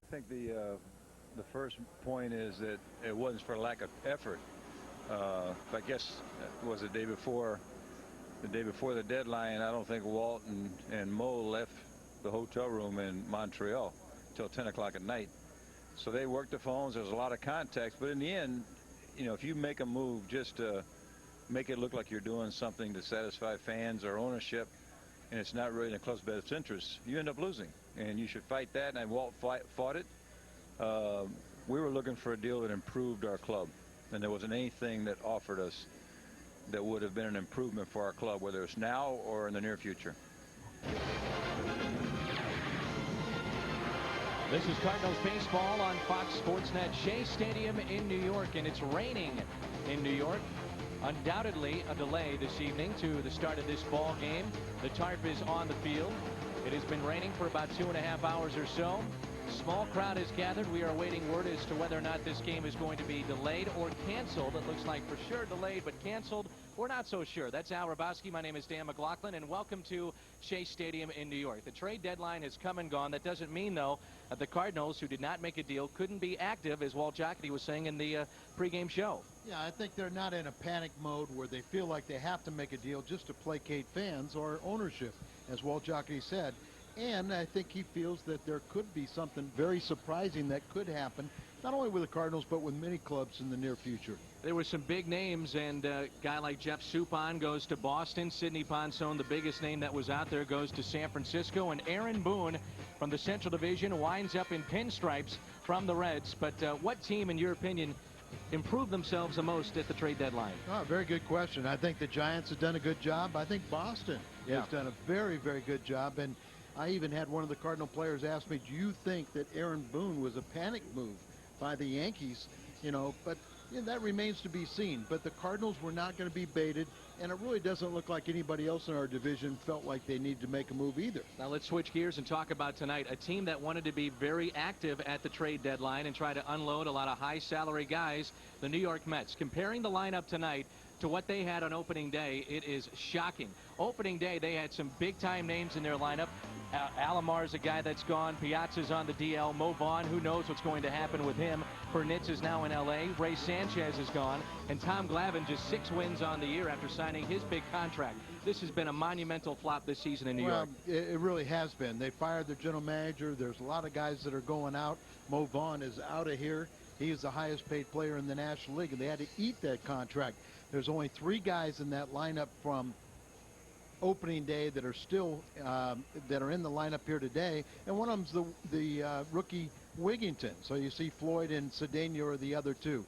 I think the first point is that it wasn't for lack of effort. I guess it was the day before the deadline. I don't think Walt and Mo left the hotel room in Montreal till 10 o'clock at night. So they worked the phones. There was a lot of contacts, but in the end, you know, if you make a move just to make it look like you're doing something to satisfy fans or ownership, and it's not really in the club's best interest, you end up losing. And you should fight that, and Walt fought it. We were looking for a deal that improved our club, and there wasn't anything that offered us that would have been an improvement for our club, whether it's now or in the near future. This is Cardinals baseball on Fox Sports Net. Shea Stadium in New York, and it's raining in New York. Undoubtedly a delay this evening to the start of this ball game. The tarp is on the field. It has been raining for about 2.5 hours or so. Small crowd has gathered. We are awaiting word as to whether or not this game is going to be delayed or canceled. It looks like for sure delayed, but canceled, we're not so sure. That's Al Rabowski. My name is Dan McLaughlin, and welcome to Shea Stadium in New York. The trade deadline has come and gone. That doesn't mean, though, that the Cardinals, who did not make a deal, couldn't be active, as Walt Jocketty was saying in the pregame show. Yeah, I think they're not in a panic mode where they feel like they have to make a deal just to placate fans or ownership, as Walt Jocketty said. And I think he feels that there could be something very surprising that could happen, not only with the Cardinals, but with many clubs in the near future. There were some big names, and a guy like Jeff Suppan goes to Boston. Sidney Ponson, the biggest name that was out there, goes to San Francisco. And Aaron Boone from the Central Division winds up in pinstripes from the Reds. But what team, in your opinion, improved themselves the most at the trade deadline? Oh, very good question. I think the Giants have done a good job. I think Boston has done a very, very good job. And I even had one of the Cardinal players ask me, do you think that Aaron Boone was a panic move by the Yankees? You know, but that remains to be seen. But the Cardinals were not going to be baited, and it really doesn't look like anybody else in our division felt like they needed to make a move either. Now let's switch gears and talk about tonight. A team that wanted to be very active at the trade deadline and try to unload a lot of high salary guys, the New York Mets. Comparing the lineup tonight to what they had on opening day, it is shocking. Opening day, they had some big-time names in their lineup. Alomar's a guy that's gone. Piazza's on the DL. Mo Vaughn, who knows what's going to happen with him. Burnitz is now in L.A. Ray Sanchez is gone. And Tom Glavine just 6 wins on the year after signing his big contract. This has been a monumental flop this season in New York. It really has been. They fired their general manager. There's a lot of guys that are going out. Mo Vaughn is out of here. He is the highest paid player in the National League, and they had to eat that contract. There's only 3 guys in that lineup from opening day that are still that are in the lineup here today, and one of them's the rookie Wigginton. So you see Floyd and Cedeno are the other 2.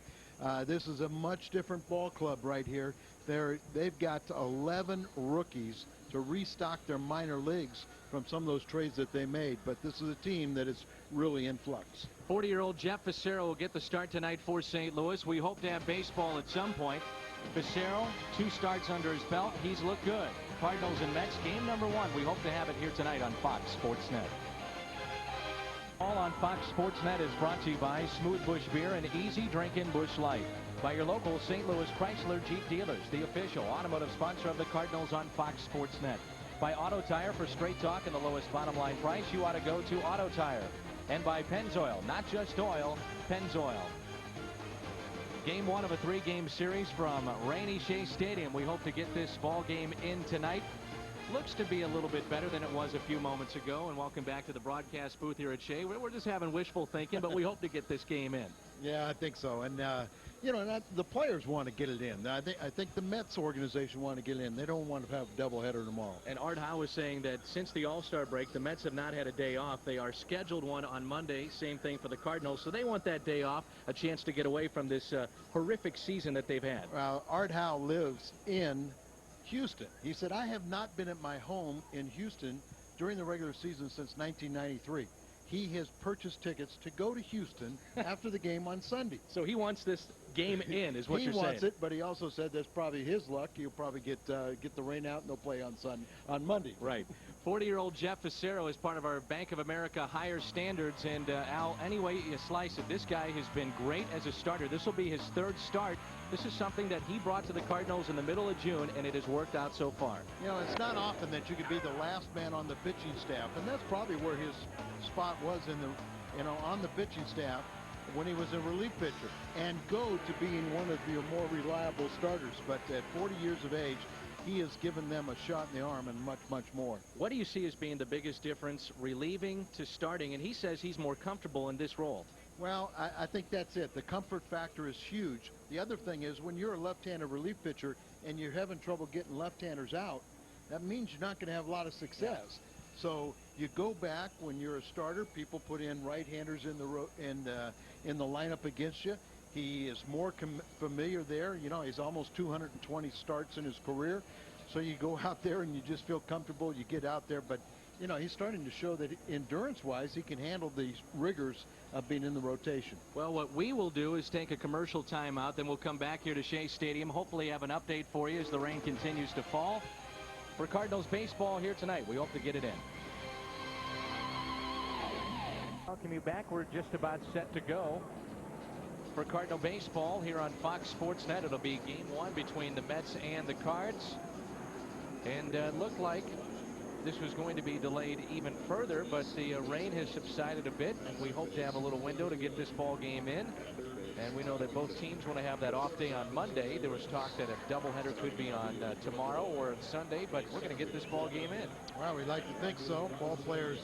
This is a much different ball club right here. They've got 11 rookies to restock their minor leagues from some of those trades that they made, but this is a team that is really in flux. 40-year-old Jeff Fassero will get the start tonight for St. Louis. We hope to have baseball at some point. Fassero, 2 starts under his belt. He's looked good. Cardinals and Mets, game number 1. We hope to have it here tonight on Fox Sports Net. All on Fox Sports Net is brought to you by Smooth Bush Beer and Easy Drinking Bush Light. By your local St. Louis Chrysler Jeep dealers, the official automotive sponsor of the Cardinals on Fox Sports Net. By Auto Tire, for straight talk and the lowest bottom line price, you ought to go to Auto Tire. And by Pennzoil, not just oil, Pennzoil. Game 1 of a 3-game series from rainy Shea Stadium. We hope to get this ball game in tonight. Looks to be a little bit better than it was a few moments ago. And welcome back to the broadcast booth here at Shea. We're just having wishful thinking, but we hope to get this game in. Yeah, I think so. And you know, the players want to get it in. I think the Mets organization want to get it in. They don't want to have a doubleheader tomorrow. And Art Howe was saying that since the All-Star break, the Mets have not had a day off. They are scheduled one on Monday. Same thing for the Cardinals. So they want that day off, a chance to get away from this horrific season that they've had. Well, Art Howe lives in Houston. He said, I have not been at my home in Houston during the regular season since 1993. He has purchased tickets to go to Houston after the game on Sunday. So he wants this game in, is what you're saying. He wants it, but he also said that's probably his luck. He'll probably get the rain out and they'll play on Monday. Right. 40-year-old Jeff Fassero is part of our Bank of America higher standards. And, Al, anyway you slice it, this guy has been great as a starter. This will be his 3rd start. This is something that he brought to the Cardinals in the middle of June, and it has worked out so far. You know, it's not often that you could be the last man on the pitching staff, and that's probably where his spot was on the pitching staff when he was a relief pitcher and go to being one of your more reliable starters. But at 40 years of age, he has given them a shot in the arm and much, much more. What do you see as being the biggest difference relieving to starting? And he says he's more comfortable in this role. Well, I think that's it. The comfort factor is huge. The other thing is when you're a left-handed relief pitcher and you're having trouble getting left-handers out, that means you're not going to have a lot of success. So you go back when you're a starter, people put in right-handers in the lineup against you. He is more familiar there. He's almost 220 starts in his career. So you go out there and you just feel comfortable. You get out there. But, he's starting to show that endurance-wise, he can handle these rigors of being in the rotation. Well, what we will do is take a commercial timeout. Then we'll come back here to Shea Stadium. Hopefully have an update for you as the rain continues to fall. For Cardinals baseball here tonight, we hope to get it in. Welcome you back. We're just about set to go for Cardinal baseball here on Fox Sports Net. It'll be game one between the Mets and the Cards. And it looked like this was going to be delayed even further, but the rain has subsided a bit, and we hope to have a little window to get this ball game in. And we know that both teams want to have that off day on Monday. There was talk that a doubleheader could be on tomorrow or Sunday, but we're going to get this ball game in. Well, we'd like to think so. Ball players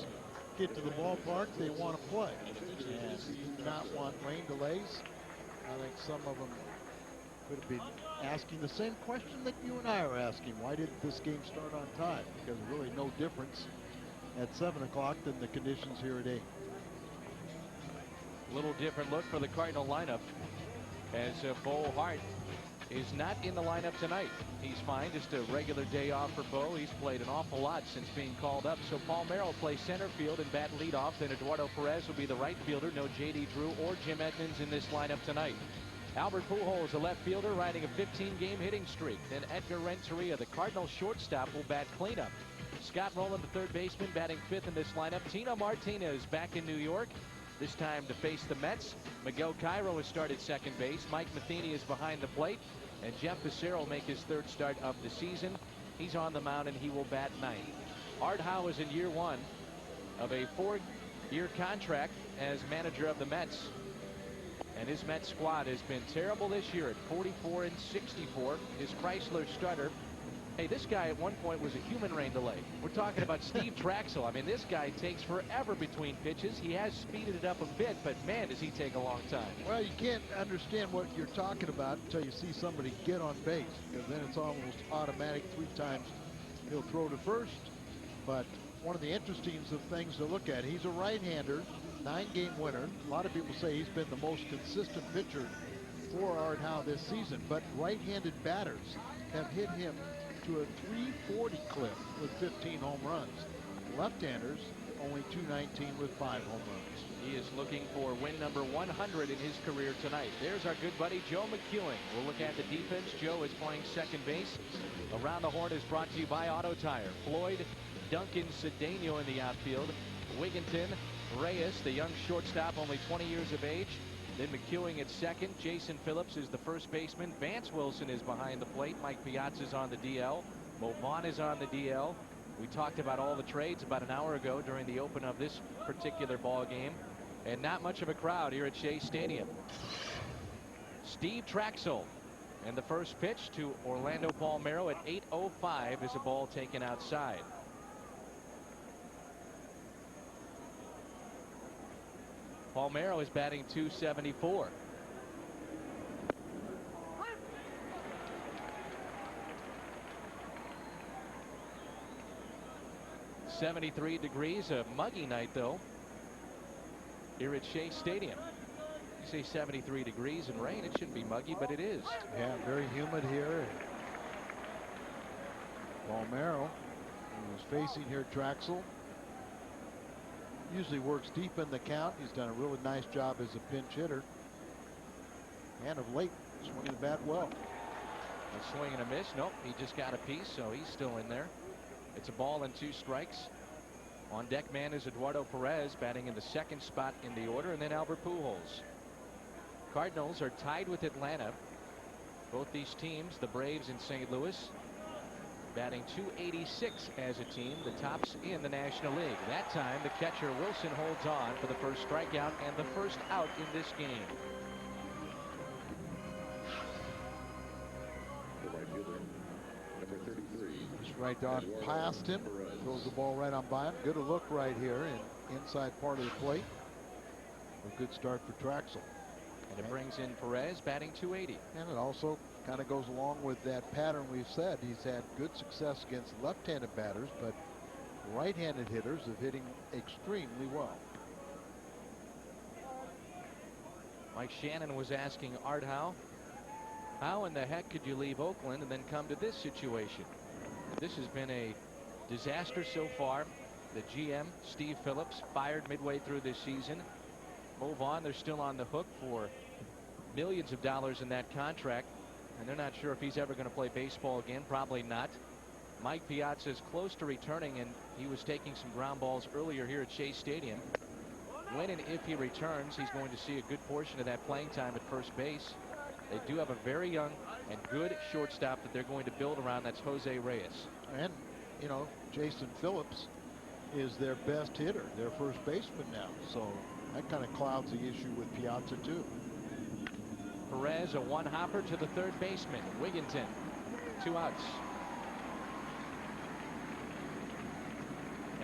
get to the ballpark, they want to play. And do not want rain delays. I think some of them could have been asking the same question that you and I are asking. Why didn't this game start on time? Because really no difference at 7 o'clock than the conditions here at 8. Little different look for the Cardinal lineup as Bo Hart is not in the lineup tonight. He's fine, just a regular day off for Bo. He's played an awful lot since being called up. So Palmeiro will play center field and bat leadoff. Then Eduardo Perez will be the right fielder. No J.D. Drew or Jim Edmonds in this lineup tonight. Albert Pujols, a left fielder, riding a 15-game hitting streak. Then Edgar Renteria, the Cardinals shortstop, will bat cleanup. Scott Rowland, the third baseman, batting fifth in this lineup. Tino Martinez back in New York, this time to face the Mets. Miguel Cairo has started second base. Mike Matheny is behind the plate. And Jeff Becerra will make his third start of the season. He's on the mound and he will bat ninth. Art Howe is in year one of a 4-year contract as manager of the Mets. And his Mets squad has been terrible this year at 44-64. His Chrysler starter. Hey, this guy at one point was a human rain delay. We're talking about Steve Traxel. I mean, this guy takes forever between pitches. He has speeded it up a bit, but man, does he take a long time. Well, you can't understand what you're talking about until you see somebody get on base, because then it's almost automatic. 3 times he'll throw to first. But one of the interesting things to look at, he's a right-hander, 9-game winner. A lot of people say he's been the most consistent pitcher for Art Howe this season, but right-handed batters have hit him to a 340 clip with 15 home runs. Left-handers only 219 with 5 home runs. He is looking for win number 100 in his career tonight. There's our good buddy Joe McEwing. We'll look at the defense. Joe is playing second base. Around the Horn is brought to you by Auto Tire. Floyd, Duncan, Cedeno in the outfield. Wigginton, Reyes, the young shortstop, only 20 years of age. Then McEwing at second. Jason Phillips is the first baseman. Vance Wilson is behind the plate. Mike Piazza's on the DL. Mo Vaughn is on the DL. We talked about all the trades about an hour ago during the open of this particular ball game. And not much of a crowd here at Shea Stadium. Steve Traxel. And the first pitch to Orlando Palmeiro at 8:05 is a ball taken outside. Palmeiro is batting .274. .73 degrees, a muggy night though here at Shea Stadium. You say 73 degrees and rain, it shouldn't be muggy, but it is. Yeah, very humid here. Palmeiro, who is facing here Traxel, usually works deep in the count. He's done a really nice job as a pinch hitter. And of late, swinging the bat well. A swing and a miss. Nope, he just got a piece, so he's still in there. It's a ball and 2 strikes. On deck man is Eduardo Perez, batting in the second spot in the order, and then Albert Pujols. Cardinals are tied with Atlanta. Both these teams, the Braves in St. Louis batting .286 as a team, the tops in the National League. That time the catcher Wilson holds on for the first strikeout and the first out in this game. The right fielder, number 33. Just right on past him. Throws the ball right on by him. Good a look right here in inside part of the plate. A good start for Traxel. And it brings in Perez batting .280. And it also kind of goes along with that pattern we've said. He's had good success against left-handed batters, but right-handed hitters have hitting extremely well. Mike Shannon was asking Art Howe, how in the heck could you leave Oakland and then come to this situation? This has been a disaster so far. The GM, Steve Phillips, fired midway through this season. Move on. They're still on the hook for millions of dollars in that contract, and they're not sure if he's ever going to play baseball again. Probably not. Mike Piazza is close to returning, and he was taking some ground balls earlier here at Shea Stadium. When and if he returns, he's going to see a good portion of that playing time at first base. They do have a very young and good shortstop that they're going to build around. That's Jose Reyes. And, you know, Jason Phillips is their best hitter, their first baseman now. So that kind of clouds the issue with Piazza, too. Perez, a one-hopper to the third baseman. Wigginton, 2 outs.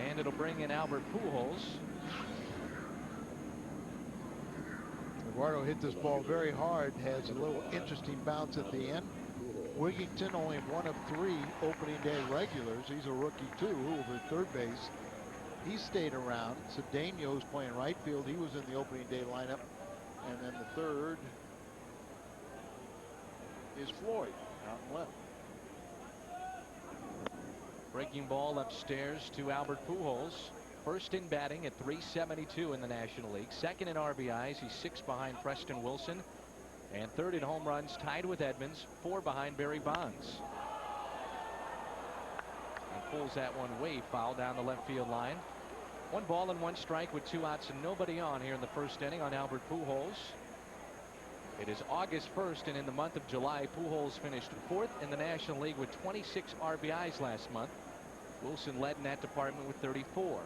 And it'll bring in Albert Pujols. Eduardo hit this ball very hard, has a little interesting bounce at the end. Wigginton, only one of 3 opening day regulars. He's a rookie too, over at third base. He stayed around. Cedeno's playing right field. He was in the opening day lineup. And then the third is Floyd out and left. Breaking ball upstairs to Albert Pujols. First in batting at .372 in the National League. Second in RBIs. He's 6 behind Preston Wilson. And third in home runs, tied with Edmonds. 4 behind Barry Bonds. And pulls that one way foul down the left field line. 1 ball and 1 strike with 2 outs and nobody on here in the first inning on Albert Pujols. It is August 1st, and in the month of July, Pujols finished 4th in the National League with 26 RBIs last month. Wilson led in that department with 34.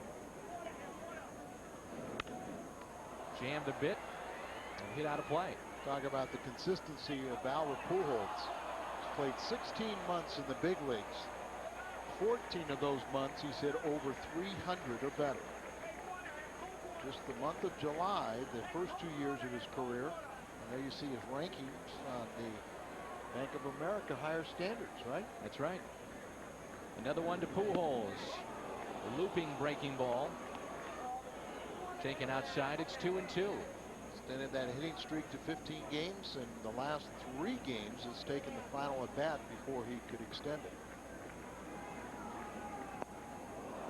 Jammed a bit and hit out of play. Talk about the consistency of Albert Pujols. He's played 16 months in the big leagues. 14 of those months he's hit over 300 or better. Just the month of July, the first 2 years of his career. And there you see his rankings on the Bank of America higher standards, right? That's right. Another one to Pujols. A looping breaking ball. Taken outside, it's 2-2. Extended that hitting streak to 15 games, and the last 3 games has taken the final at bat before he could extend it.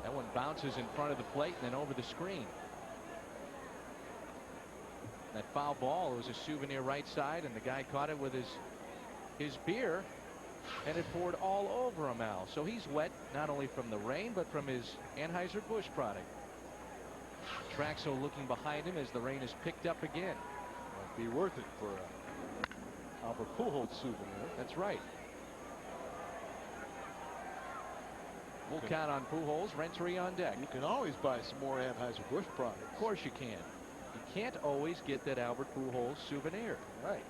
That one bounces in front of the plate and then over the screen. That foul ball was a souvenir right side, and the guy caught it with his beer, and it poured all over him, Al. So he's wet not only from the rain but from his Anheuser-Busch product. Traxel looking behind him as the rain is picked up again. Might be worth it for a Albert Pujols souvenir. That's right. We'll count on Pujols. Rentry on deck. You can always buy some more Anheuser-Busch products. Of course you can. You can't always get that Albert Pujols souvenir. Right.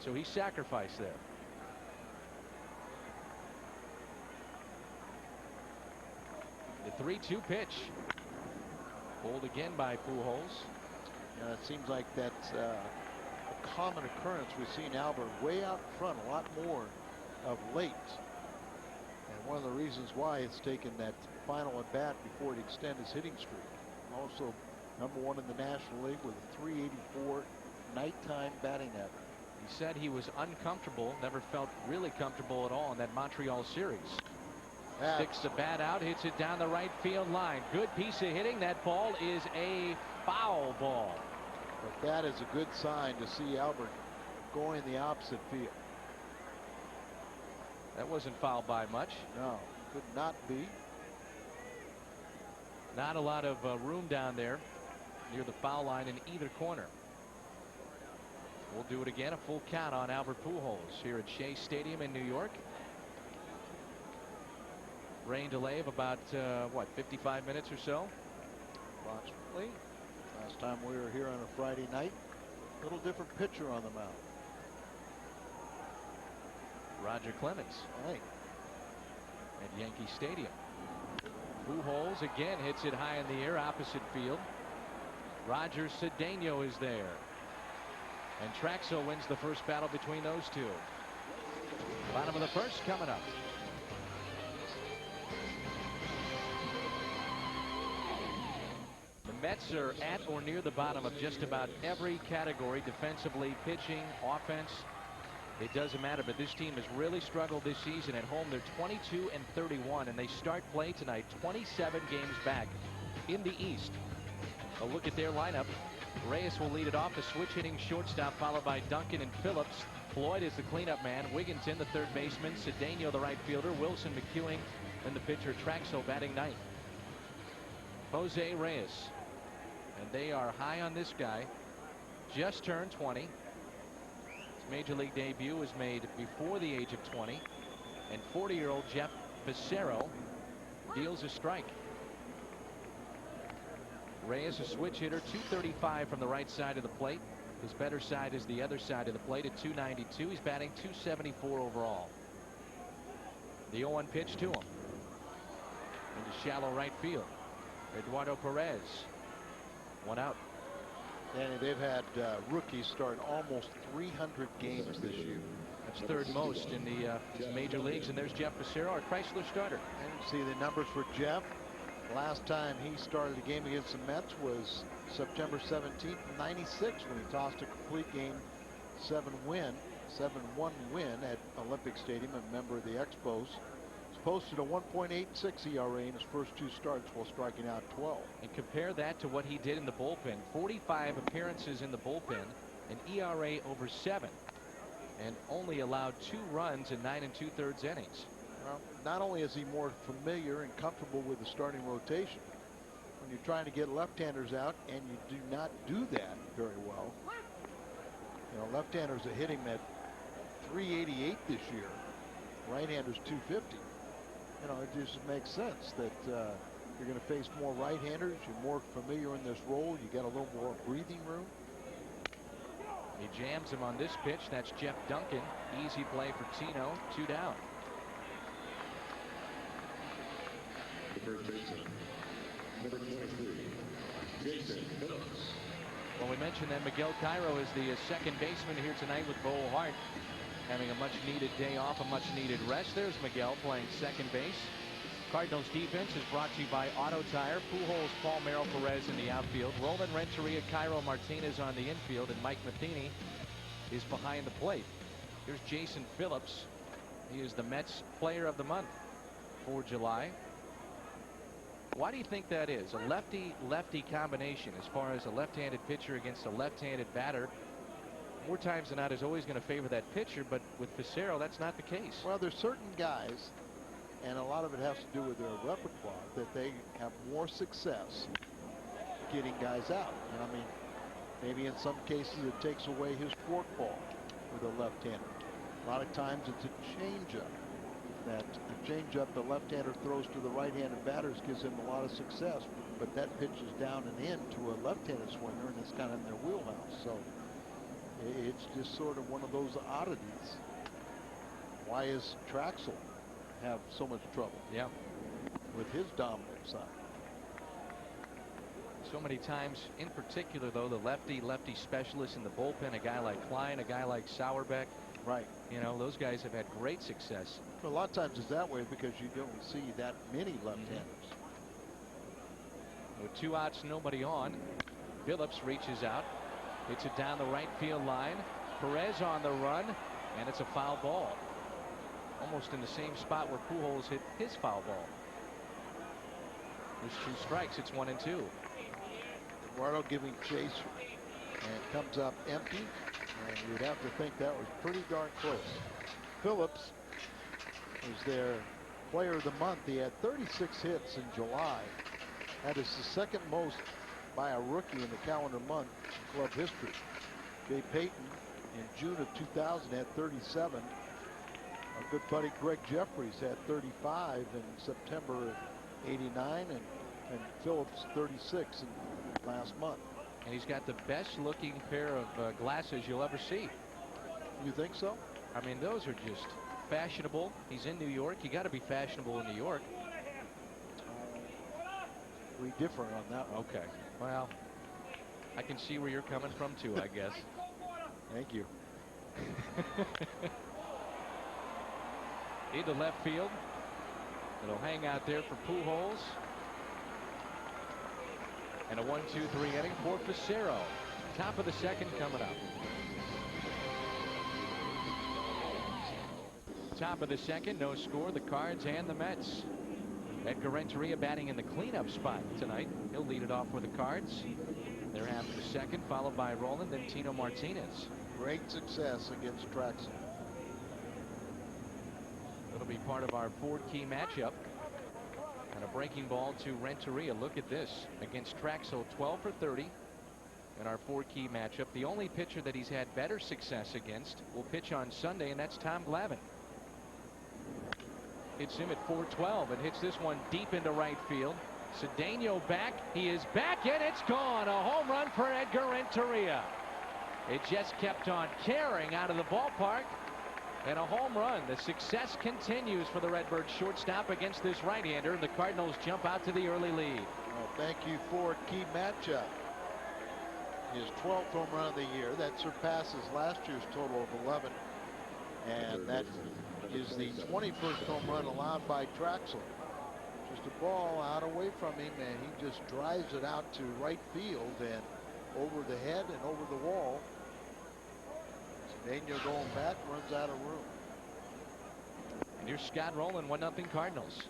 So he sacrificed there. The 3-2 pitch. Pulled again by Pujols. It seems like that's a common occurrence. We've seen Albert way out front a lot more of late. And one of the reasons why it's taken that final at bat before it extend his hitting streak. Also #1 in the National League with a .384 nighttime batting average. He said he was uncomfortable, never felt really comfortable at all in that Montreal series. Sticks the bat out, hits it down the right field line. Good piece of hitting. That ball is a foul ball. But that is a good sign to see Albert going the opposite field. That wasn't fouled by much. No, could not be. Not a lot of room down there near the foul line in either corner. We'll do it again. A full count on Albert Pujols here at Shea Stadium in New York. Rain delay of about, what, 55 minutes or so? Approximately. Last time we were here on a Friday night, a little different pitcher on the mound. Roger Clemens. Right. At Yankee Stadium. Pujols again hits it high in the air, opposite field. Roger Cedeno is there. And Traxel wins the first battle between those two. Bottom of the first coming up. The Mets are at or near the bottom of just about every category, defensively, pitching, offense. It doesn't matter, but this team has really struggled this season. At home, they're 22-31, and they start play tonight 27 games back in the East. A look at their lineup. Reyes will lead it off, a switch hitting shortstop, followed by Duncan and Phillips. Floyd is the cleanup man. Wigginton, the third baseman. Cedeno, the right fielder. Wilson, McEwing, and the pitcher Traxel batting ninth. Jose Reyes. And they are high on this guy. Just turned 20. His major league debut was made before the age of 20. And 40-year-old Jeff Becerro deals a strike. Reyes, a switch hitter, 235 from the right side of the plate. His better side is the other side of the plate at 292. He's batting 274 overall. The 0-1 pitch to him. Into shallow right field. Eduardo Perez. One out. Danny, they've had rookies start almost 300 games this year. That's third most in the major leagues. And there's Jeff Becerro, our Chrysler starter. And you see the numbers for Jeff. Last time he started a game against the Mets was September 17th, '96, when he tossed a complete game 7-1 win at Olympic Stadium, a member of the Expos. He's posted a 1.86 ERA in his first two starts while striking out 12. And compare that to what he did in the bullpen. 45 appearances in the bullpen, an ERA over 7, and only allowed 2 runs in 9 2/3 innings. Well, not only is he more familiar and comfortable with the starting rotation, when you're trying to get left-handers out and you do not do that very well. You know, left-handers are hitting at 388 this year. Right-handers 250. You know, it just makes sense that you're going to face more right-handers. You're more familiar in this role. You got a little more breathing room. He jams him on this pitch. That's Jeff Duncan. Easy play for Tino. 2 down. The first baseman, number 23, Jason Phillips. Well, we mentioned that Miguel Cairo is the second baseman here tonight with Bo Hart having a much-needed day off, a much-needed rest. There's Miguel playing second base. Cardinals defense is brought to you by Auto Tire. Pujols, Palmeiro, Perez in the outfield. Roman Renteria, Cairo Martinez on the infield, and Mike Matheny is behind the plate. Here's Jason Phillips. He is the Mets Player of the Month for July. Why do you think that is? A lefty-lefty combination as far as a left-handed pitcher against a left-handed batter. More times than not is always going to favor that pitcher, but with Becerro, that's not the case. Well, there's certain guys, and a lot of it has to do with their repertoire, that they have more success getting guys out. And I mean, maybe in some cases it takes away his forkball with a left-hander. A lot of times it's a changeup. That the changeup the left-hander throws to the right-handed batters gives him a lot of success, but that pitch is down and in to a left-handed swinger, and it's kind of in their wheelhouse. So it's just sort of one of those oddities. Why is Traxel have so much trouble? Yeah, with his dominant side. So many times, in particular, though, the lefty-lefty specialist in the bullpen, a guy like Klein, a guy like Sauerbeck. Right. You know, those guys have had great success. Well, a lot of times it's that way because you don't see that many left-handers. With 2 outs, nobody on. Phillips reaches out. Hits it down the right field line. Perez on the run, and it's a foul ball. Almost in the same spot where Pujols hit his foul ball. There's 2 strikes. It's 1-2. Eduardo giving chase, and comes up empty. And you'd have to think that was pretty darn close. Phillips was their Player of the Month. He had 36 hits in July. That is the second most by a rookie in the calendar month in club history. Jay Payton in June of 2000 had 37. Our good buddy Greg Jeffries had 35 in September of '89, and Phillips 36 in last month. And he's got the best looking pair of glasses you'll ever see. You think so? I mean, those are just fashionable. He's in New York. You got to be fashionable in New York. We differ on that one. Okay. Well, I can see where you're coming from too, I guess. Thank you. Into left field. It'll hang out there for Pujols. And a 1-2-3 inning for Facero. Top of the second coming up. Top of the second, no score. The Cards and the Mets. Edgar Renteria batting in the cleanup spot tonight. He'll lead it off for the Cards. They're half the second, followed by Roland, then Tino Martinez. Great success against Traxel. It'll be part of our 4-key matchup. And a breaking ball to Renteria. Look at this. Against Traxel, 12 for 30 in our 4-key matchup. The only pitcher that he's had better success against will pitch on Sunday, and that's Tom Glavine. Hits him at 412 and hits this one deep into right field. Cedeno back. He is back, and it's gone. A home run for Edgar Renteria. It just kept on carrying out of the ballpark. And a home run. The success continues for the Redbirds shortstop against this right-hander. The Cardinals jump out to the early lead. Well, thank you for key matchup. His 12th home run of the year. That surpasses last year's total of 11. And that is the 21st home run allowed by Traxel. Just a ball out away from him, and he just drives it out to right field and over the head and over the wall. Cedeno going back, runs out of room. And here's Scott Rowland, 1-0 Cardinals.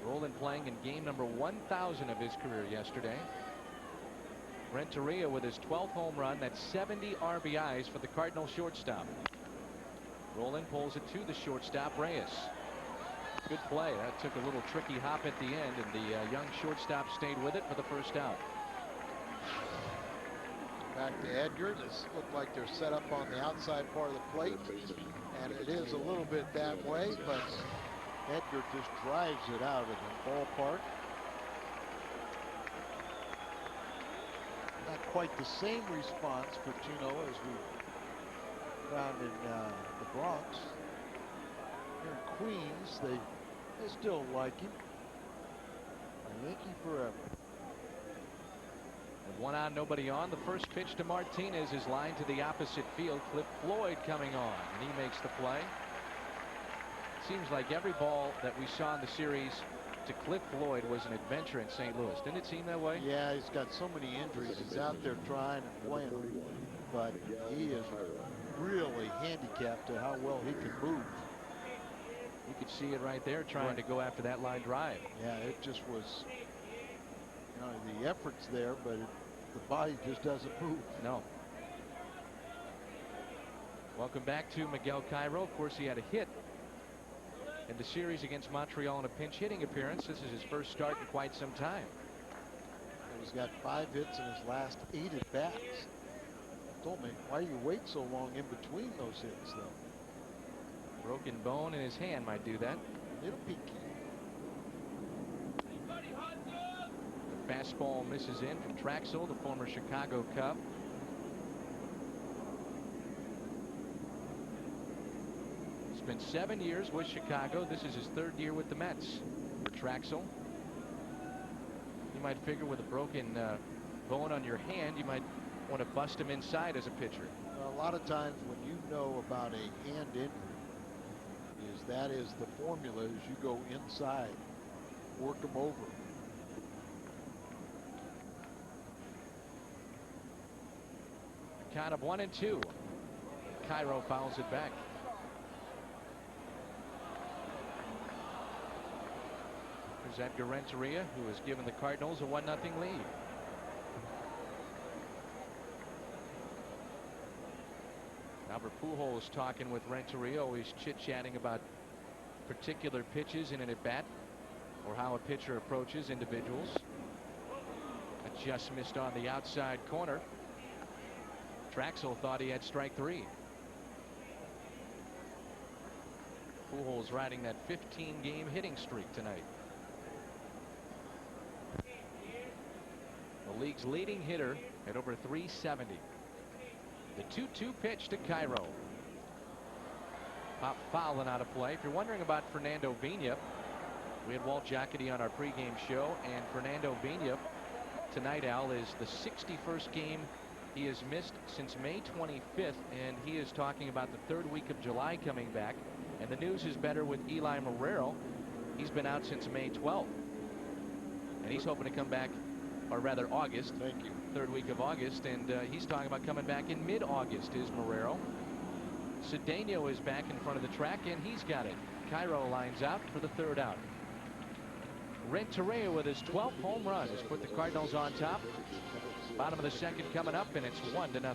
Rowland playing in game number 1,000 of his career yesterday. Renteria with his 12th home run. That's 70 RBIs for the Cardinal shortstop. Rowland pulls it to the shortstop, Reyes. Good play. That took a little tricky hop at the end, and the young shortstop stayed with it for the first out. Back to Edgar. This looked like they're set up on the outside part of the plate, and it is a little bit that way, but Edgar just drives it out of the ballpark. Not quite the same response for Tino as we found in the Bronx. Here in Queens, they still like him. A Yankee forever. With one on, nobody on. The first pitch to Martinez is lined to the opposite field. Cliff Floyd coming on, and he makes the play. Seems like every ball that we saw in the series to Cliff Floyd was an adventure in St. Louis. Didn't it seem that way? Yeah, he's got so many injuries. He's out there trying and playing, but he is really handicapped to how well he can move. You could see it right there, trying to go after that line drive. Yeah, it just was, you know, the effort's there, but the body just doesn't move. No. Welcome back to Miguel Cairo. Of course, he had a hit in the series against Montreal in a pinch hitting appearance. This is his first start in quite some time. He's got 5 hits in his last 8 at bats. Told me, why do you wait so long in between those hits, though? Broken bone in his hand might do that. Little peaky. The fastball misses in from Traxel, the former Chicago Cub. Spent 7 years with Chicago. This is his 3rd year with the Mets. For Traxel, you might figure with a broken bone on your hand, you might want to bust him inside as a pitcher. Well, a lot of times when you know about a hand injury, that is the formula, is you go inside, work them over. Count of 1-2. Cairo fouls it back. There's Edgar Renteria, who has given the Cardinals a 1-0 lead. Albert Pujols talking with Renteria, always chit-chatting about particular pitches in an at-bat or how a pitcher approaches individuals. That just missed on the outside corner. Traxel thought he had strike 3. Pujols riding that 15-game hitting streak tonight. The league's leading hitter at over 370. The 2-2 pitch to Cairo. Pop fouling out of play. If you're wondering about Fernando Vina, we had Walt Jocketty on our pregame show, and Fernando Vina tonight, Al, is the 61st game he has missed since May 25th, and he is talking about the 3rd week of July coming back. And the news is better with Eli Marrero. He's been out since May 12th, and he's hoping to come back, or rather August. Thank you. 3rd week of August, and he's talking about coming back in mid-August is Marrero. Cedeno is back in front of the track, and he's got it. Cairo lines out for the 3rd out. Renteria with his 12th home run has put the Cardinals on top. Bottom of the 2nd coming up, and it's 1-0.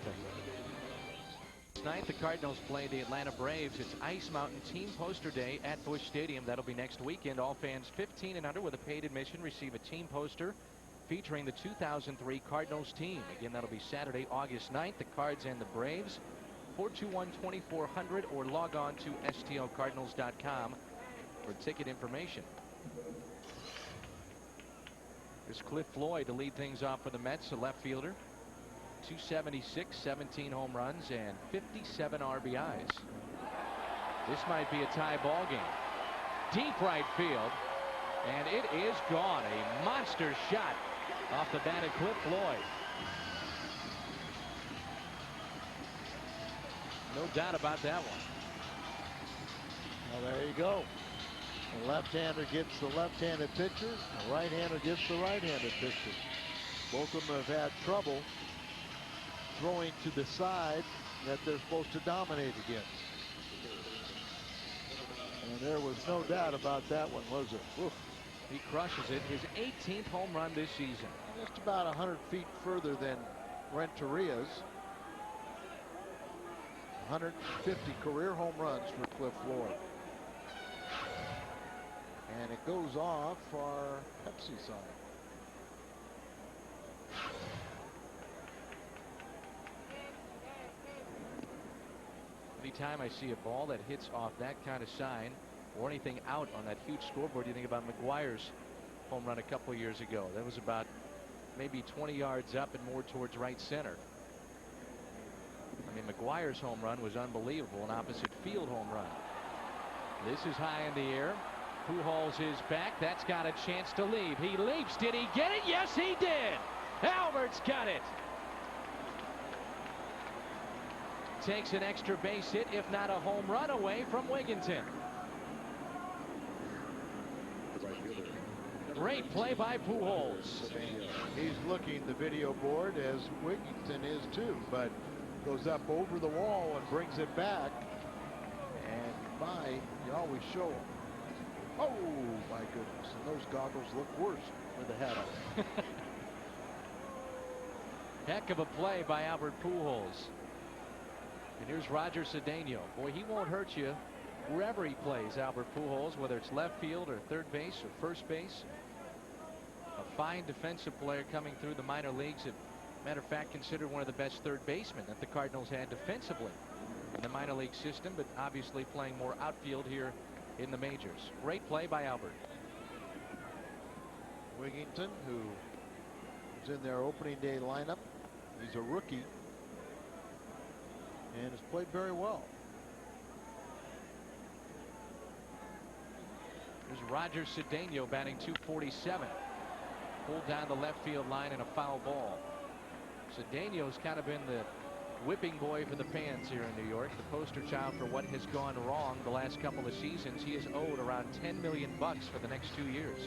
Tonight the Cardinals play the Atlanta Braves. It's Ice Mountain Team Poster Day at Busch Stadium. That'll be next weekend. All fans 15 and under with a paid admission receive a team poster featuring the 2003 Cardinals team. Again, that'll be Saturday, August 9th. The Cards and the Braves. 421-2400 or log on to stlcardinals.com for ticket information. There's Cliff Floyd to lead things off for the Mets, a left fielder. 276, 17 home runs, and 57 RBIs. This might be a tie ball game. Deep right field, and it is gone. A monster shot off the bat of Cliff Floyd. No doubt about that one. Well, there you go. The left-hander gets the left-handed pitcher. The right-hander gets the right-handed pitcher. Both of them have had trouble throwing to the side that they're supposed to dominate against. And there was no doubt about that one, was it? Oof. He crushes it. His 18th home run this season. Just about 100 feet further than Renteria's. 150 career home runs for Cliff Floyd. And it goes off our Pepsi sign. Anytime I see a ball that hits off that kind of sign or anything out on that huge scoreboard, you think about McGuire's home run a couple years ago. That was about maybe 20 yards up and more towards right center. I mean, McGuire's home run was unbelievable, an opposite field home run. This is high in the air. Pujols is back. That's got a chance to leave. He leaps. Did he get it? Yes, he did. Albert's got it. Takes an extra base hit, if not a home run, away from Wigginton. Great play by Pujols. He's looking the video board as Wigginton is too, but goes up over the wall and brings it back. And you always show him. Oh my goodness, and those goggles look worse with the hat on. Heck of a play by Albert Pujols. And here's Roger Cedeno. Boy, he won't hurt you wherever he plays, Albert Pujols, whether it's left field or third base or first base. A fine defensive player coming through the minor leagues. As a matter of fact, considered one of the best third basemen that the Cardinals had defensively in the minor league system, but obviously playing more outfield here in the majors. Great play by Albert. Wigginton, who was in their opening day lineup. He's a rookie and has played very well. There's Roger Cedeno batting .247. Pulled down the left field line in a foul ball. Cedeno's kind of been the whipping boy for the fans here in New York, the poster child for what has gone wrong the last couple of seasons. He is owed around $10 million for the next 2 years.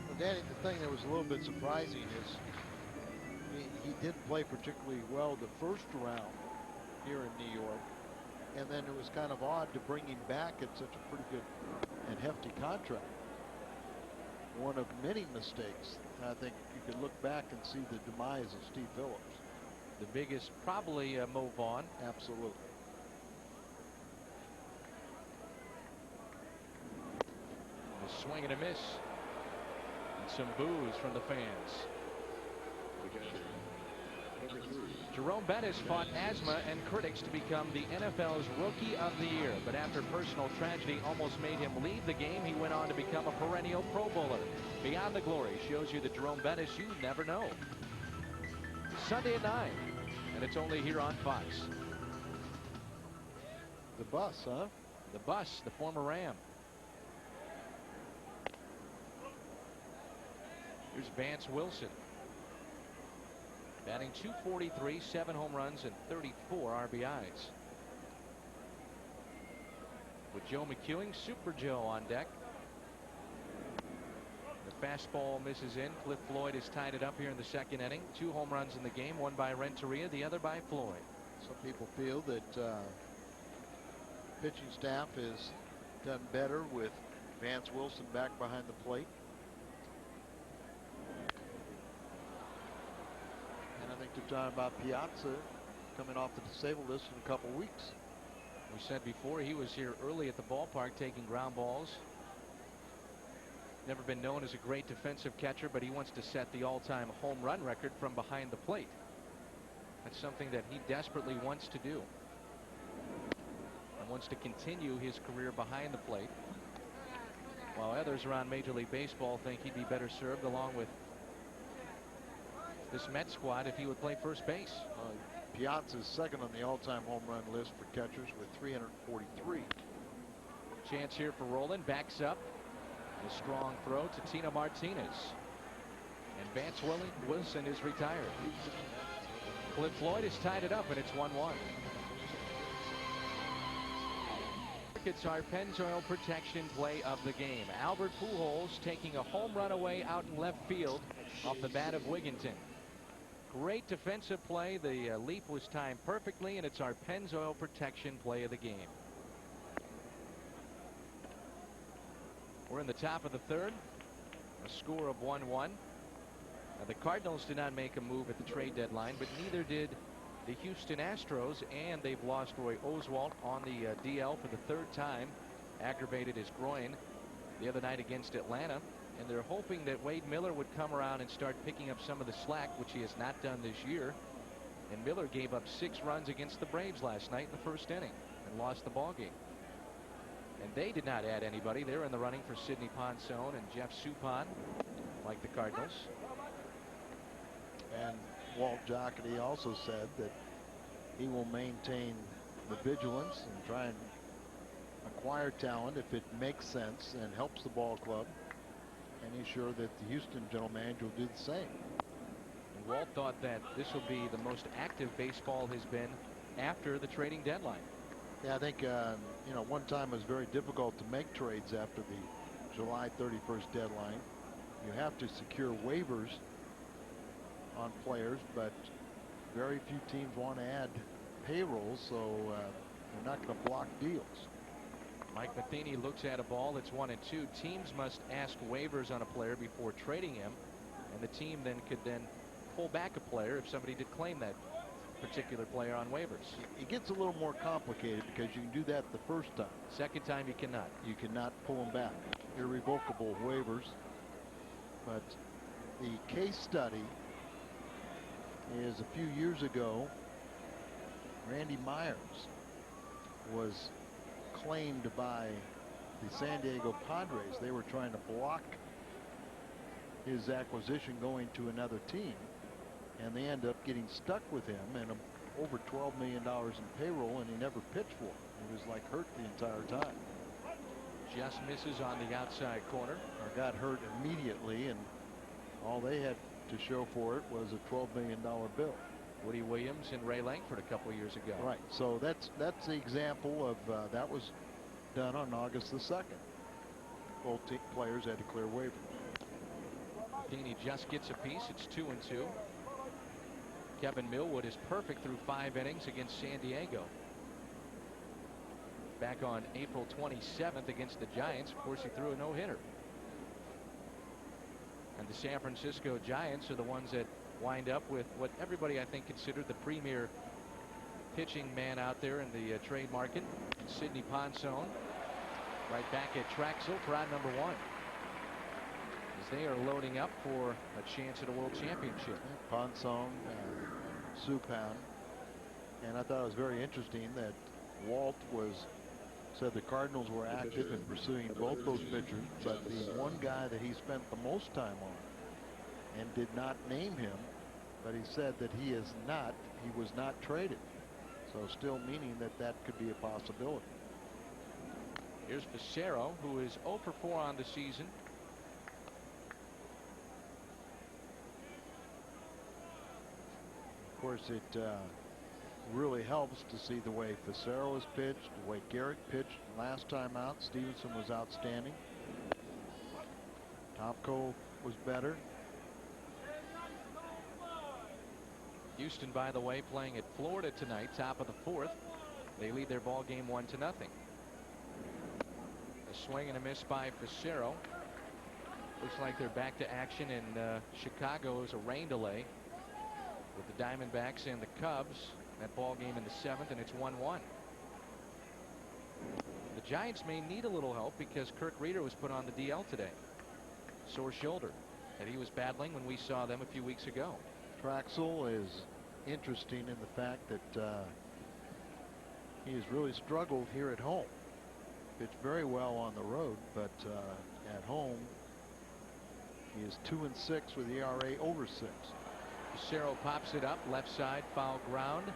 Well, Danny, the thing that was a little bit surprising is he didn't play particularly well the first round here in New York, and then it was kind of odd to bring him back at such a pretty good and hefty contract. One of many mistakes. I think you could look back and see the demise of Steve Phillips. The biggest probably Mo Vaughn. Absolutely. A swing and a miss. And some boos from the fans. Number 3. Jerome Bettis fought asthma and critics to become the NFL's Rookie of the Year, but after personal tragedy almost made him leave the game, he went on to become a perennial Pro Bowler. Beyond the Glory shows you the Jerome Bettis you never know. Sunday at 9, and it's only here on Fox. The bus, huh? The bus, the former Ram. Here's Vance Wilson. Batting .243, 7 home runs, and 34 RBIs. With Joe McEwing, Super Joe on deck. The fastball misses in. Cliff Floyd has tied it up here in the second inning. 2 home runs in the game, one by Renteria, the other by Floyd. Some people feel that pitching staff has done better with Vance Wilson back behind the plate. And I think they're talking about Piazza coming off the disabled list in a couple weeks. We said before he was here early at the ballpark taking ground balls. Never been known as a great defensive catcher, but he wants to set the all-time home run record from behind the plate. That's something that he desperately wants to do. And wants to continue his career behind the plate. While others around Major League Baseball think he'd be better served along with this Mets squad if he would play first base. Piazza's second on the all-time home run list for catchers with 343. Chance here for Roland. Backs up. A strong throw to Tino Martinez. And Vance Wilson is retired. Cliff Floyd has tied it up, and it's 1-1. It's our Pennzoil protection play of the game. Albert Pujols taking a home run away out in left field off the bat of Wigginton. Great defensive play. The leap was timed perfectly, and it's our Pennzoil protection play of the game. We're in the top of the third. A score of 1-1. Now, the Cardinals did not make a move at the trade deadline, but neither did the Houston Astros, and they've lost Roy Oswalt on the DL for the third time. Aggravated his groin the other night against Atlanta. And they're hoping that Wade Miller would come around and start picking up some of the slack, which he has not done this year. And Miller gave up 6 runs against the Braves last night in the first inning and lost the ball game. And they did not add anybody. They're in the running for Sidney Ponson and Jeff Suppan, like the Cardinals. And Walt Jocketty also said that he will maintain the vigilance and try and acquire talent if it makes sense and helps the ball club. And he's sure that the Houston general manager will do the same. And Walt thought that this will be the most active baseball has been after the trading deadline. Yeah, I think, you know, one time it was very difficult to make trades after the July 31st deadline. You have to secure waivers on players, but very few teams want to add payroll, so they're not going to block deals. Mike Matheny looks at a ball that's 1-2. Teams must ask waivers on a player before trading him, and the team then could pull back a player if somebody did claim that particular player on waivers. It gets a little more complicated because you can do that the first time. Second time you cannot. You cannot pull them back. Irrevocable waivers. But the case study is a few years ago, Randy Myers was claimed by the San Diego Padres. They were trying to block his acquisition going to another team, and they ended up getting stuck with him and over $12 million in payroll, and he never pitched for him. He was like hurt the entire time. Just misses on the outside corner. Or got hurt immediately, and all they had to show for it was a $12 million bill. Woody Williams and Ray Langford a couple of years ago. Right. So that's the example of that was done on August the 2nd. Both players had to clear waivers. Matheny just gets a piece. It's 2-2. Kevin Millwood is perfect through 5 innings against San Diego. Back on April 27th against the Giants. Of course, he threw a no-hitter. And the San Francisco Giants are the ones that wind up with what everybody, I think, considered the premier pitching man out there in the trade market, Sidney Ponson, right back at Traxel for out number 1. As they are loading up for a chance at a world championship. Ponson Supan. And I thought it was very interesting that Walt said the Cardinals were active in pursuing both those pitchers, but the one guy that he spent the most time on and did not name him, but he said that he was not traded. So still meaning that could be a possibility. Here's Facero, who is 0 for 4 on the season. Of course, it really helps to see the way Facero has pitched, the way Garrett pitched last time out. Stevenson was outstanding. Topko was better. Houston, by the way, playing at Florida tonight, top of the 4th. They lead their ball game 1-0. A swing and a miss by Facero. Looks like they're back to action in Chicago as a rain delay with the Diamondbacks and the Cubs. That ball game in the 7th, and it's 1-1. The Giants may need a little help because Kirk Reeder was put on the DL today. Sore shoulder that he was battling when we saw them a few weeks ago. Traxel is interesting in the fact that he has really struggled here at home. Pitched very well on the road, but at home he is 2-6 with ERA over 6. Facero pops it up left side, foul ground,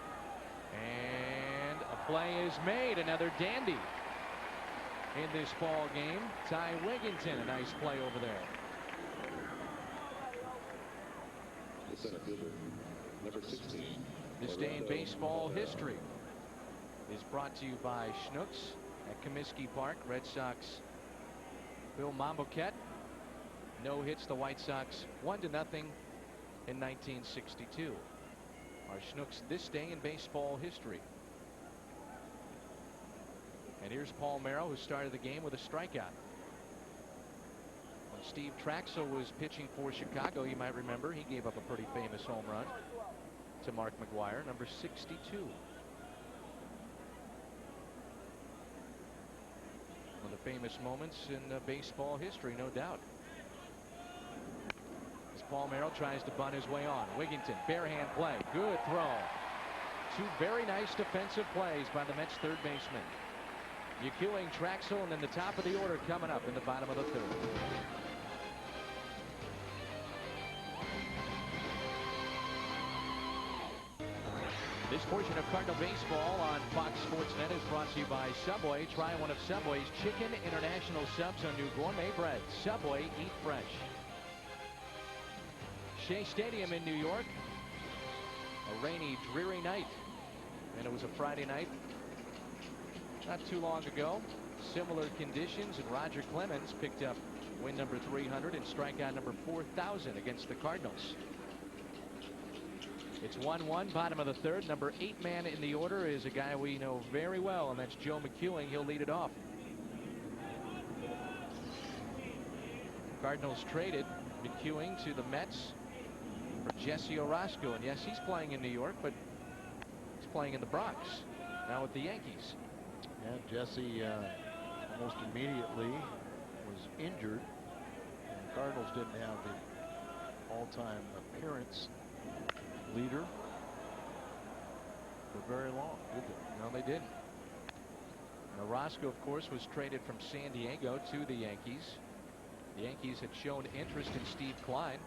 and a play is made. Another dandy in this ball game. Ty Wigginton, a nice play over there. The center fielder, number 16. This day in baseball history is brought to you by Schnucks at Comiskey Park. Red Sox Bill Mamboquette no hits the White Sox 1-0 in 1962. Our Schnucks this day in baseball history. And here's Paul Merrill, who started the game with a strikeout. When Steve Traxel was pitching for Chicago, you might remember, he gave up a pretty famous home run to Mark McGwire, number 62. One of the famous moments in baseball history, no doubt. As Paul Merrill tries to bunt his way on. Wigginton, bare hand play, good throw. Two very nice defensive plays by the Mets third baseman. McEwing, Traxel, and then the top of the order coming up in the bottom of the 3rd. This portion of Cardinal Baseball on Fox Sports Net is brought to you by Subway. Try one of Subway's chicken international subs on new gourmet bread. Subway, eat fresh. Shea Stadium in New York. A rainy, dreary night. And it was a Friday night not too long ago. Similar conditions, and Roger Clemens picked up win number 300 and strikeout number 4,000 against the Cardinals. It's 1-1, bottom of the 3rd. Number 8 man in the order is a guy we know very well, and that's Joe McEwing. He'll lead it off. Cardinals traded McEwing to the Mets for Jesse Orosco. And yes, he's playing in New York, but he's playing in the Bronx now with the Yankees. And Jesse almost immediately was injured. And the Cardinals didn't have the all-time appearance leader for very long, did they? No, they didn't. Now, Orosco, of course, was traded from San Diego to the Yankees. The Yankees had shown interest in Steve Kline.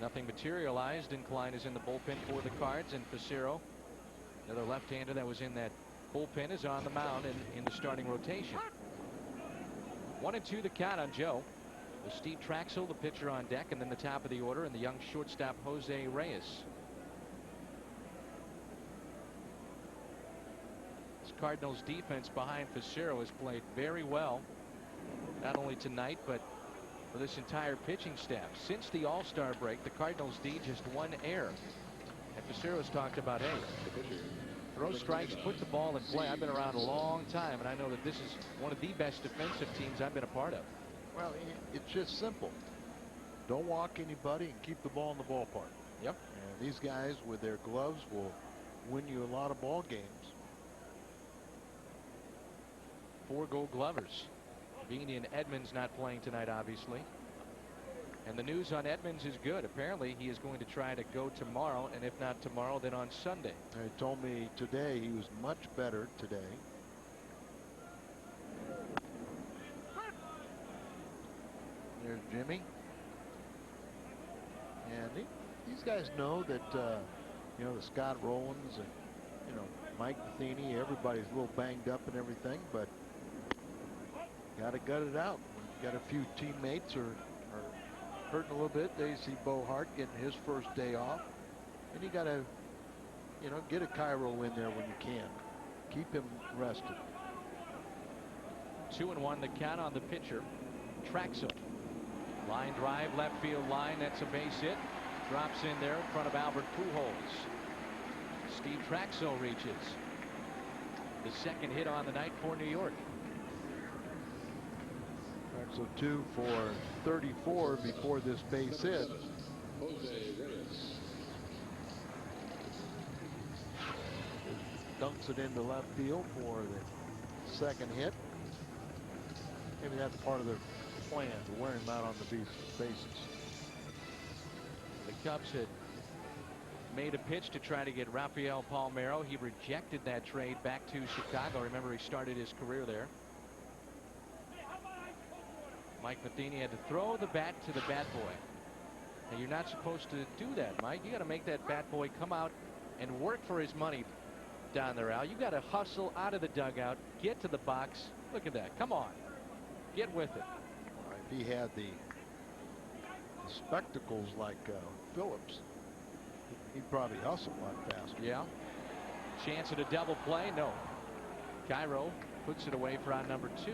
Nothing materialized, and Kline is in the bullpen for the Cards. And Facero, another left-hander that was in that bullpen, is on the mound and in the starting rotation. 1-2 the count on Joe. With Steve Traxel, the pitcher, on deck, and then the top of the order, and the young shortstop Jose Reyes. This Cardinals defense behind Facero has played very well, not only tonight but for this entire pitching staff. Since the All-Star break, the Cardinals D just 1 error. And Facero's talked about, hey, throw strikes, put the ball in play. I've been around a long time, and I know that this is one of the best defensive teams I've been a part of. Well, it's just simple. Don't walk anybody and keep the ball in the ballpark. Yep. And these guys with their gloves will win you a lot of ball games. 4 Gold Glovers. Beanie and Edmonds not playing tonight, obviously. And the news on Edmonds is good. Apparently he is going to try to go tomorrow, and if not tomorrow, then on Sunday. He told me today he was much better today. There's Jimmy. And these guys know that, you know, the Scott Rowlands and, you know, Mike Matheny, everybody's a little banged up and everything, but got to gut it out. Got a few teammates are hurting a little bit. They see Bo Hart getting his first day off. And you got to, you know, get a Cairo in there when you can. Keep him rested. 2-1 the count on the pitcher. Traxel. Line drive, left field line. That's a base hit. Drops in there in front of Albert Pujols. Steve Traxel reaches. The second hit on the night for New York. So 2 for 34 before this base hit. Dunks it into left field for the second hit. Maybe that's part of their plan to wear him out on the bases. The Cubs had made a pitch to try to get Rafael Palmeiro. He rejected that trade back to Chicago. Remember, he started his career there. Mike Matheny had to throw the bat to the bat boy. Now, you're not supposed to do that, Mike. You got to make that bat boy come out and work for his money down there, Al. You got to hustle out of the dugout, get to the box. Look at that. Come on. Get with it. If he had the spectacles like Phillips, he'd probably hustle a lot faster. Yeah. Chance at a double play. No. Cairo puts it away for out number 2.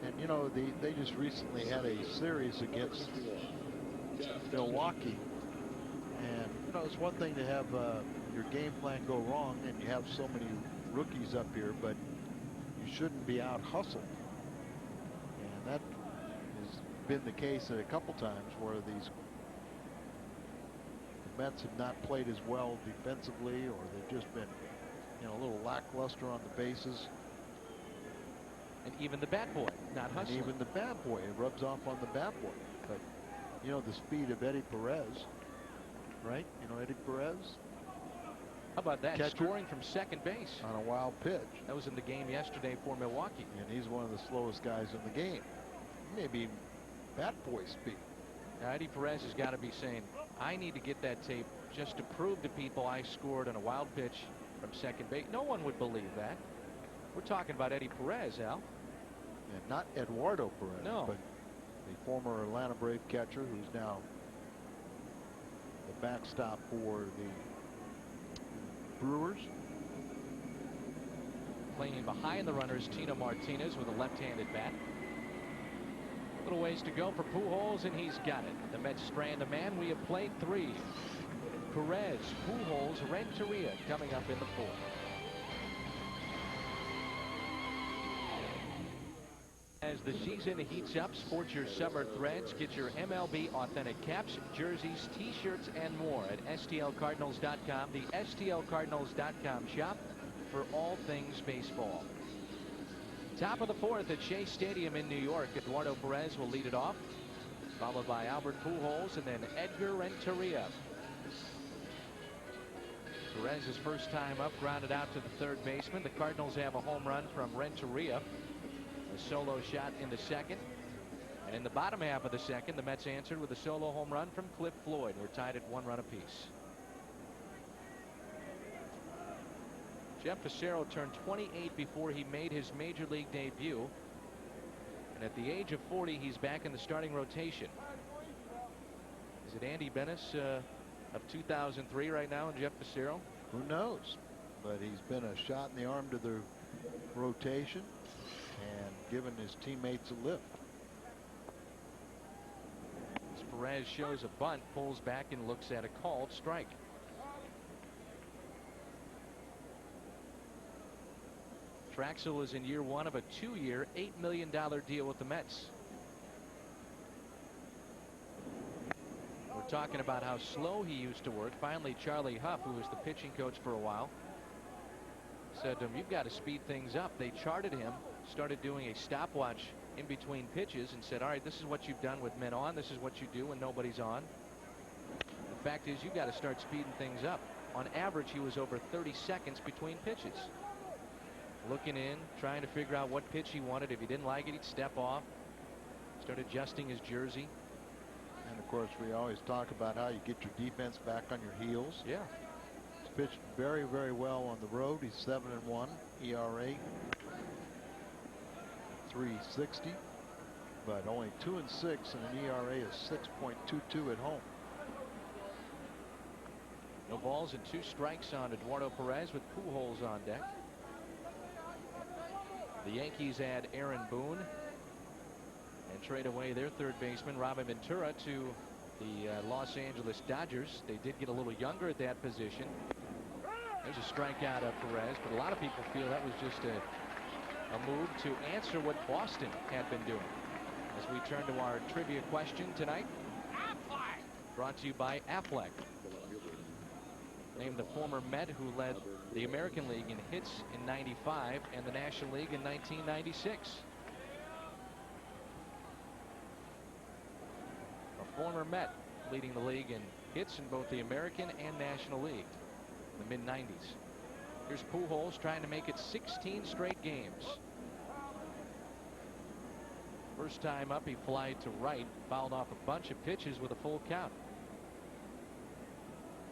And you know, they just recently had a series against Milwaukee, and you know, it's one thing to have your game plan go wrong and you have so many rookies up here, but you shouldn't be out hustled. And that has been the case at a couple times where the Mets have not played as well defensively, or they've just been, you know, a little lackluster on the bases. And even the bat boy not hustling. And even the bat boy, it rubs off on the bat boy. But you know, the speed of Eddie Perez, right? You know Eddie Perez? How about that? Catcher. Scoring from second base On a wild pitch. That was in the game yesterday for Milwaukee. And he's one of the slowest guys in the game. Maybe bat boy speed. Now, Eddie Perez has got to be saying, I need to get that tape just to prove to people I scored on a wild pitch from second base. No one would believe that. We're talking about Eddie Perez, Al. And not Eduardo Perez, No. but the former Atlanta Brave catcher who's now the backstop for the Brewers. Playing behind the runners, Tino Martinez with a left-handed bat. A little ways to go for Pujols, and he's got it. The Mets strand a man. We have played 3. Perez, Pujols, Renteria coming up in the 4th. As the season heats up, sport your summer threads. Get your MLB authentic caps, jerseys, t-shirts, and more at STLCardinals.com, the STLCardinals.com shop for all things baseball. Top of the 4th at Shea Stadium in New York. Eduardo Perez will lead it off, followed by Albert Pujols and then Edgar Renteria. Perez's first time up, grounded out to the third baseman. The Cardinals have a home run from Renteria. A solo shot in the second. And in the bottom half of the second, the Mets answered with a solo home run from Cliff Floyd. We're tied at 1 run apiece. Jeff Fassero turned 28 before he made his major league debut. And at the age of 40, he's back in the starting rotation. Is it Andy Benes of 2003 right now and Jeff Fassero? Who knows? But he's been a shot in the arm to the rotation and given his teammates a lift. As Perez shows a bunt, pulls back and looks at a called strike. Traxel is in year 1 of a 2-year, $8 million deal with the Mets. We're talking about how slow he used to work. Finally, Charlie Huff, who was the pitching coach for a while, said to him, you've got to speed things up. They charted him, started doing a stopwatch in between pitches and said, all right, this is what you've done with men on. This is what you do when nobody's on. The fact is, you got to start speeding things up. On average, he was over 30 seconds between pitches. Looking in, trying to figure out what pitch he wanted. If he didn't like it, he'd step off, start adjusting his jersey. And of course, we always talk about how you get your defense back on your heels. Yeah. He's pitched very, very well on the road. He's 7-1 ERA, 360, but only 2-6 and an ERA is 6.22 at home. No balls and 2 strikes on Eduardo Perez with Pujols on deck. The Yankees add Aaron Boone and trade away their third baseman Robin Ventura to the Los Angeles Dodgers. They did get a little younger at that position. There's a strikeout of Perez, but a lot of people feel that was just a move to answer what Boston had been doing. As we turn to our trivia question tonight, brought to you by Aflac. Named the former Met who led the American League in hits in '95 and the National League in 1996. A former Met leading the league in hits in both the American and National League in the mid-90s. Here's Pujols trying to make it 16 straight games. First time up, he flied to right, fouled off a bunch of pitches with a full count.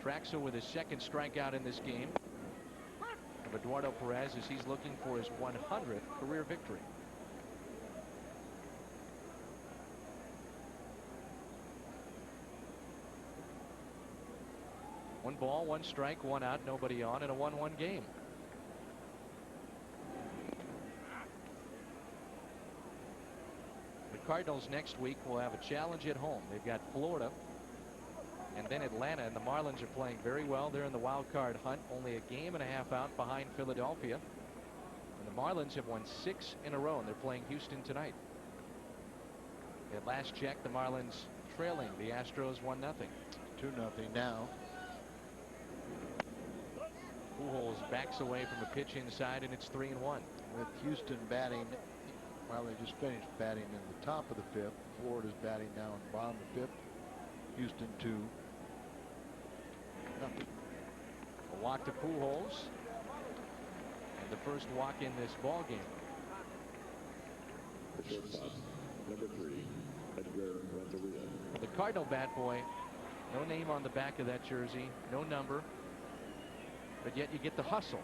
Traxel with his second strikeout in this game of Eduardo Perez as he's looking for his 100th career victory. One ball, 1 strike, 1 out, nobody on in a 1-1 game. The Cardinals next week will have a challenge at home. They've got Florida and then Atlanta, and the Marlins are playing very well. They're in the wild card hunt, only a game and a half out behind Philadelphia. And the Marlins have won 6 in a row, and they're playing Houston tonight. At last check, the Marlins trailing the Astros 1-0. 2-0 now. Pujols backs away from a pitch inside, and it's 3-1. With Houston batting, well, they just finished batting in the top of the 5th. Florida's batting now in the bottom of the 5th. Houston 2-0. A walk to Pujols, and the first walk in this ball game. The shortstop, number 3, Edgar Renteria. The Cardinal bat boy, no name on the back of that jersey, no number, but yet you get the hustle.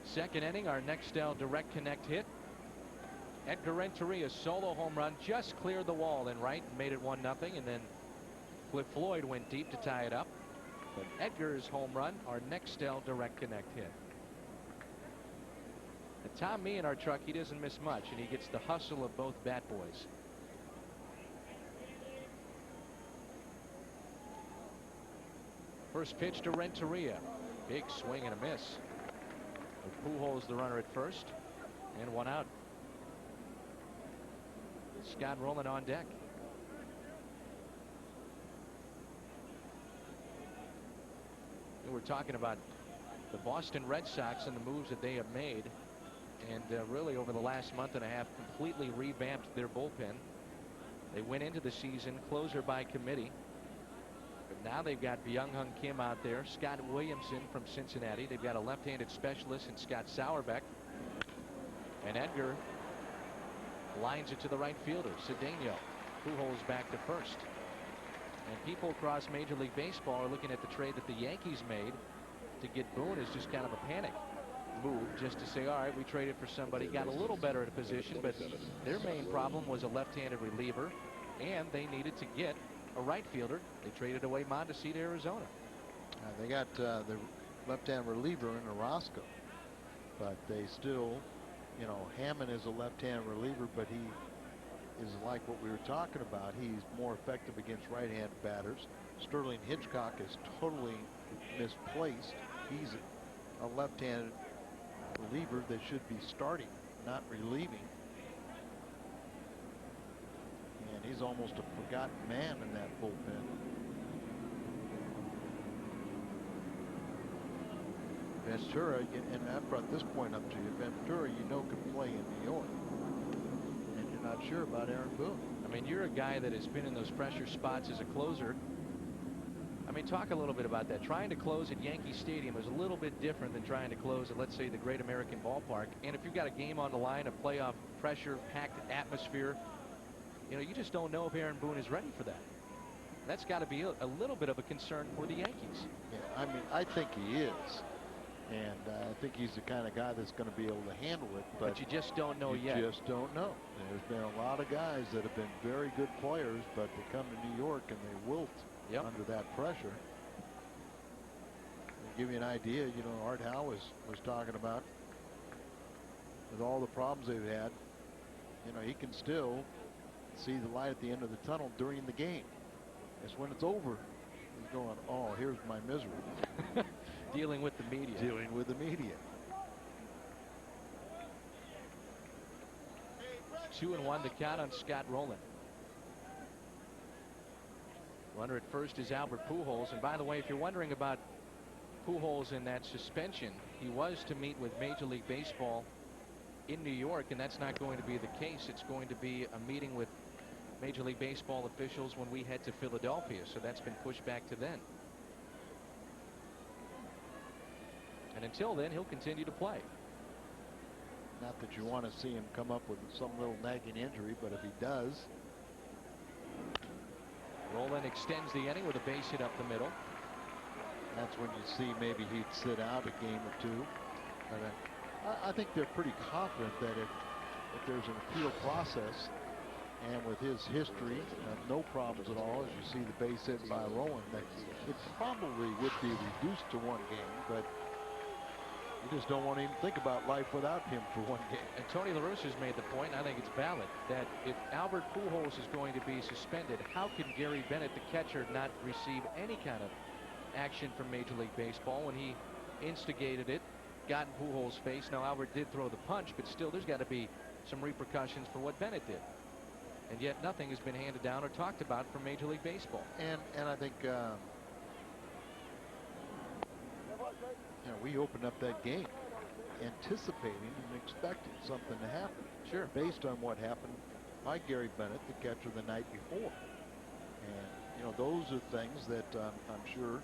Second inning, our Nextel direct connect hit. Edgar Renteria's solo home run just cleared the wall in right and made it 1-0, and then Cliff Floyd went deep to tie it up. But Edgar's home run, our Nextel direct connect hit. And Tom Meehan, our truck, he doesn't miss much, and he gets the hustle of both bat boys. First pitch to Renteria. Big swing and a miss. With Pujols the runner at first, and 1 out. Scott Rowland on deck. We were talking about the Boston Red Sox and the moves that they have made, and really over the last month and a half completely revamped their bullpen. They went into the season closer by committee, but now they've got Byung-Hyun Kim out there, Scott Williamson from Cincinnati. They've got a left-handed specialist in Scott Sauerbeck, and Edgar lines it to the right fielder, Cedeno. Pujols back to first. And people across Major League Baseball are looking at the trade that the Yankees made to get Boone as just kind of a panic move, just to say, all right, we traded for somebody, got a little better at a position, but their main problem was a left-handed reliever, and they needed to get a right fielder. They traded away Mondesi to Arizona. They got the left-hand reliever in Orozco, but they still, you know, Hammond is a left-hand reliever, but he is like what we were talking about. He's more effective against right-hand batters. Sterling Hitchcock is totally misplaced. He's a left-handed reliever that should be starting, not relieving. And he's almost a forgotten man in that bullpen. Ventura, and I brought this point up to you, Ventura, can play in New York. And you're not sure about Aaron Boone. I mean, you're a guy that has been in those pressure spots as a closer. I mean, talk a little bit about that. Trying to close at Yankee Stadium is a little bit different than trying to close at, let's say, the Great American Ballpark. And if you've got a game on the line, a playoff pressure, packed atmosphere, you just don't know if Aaron Boone is ready for that. That's got to be a little bit of a concern for the Yankees. Yeah, I mean, I think he is. And I think he's the kind of guy that's going to be able to handle it. But you just don't know yet. You just don't know. There's been a lot of guys that have been very good players, but they come to New York and they wilt under that pressure. To give you an idea, Art Howe was talking about, with all the problems they've had, he can still see the light at the end of the tunnel during the game. It's when it's over, he's going, oh, here's my misery. Dealing with the media. Dealing with the media. 2-1 to count on Scott Rowland. Runner at first is Albert Pujols. And by the way, if you're wondering about Pujols in that suspension, he was to meet with Major League Baseball in New York, and that's not going to be the case. It's going to be a meeting with Major League Baseball officials when we head to Philadelphia, so that's been pushed back to then. And until then, he'll continue to play. Not that you want to see him come up with some little nagging injury, but if he does. Rowland extends the inning with a base hit up the middle. That's when you see maybe he'd sit out a game or two. But I think they're pretty confident that if there's an appeal process, and with his history, no problems at all, as you see the base hit by Rowland, that it probably would be reduced to one game, but you just don't want to even think about life without him for one game. And Tony La Russa has made the point, and I think it's valid, that if Albert Pujols is going to be suspended, how can Gary Bennett, the catcher, not receive any kind of action from Major League Baseball when he instigated it, got in Pujols' face? Now, Albert did throw the punch, but still, there's got to be some repercussions for what Bennett did. And yet nothing has been handed down or talked about from Major League Baseball. And I think we opened up that game anticipating and expecting something to happen. Sure. Based on what happened by Gary Bennett, the catcher, the night before. And those are things that I'm sure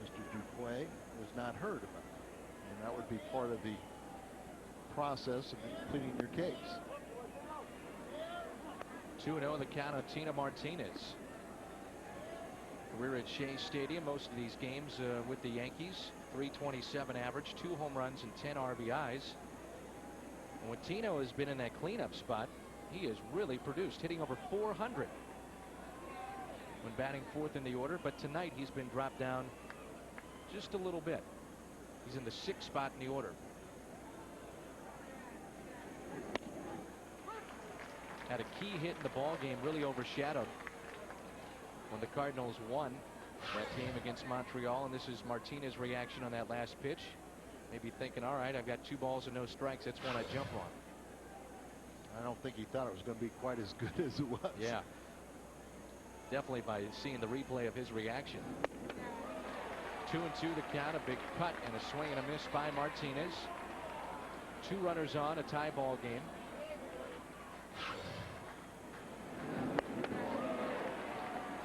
Mr. Dupuis was not heard about. And that would be part of the process of completing your case. 2-0 in the count on Tino Martinez. Career at Shea Stadium, most of these games with the Yankees. 327 average, 2 home runs and 10 RBIs. And when Tino has been in that cleanup spot, he has really produced, hitting over 400 when batting fourth in the order. But tonight he's been dropped down just a little bit. He's in the 6th spot in the order. Had a key hit in the ball game, really overshadowed when the Cardinals won that game against Montreal. And this is Martinez's reaction on that last pitch. Maybe thinking, all right, I've got 2 balls and no strikes. That's one I jump on. I don't think he thought it was going to be quite as good as it was. Yeah. Definitely by seeing the replay of his reaction. 2-2 the count, a big cut and a swing and a miss by Martinez. 2 runners on, a tie ball game.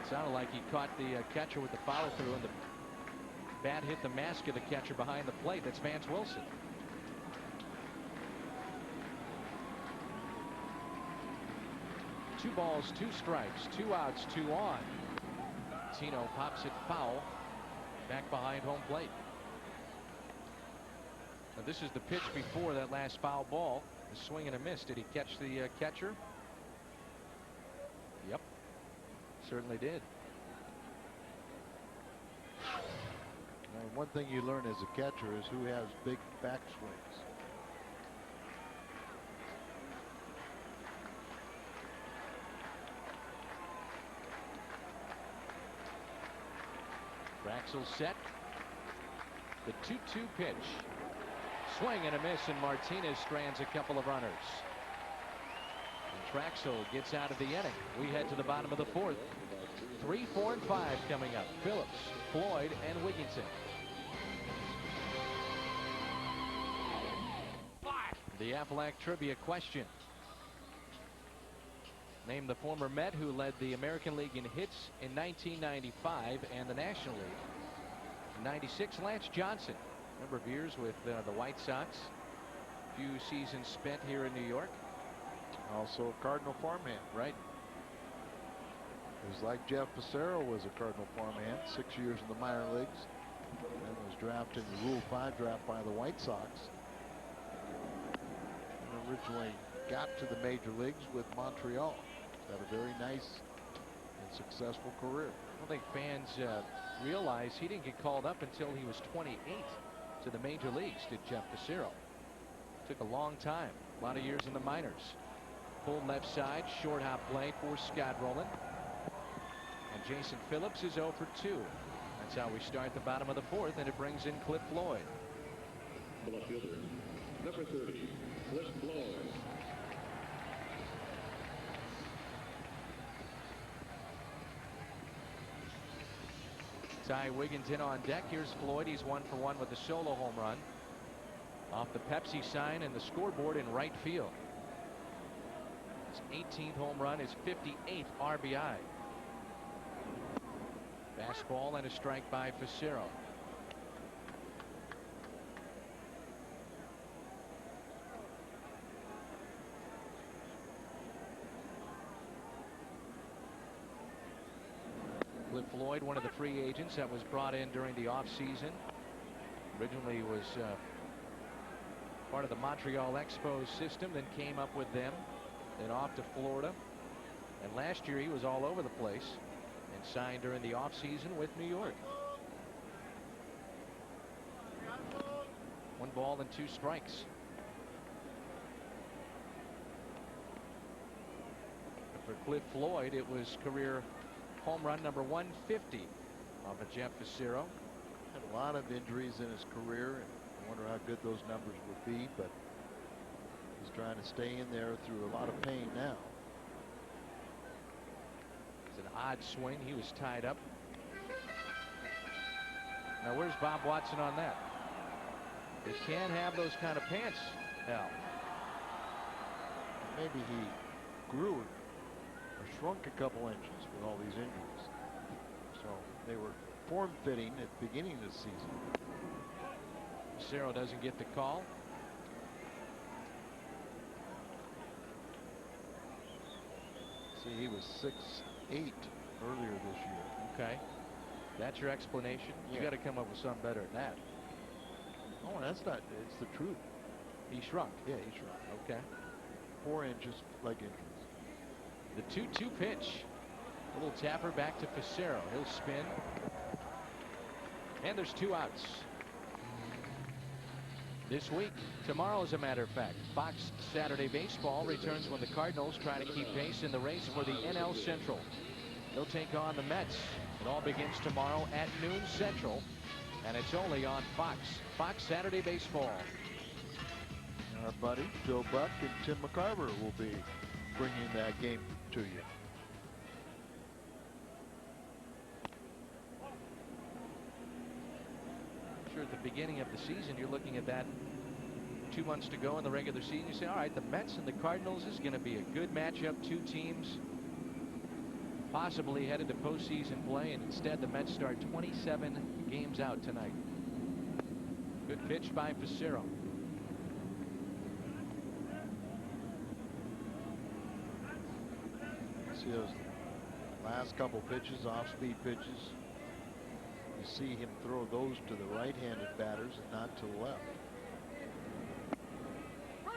Sounded like he caught the catcher with the follow through, and the bat hit the mask of the catcher behind the plate. That's Vance Wilson. Two balls, 2 strikes, 2 outs, 2 on. Tino pops it foul back behind home plate. Now this is the pitch before that last foul ball. The swing and a miss. Did he catch the catcher? Yep. Certainly did. And one thing you learn as a catcher is who has big backswings. Raxel set. The 2-2 pitch. Swing and a miss, and Martinez strands a couple of runners. And Traxel gets out of the inning. We head to the bottom of the 4th. 3, 4, and 5 coming up. Phillips, Floyd, and Wigginton. The Aflac trivia question. Name the former Met who led the American League in hits in 1995 and the National League. In 96, Lance Johnson. Number of years with the White Sox. Few seasons spent here in New York. Also a Cardinal farmhand. Right. It was like Jeff Passero was a Cardinal farmhand, 6 years in the minor leagues, and was drafted in the Rule 5 draft by the White Sox. And originally got to the major leagues with Montreal. Had a very nice and successful career. I don't think fans realize he didn't get called up until he was 28 to the major leagues, did Jeff Passero. Took a long time, a lot of years in the minors. Pulled left side, short hop play for Scott Rowland. And Jason Phillips is 0 for 2. That's how we start the bottom of the fourth, and it brings in Cliff Floyd. The left fielder, number 30, Cliff Floyd. Ty Wigginton on deck. Here's Floyd. He's 1 for 1 with a solo home run off the Pepsi sign and the scoreboard in right field. His 18th home run, his 58th RBI. Fastball and a strike by Facero. Cliff Floyd, one of the free agents that was brought in during the offseason. Originally was part of the Montreal Expos system, then came up with them, then off to Florida. And last year he was all over the place and signed during the offseason with New York. 1 ball and 2 strikes. For Cliff Floyd, it was career home run number 150 off of Jeff Facero. Had a lot of injuries in his career, and I wonder how good those numbers would be, but he's trying to stay in there through a lot of pain now. It's an odd swing. He was tied up. Now where's Bob Watson on that? You can't have those kind of pants now. Maybe he grew or shrunk a couple inches with all these injuries. So they were form-fitting at the beginning of the season. Facero doesn't get the call. See, he was 6'8" earlier this year. Okay. That's your explanation? You Yeah. got to come up with something better than that. Oh, that's not, it's the truth. He shrunk. Yeah, he shrunk. Okay. 4 inches, leg injuries. The 2-2 pitch. A little tapper back to Facero. He'll spin. And there's 2 outs. This week, tomorrow as a matter of fact, Fox Saturday Baseball returns when the Cardinals try to keep pace in the race for the NL Central. They'll take on the Mets. It all begins tomorrow at noon Central, and it's only on Fox. Fox Saturday Baseball. Our buddy Joe Buck and Tim McCarver will be bringing that game to you. Sure, at the beginning of the season, you're looking at that 2 months to go in the regular season. You say, all right, the Mets and the Cardinals is going to be a good matchup. 2 teams possibly headed to postseason play, and instead the Mets start 27 games out tonight. Good pitch by Facero. See those last couple pitches, off-speed pitches. You see him throw those to the right-handed batters and not to the left.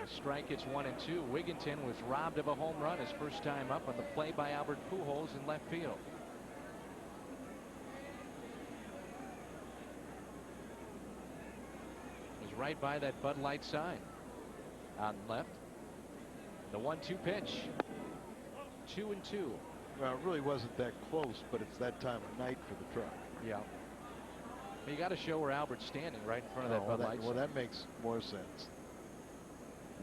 A strike, it's 1 and 2. Wigginton was robbed of a home run his first time up on the play by Albert Pujols in left field. Was right by that Bud Light sign on left. The 1-2 pitch. 2 and 2. Well, it really wasn't that close, but it's that time of night for the truck. Yeah. You got to show where Albert's standing, right in front of that Bud Light. Well, that makes more sense.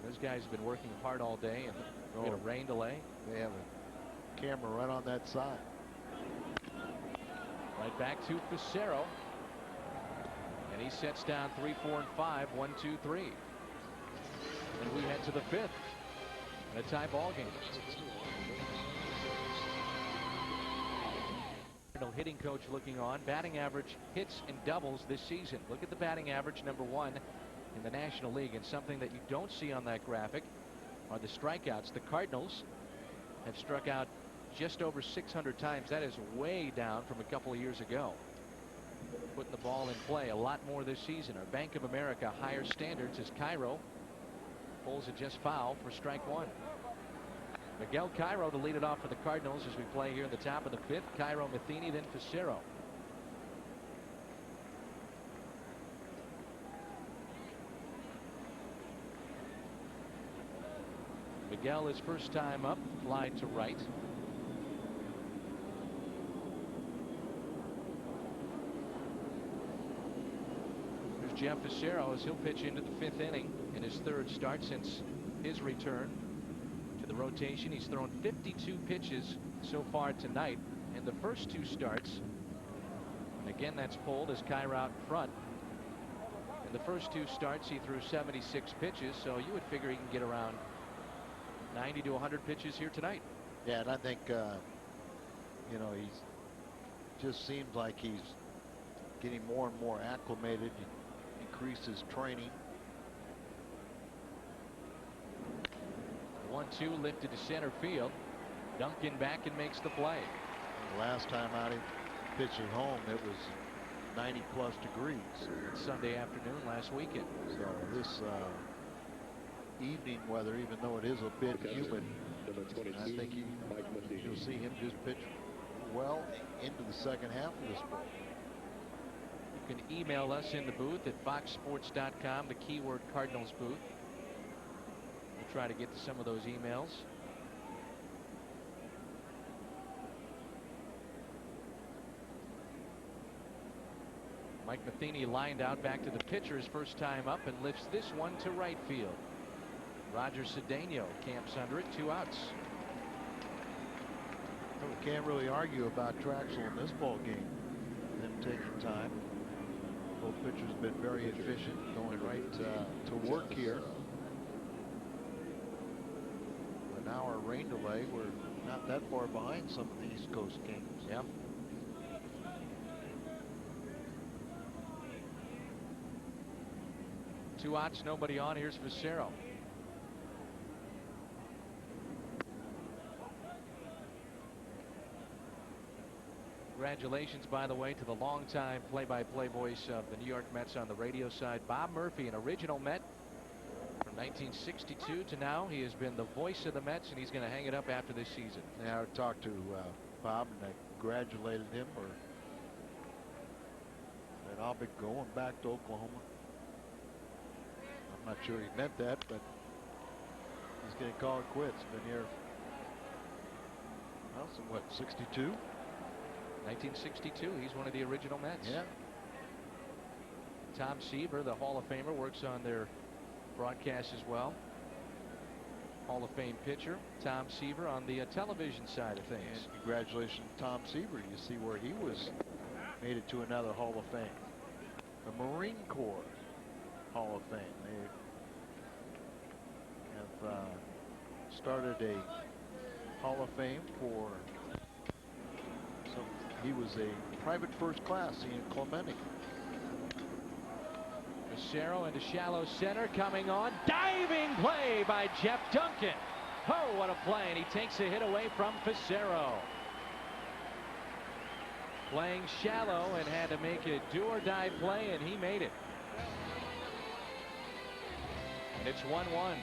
Those guys have been working hard all day, and we had a rain delay. They have a camera right on that side. Right back to Facero. And he sets down 3, 4, and 5. 1, 2, 3. And we head to the 5th in a tie ball game. Hitting coach looking on. Batting average, hits and doubles this season. Look at the batting average, #1 in the National League, and something that you don't see on that graphic are the strikeouts. The Cardinals have struck out just over 600 times. That is way down from a couple of years ago. Putting the ball in play a lot more this season. Our Bank of America higher standards as Cairo pulls it just foul for strike 1. Miguel Cairo to lead it off for the Cardinals as we play here in the top of the 5th. Cairo, Matheny, then Facero. Miguel his first time up, fly to right. Here's Jeff Facero as he'll pitch into the 5th inning in his 3rd start since his return to the rotation. He's thrown 52 pitches so far tonight in the first 2 starts. And again, that's pulled as Cairo out in front. In the first 2 starts, he threw 76 pitches, so you would figure he can get around 90 to 100 pitches here tonight. Yeah, and I think, you know, he's just seems like he's getting more and more acclimated, increases training. 1-2 lifted to center field. Duncan back and makes the play. The last time out he pitched at home, it was 90+ degrees. Sunday afternoon last weekend. So this evening weather, even though it is a bit humid, I think you'll see him just pitch well into the second half of this ball. You can email us in the booth at foxsports.com, the keyword Cardinals booth. We'll try to get to some of those emails. Mike Matheny lined out back to the pitcher his first time up and lifts this one to right field. Roger Cedeno camps under it, 2 outs. Well, we can't really argue about Traxel in this ball game. Them taking time. Both pitchers have been very efficient, going right to work here. An hour rain delay. We're not that far behind some of the East Coast games. Yeah. Two outs, nobody on. Here's Facero. Congratulations, by the way, to the longtime play-by-play voice of the New York Mets on the radio side, Bob Murphy, an original Met from 1962 to now. He has been the voice of the Mets, and he's going to hang it up after this season. Yeah, I talked to Bob, and I congratulated him for that. I'll be going back to Oklahoma. I'm not sure he meant that, but he's going to call it quits. Been here, well, so what, 62? 1962. He's one of the original Mets. Yeah. Tom Seaver, the Hall of Famer, works on their broadcast as well. Hall of Fame pitcher Tom Seaver on the television side of things. And congratulations to Tom Seaver. You see where he was, made it to another Hall of Fame. The Marine Corps Hall of Fame. They have started a Hall of Fame for some. He was a private first class in Clemente. Facero into shallow center, coming on, diving play by Jeff Duncan. Oh, what a play, and he takes a hit away from Facero. Playing shallow and had to make a do-or-die play, and he made it. And it's 1-1.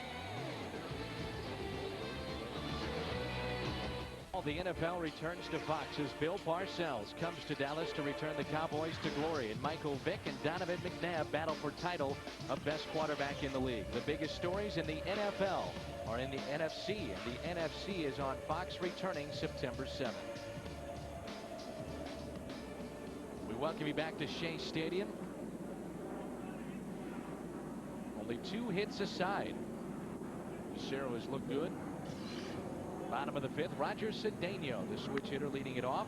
The NFL returns to Fox as Bill Parcells comes to Dallas to return the Cowboys to glory, and Michael Vick and Donovan McNabb battle for title of best quarterback in the league. The biggest stories in the NFL are in the NFC, and the NFC is on Fox, returning September 7th. We welcome you back to Shea Stadium. Only 2 hits aside. Facero has looked good. Bottom of the 5th, Roger Cedeno, the switch hitter, leading it off.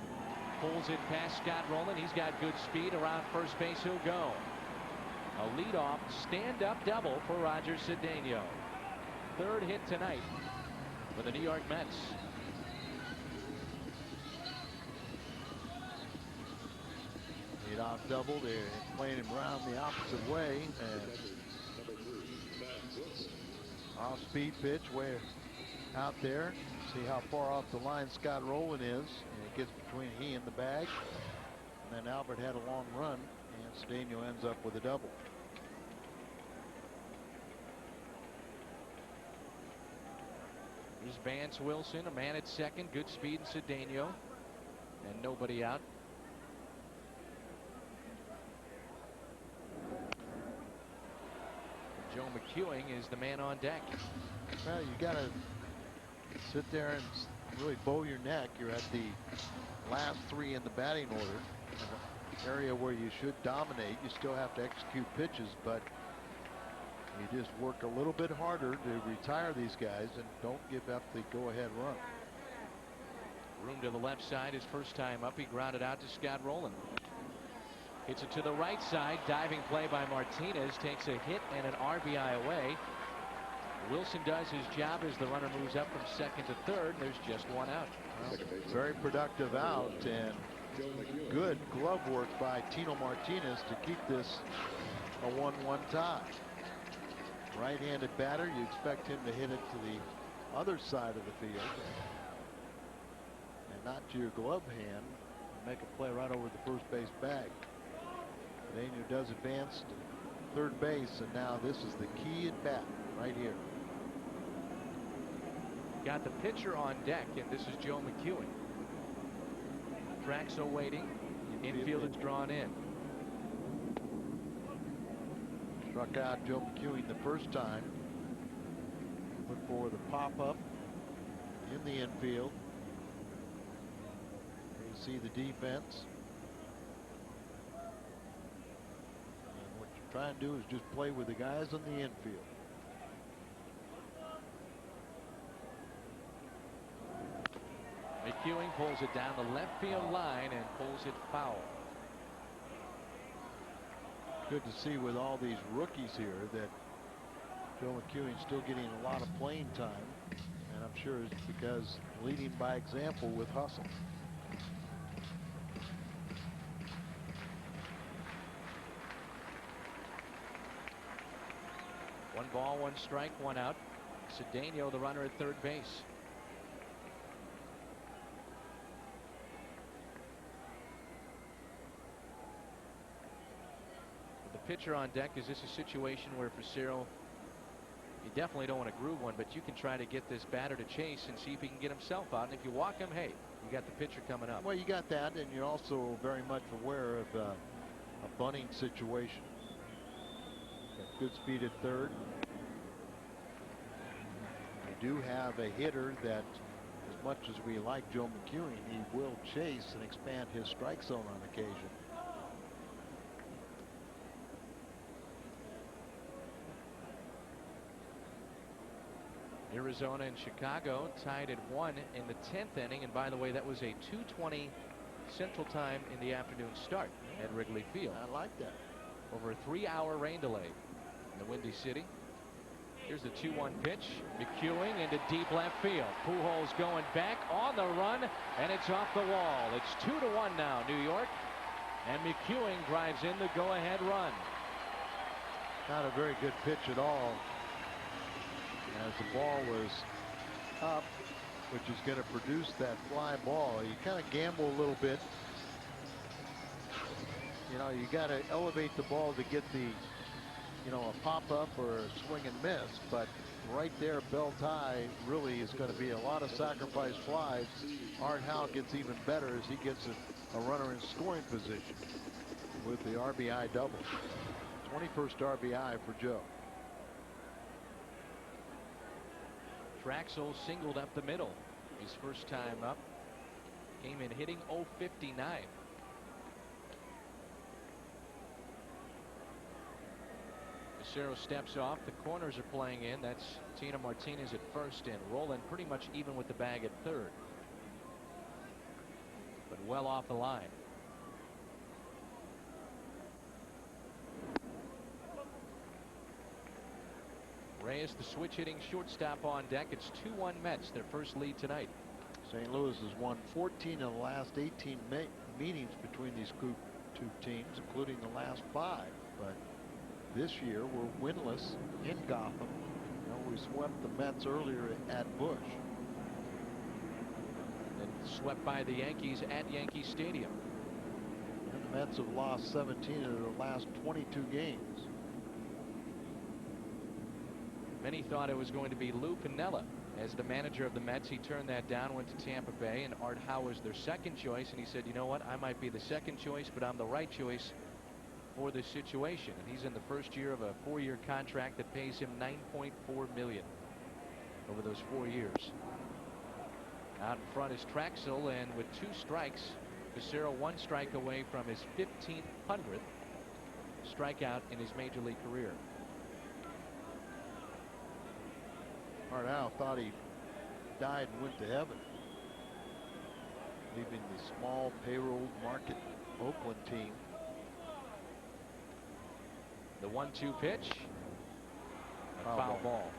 Pulls it past Scott Rowland. He's got good speed. Around first base he'll go. A leadoff stand-up double for Roger Cedeno. third hit tonight for the New York Mets. Leadoff double. They're playing him around the opposite way. And off-speed pitch way out there. See how far off the line Scott Rowland is. And it gets between he and the bag. And then Albert had a long run. And Cedeno ends up with a double. Here's Vance Wilson, a man at second. Good speed in Cedeno. And nobody out. Joe McEwing is the man on deck. Well, you got to sit there and really bow your neck. You're at the last three in the batting order. An area where you should dominate. You still have to execute pitches, but you just work a little bit harder to retire these guys and don't give up the go-ahead run. Room to the left side. His first time up. He grounded out to Scott Rowland. Hits it to the right side. Diving play by Martinez. Takes a hit and an RBI away. Wilson does his job as the runner moves up from second to third. There's just one out. Well, very productive out and good glove work by Tino Martinez to keep this a 1-1 tie. Right-handed batter, you expect him to hit it to the other side of the field and not to your glove hand and make a play right over the first base bag. Cedeno does advance to third base, and now this is the key at bat right here. Got the pitcher on deck, and this is Joe McEwing. Traxo waiting. Infield is drawn in. Struck out Joe McEwing the first time. Look for the pop-up in the infield. There you see the defense. And what you're trying to do is just play with the guys on the infield. McEwing pulls it down the left field line and pulls it foul. Good to see with all these rookies here that Joe McEwing's still getting a lot of playing time, and I'm sure it's because leading by example with hustle. One ball, one strike, one out. Cedeno, the runner at third base. Pitcher on deck. Is this a situation where for Cyril, you definitely don't want to groove one, but you can try to get this batter to chase and see if he can get himself out, and if you walk him, hey, you got the pitcher coming up. Well, you got that, and you're also very much aware of a bunting situation. Got good speed at third. We do have a hitter that, as much as we like Joe McEwing, he will chase and expand his strike zone on occasion. Arizona and Chicago tied at 1 in the 10th inning, and by the way, that was a 2:20 Central Time in the afternoon start at Wrigley Field. I like that. Over a 3-hour rain delay in the Windy City. Here's the 2-1 pitch. McEwing into deep left field. Pujols going back on the run, and it's off the wall. It's 2-1 now, New York, and McEwing drives in the go-ahead run. Not a very good pitch at all. As the ball was up, which is going to produce that fly ball. You kind of gamble a little bit. You know, you got to elevate the ball to get the, you know, a pop-up or a swing and miss. But right there, belt high, really is going to be a lot of sacrifice flies. Art Howe gets even better as he gets a runner in scoring position with the RBI double. 21st RBI for Joe. Traxel singled up the middle his first time up. Came in hitting .059. Cicero steps off. The corners are playing in. That's Tino Martinez at first and Rowland pretty much even with the bag at third, but well off the line. Reyes Reyes, the switch hitting shortstop, on deck. It's 2-1 Mets, their first lead tonight. St. Louis has won 14 in the last 18 meetings between these two teams, including the last 5. But this year we're winless in Gotham. You know, we swept the Mets earlier at Busch. And swept by the Yankees at Yankee Stadium. And the Mets have lost 17 of their last 22 games. Many thought it was going to be Lou Piniella as the manager of the Mets. He turned that down, went to Tampa Bay, and Art Howe was their second choice. And he said, you know what, I might be the second choice, but I'm the right choice for this situation. And he's in the first year of a 4-year contract that pays him $9.4 million over those 4 years. Out in front is Traxel, and with 2 strikes, Pissarro 1 strike away from his 1500th strikeout in his major league career. Art Howe thought he died and went to heaven, leaving the small payroll market Oakland team. The 1-2 pitch. A foul ball.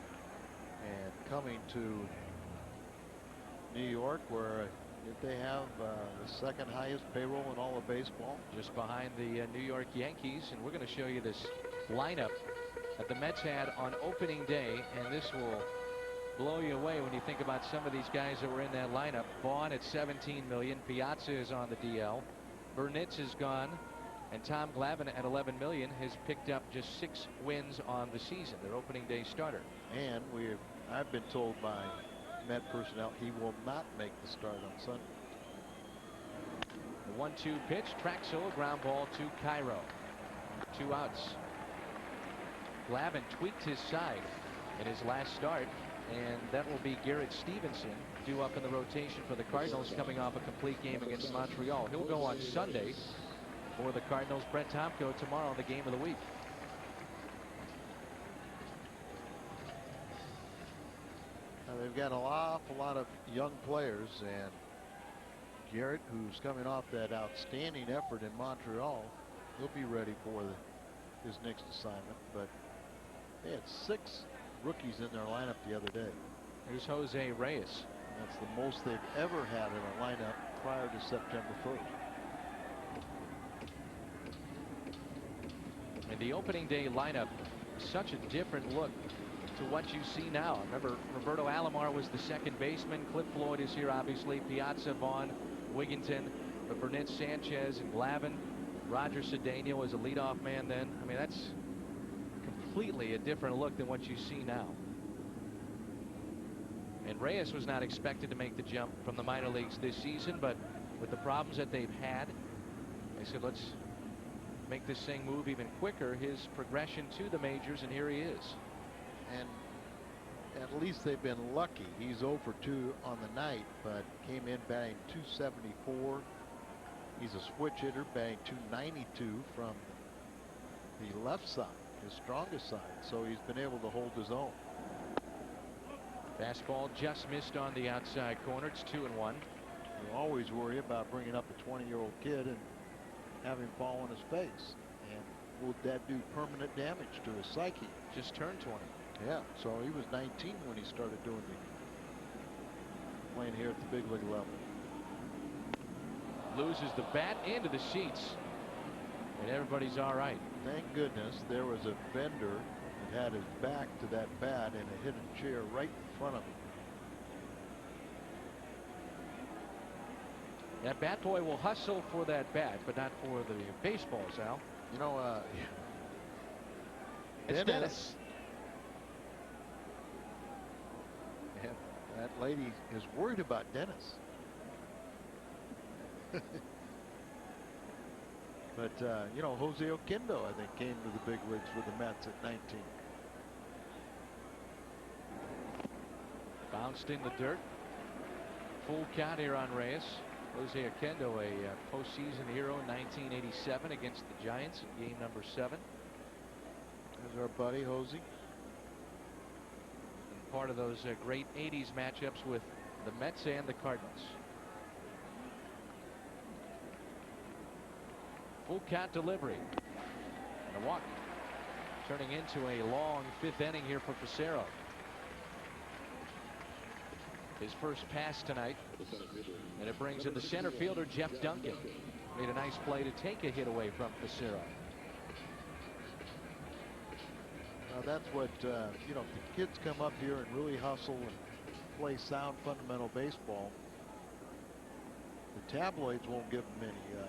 And coming to New York, where they have the second highest payroll in all of baseball, just behind the New York Yankees. And we're going to show you this lineup that the Mets had on opening day, and this will blow you away when you think about some of these guys that were in that lineup. Vaughn at $17 million. Piazza is on the DL. Burnitz is gone. And Tom Glavine at $11 million has picked up just 6 wins on the season, their opening day starter. And I've been told by Met personnel he will not make the start on Sunday. The 1-2 pitch. Traxel, ground ball to Cairo. 2 outs. Glavine tweaked his side in his last start, and that will be Garrett Stevenson, due up in the rotation for the Cardinals, coming off a complete game against Montreal. He'll go on Sunday for the Cardinals. Brent Tomko tomorrow in the game of the week. Now they've got an awful lot of young players, and Garrett, who's coming off that outstanding effort in Montreal, he'll be ready for his next assignment. But they had 6 rookies in their lineup the other day. Here's Jose Reyes. That's the most they've ever had in a lineup prior to September 1st. And the opening day lineup, such a different look to what you see now. Remember, Roberto Alomar was the second baseman. Cliff Floyd is here, obviously. Piazza, Vaughn, Wigginton, but Burnett, Sanchez, and Glavine. Roger Cedeno was a leadoff man then. I mean, that's completely a different look than what you see now. And Reyes was not expected to make the jump from the minor leagues this season, but with the problems that they've had, they said, let's make this thing move even quicker. His progression to the majors, and here he is. And at least they've been lucky. He's 0 for 2 on the night, but came in batting .274. He's a switch hitter, batting .292 from the left side, his strongest side. So he's been able to hold his own. Fastball just missed on the outside corner. It's 2-1. You always worry about bringing up a 20-year-old kid and having him fall on his face. And would that do permanent damage to his psyche? Just turned 20. Yeah, so he was 19 when he started doing playing here at the big league level. Loses the bat into the seats, and everybody's all right. Thank goodness there was a vendor that had his back to that bat and a hidden chair right in front of him. That bat boy will hustle for that bat, but not for the baseballs, Al. You know, it's Dennis. Yeah, that lady is worried about Dennis. But, you know, Jose Oquendo, I think, came to the big leagues with the Mets at 19. Bounced in the dirt. Full count here on Reyes. Jose Oquendo, a postseason hero in 1987 against the Giants in game number 7. There's our buddy, Jose. And part of those great 80s matchups with the Mets and the Cardinals. Full count delivery. And a walk. turning into a long 5th inning here for Facero. His first pass tonight, and it brings in the center fielder Jeff Duncan. Made a nice play to take a hit away from Facero. Now that's what you know, if the kids come up here and really hustle and play sound fundamental baseball, the tabloids won't give them any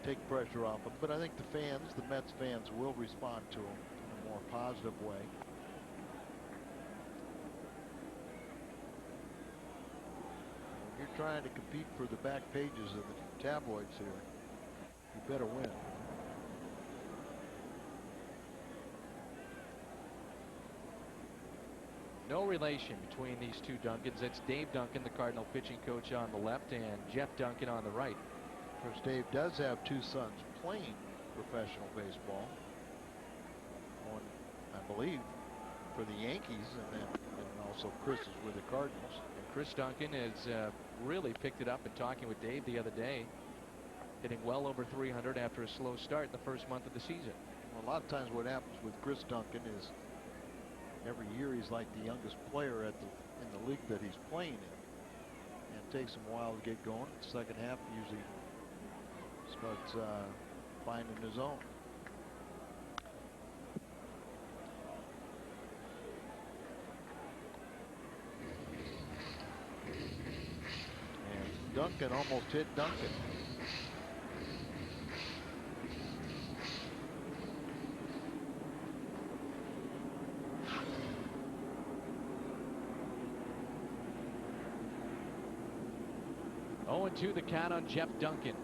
take pressure off them. But I think the fans, the Mets fans, will respond to them in a more positive way. When you're trying to compete for the back pages of the tabloids here, you better win. No relation between these two Duncans. It's Dave Duncan, the Cardinal pitching coach, on the left, and Jeff Duncan on the right. Of course, Dave does have 2 sons playing professional baseball. One, I believe, for the Yankees, and also Chris is with the Cardinals. And Chris Duncan has really picked it up in talking with Dave the other day, hitting well over 300 after a slow start in the first month of the season. Well, a lot of times what happens with Chris Duncan is every year he's like the youngest player in the league that he's playing in, and it takes him a while to get going. The second half usually starts finding his own. And Duncan almost hit Duncan. To the count on Jeff Duncan.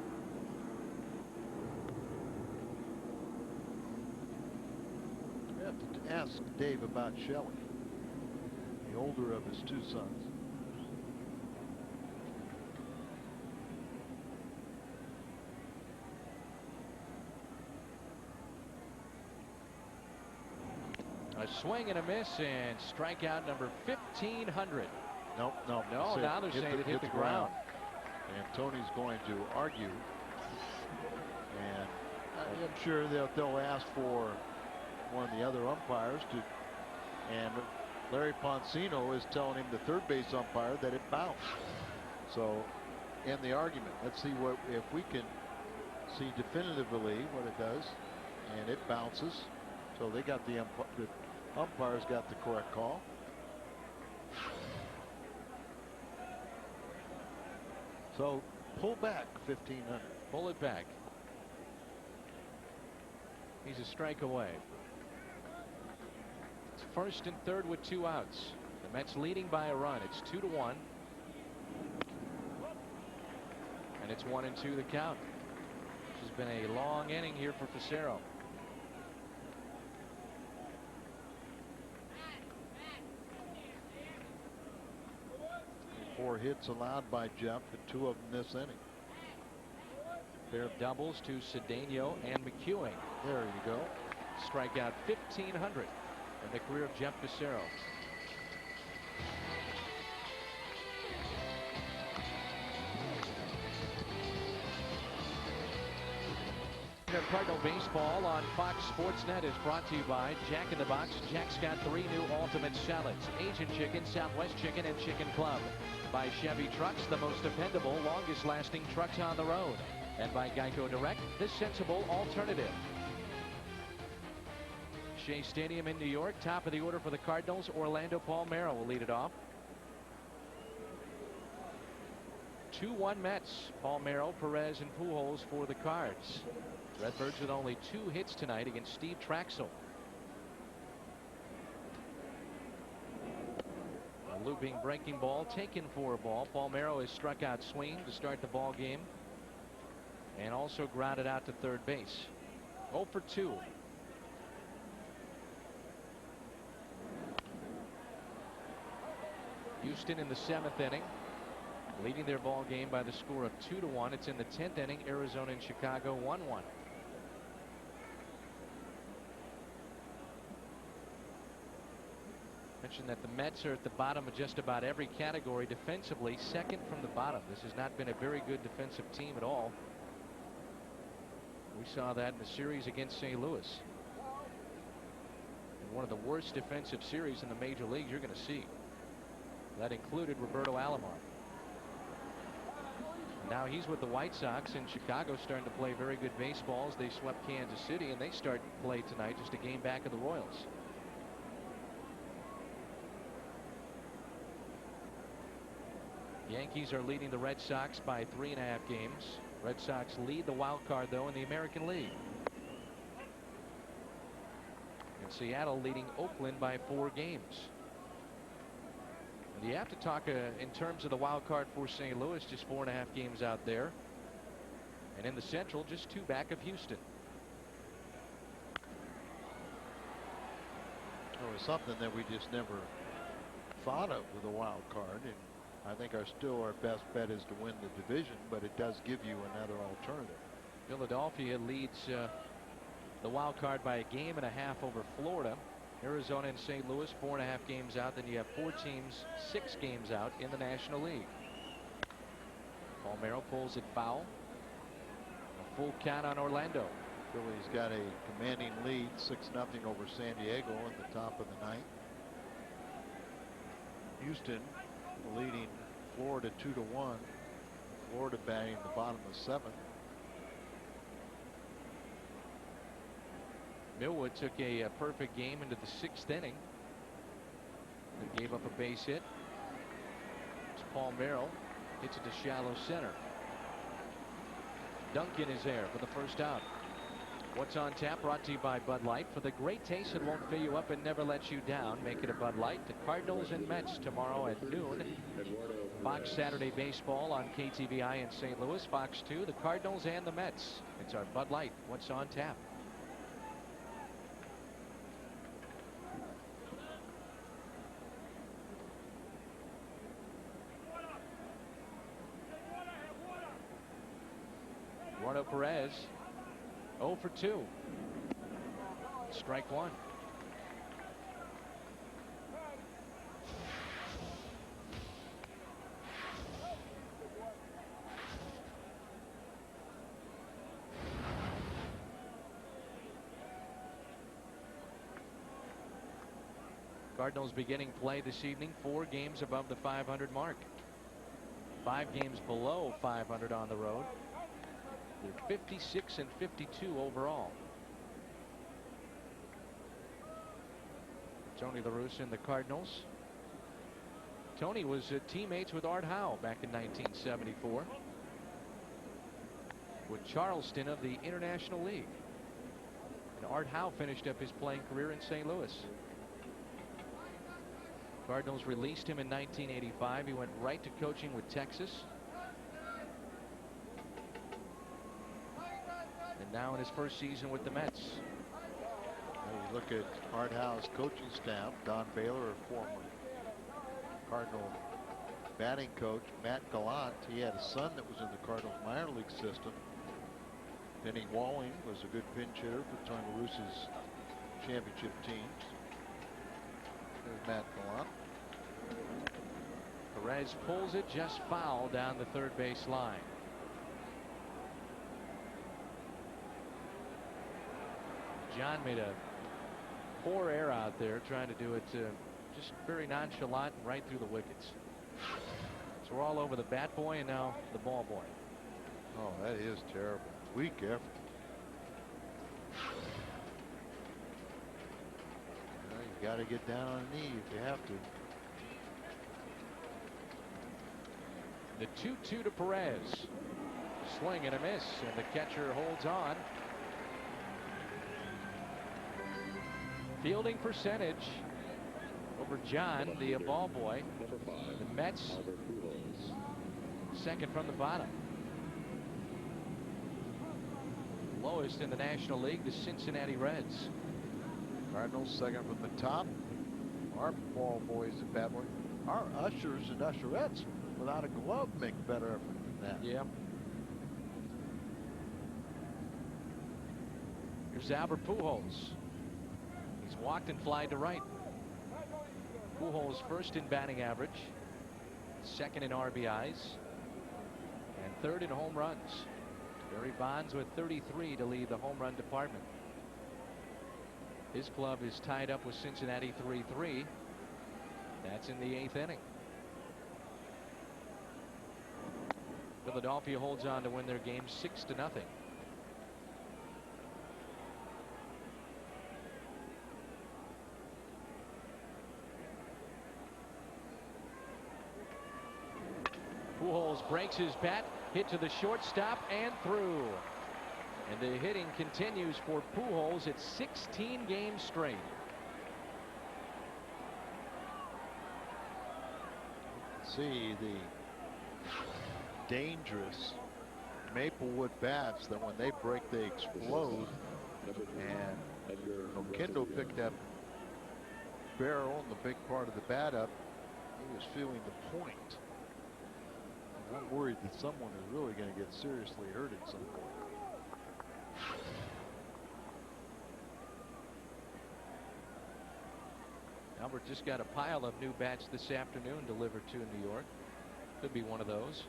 I have to ask Dave about Shelley, the older of his 2 sons. A swing and a miss, and strikeout number 1500. Nope. No, now they're saying it hit the ground. And Tony's going to argue, and I'm sure they'll ask for one of the other umpires to, and Larry Poncino is telling him, the third base umpire, that it bounced. So in the argument, let's see what, if we can see definitively what it does, and it bounces. So they got the umpires got the correct call. So pull back 1500. Pull it back. He's a strike away. It's first and third with 2 outs. The Mets leading by a run. It's 2-1. And it's 1-2 the count. This has been a long inning here for Facero. 4 hits allowed by Jeff, and 2 of them this inning. Pair of doubles to Cedeno and McEwing. There you go. Strikeout 1500 in the career of Jeff Facero. Cardinal baseball on Fox Sportsnet is brought to you by Jack in the Box. Jack's got 3 new ultimate salads: Asian chicken, Southwest chicken, and chicken club. By Chevy Trucks, the most dependable, longest lasting trucks on the road. And by Geico Direct, the sensible alternative. Shea Stadium in New York, top of the order for the Cardinals. Orlando Palmeiro will lead it off. 2-1 Mets. Palmeiro, Perez, and Pujols for the Cards. Redbirds with only 2 hits tonight against Steve Traxel. A looping breaking ball taken for a ball. Palmeiro has struck out swinging to start the ball game, and also grounded out to third base. 0 for 2. Houston in the 7th inning, leading their ball game by the score of 2-1. It's in the 10th inning. Arizona and Chicago 1-1. Mentioned that the Mets are at the bottom of just about every category defensively, second from the bottom. This has not been a very good defensive team at all. We saw that in the series against St. Louis. And one of the worst defensive series in the major leagues you're going to see. That included Roberto Alomar. Now he's with the White Sox, and Chicago's starting to play very good baseball as they swept Kansas City, and they start play tonight, just a game back of the Royals. Yankees are leading the Red Sox by 3.5 games. Red Sox lead the wild card, though, in the American League. And Seattle leading Oakland by 4 games. And you have to talk in terms of the wild card for St. Louis, just 4.5 games out there. And in the Central, just 2 back of Houston. It was something that we just never thought of with a wild card, and I think our best bet is to win the division, but it does give you another alternative. Philadelphia leads the wild card by 1.5 games over Florida. Arizona and St. Louis 4.5 games out. Then you have 4 teams 6 games out in the National League. Palmeiro pulls it foul. A full count on Orlando. Philly's got a commanding lead, 6-0 over San Diego in the top of the ninth. Houston leading Florida 2-1. Florida batting the bottom of 7th. Millwood took a perfect game into the 6th inning. And gave up a base hit. It's Palmeiro. Hits it to shallow center. Duncan is there for the first out. What's on tap brought to you by Bud Light. For the great taste that won't fill you up and never lets you down, make it a Bud Light. The Cardinals and Mets tomorrow at noon. Fox Saturday Baseball on KTVI in St. Louis. Fox 2, the Cardinals and the Mets. It's our Bud Light. What's on tap? Eduardo Perez 0 for 2. Strike 1. Cardinals beginning play this evening 4 games above the 500 mark. 5 games below 500 on the road. They're 56 and 52 overall. Tony La Russa and the Cardinals. Tony was teammates with Art Howe back in 1974 with Charleston of the International League. And Art Howe finished up his playing career in St. Louis. Cardinals released him in 1985. He went right to coaching with Texas. And now in his first season with the Mets. You look at Art Howe's coaching staff. Don Baylor, a former Cardinal batting coach. Matt Gallant, he had a son that was in the Cardinals minor league system. Denny Walling was a good pinch hitter for Tony La Russa's championship teams. There's Matt Gallant. Perez pulls it just foul down the third base line. John made a poor error out there trying to do it just very nonchalant and right through the wickets. So we're all over the bat boy and now the ball boy. Oh, that is terrible. Weak effort. Well, you got to get down on a knee if you have to. The 2-2 to Perez. Swing and a miss, and the catcher holds on. Fielding percentage over John, the ball boy. The Mets second from the bottom. Lowest in the National League, the Cincinnati Reds. Cardinals second from the top. Our ball boys and bad boy. Our ushers and usherettes without a glove make better effort than that. Yeah. Here's Albert Pujols. He's walked and flied to right. Pujols first in batting average, second in RBIs, and third in home runs. Barry Bonds with 33 to lead the home run department. His club is tied up with Cincinnati 3-3. That's in the 8th inning. Philadelphia holds on to win their game 6-0. Pujols breaks his bat, hit to the shortstop and through. And the hitting continues for Pujols. It's 16 games straight. See the dangerous Maplewood bats that when they break, they explode. And Kendall picked that barrel and the big part of the bat up. He was feeling the point. I'm worried that someone is really going to get seriously hurt at some point. Albert just got a pile of new bats this afternoon delivered to New York. Could be one of those.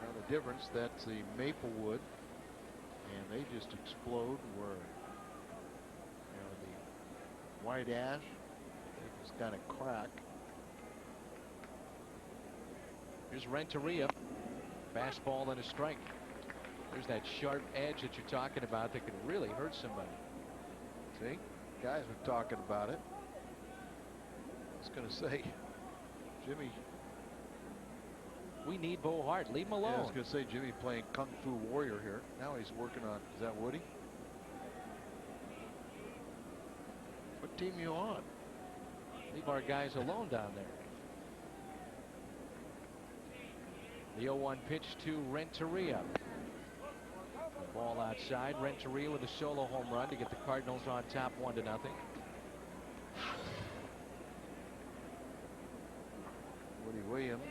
Now the difference, that's the Maplewood, and they just explode where, the white ash, they just kind of crack. Here's Renteria. Fastball and a strike. There's that sharp edge that you're talking about that could really hurt somebody. See, guys were talking about it. I was going to say, Jimmy. We need Bo Hart. Leave him alone. Yeah, I was going to say Jimmy playing Kung Fu Warrior here. Now he's working on, is that Woody? What team you on? Leave our guys alone down there. The 0-1 pitch to Renteria. The ball outside. Renteria with a solo home run to get the Cardinals on top 1-0. Woody Williams.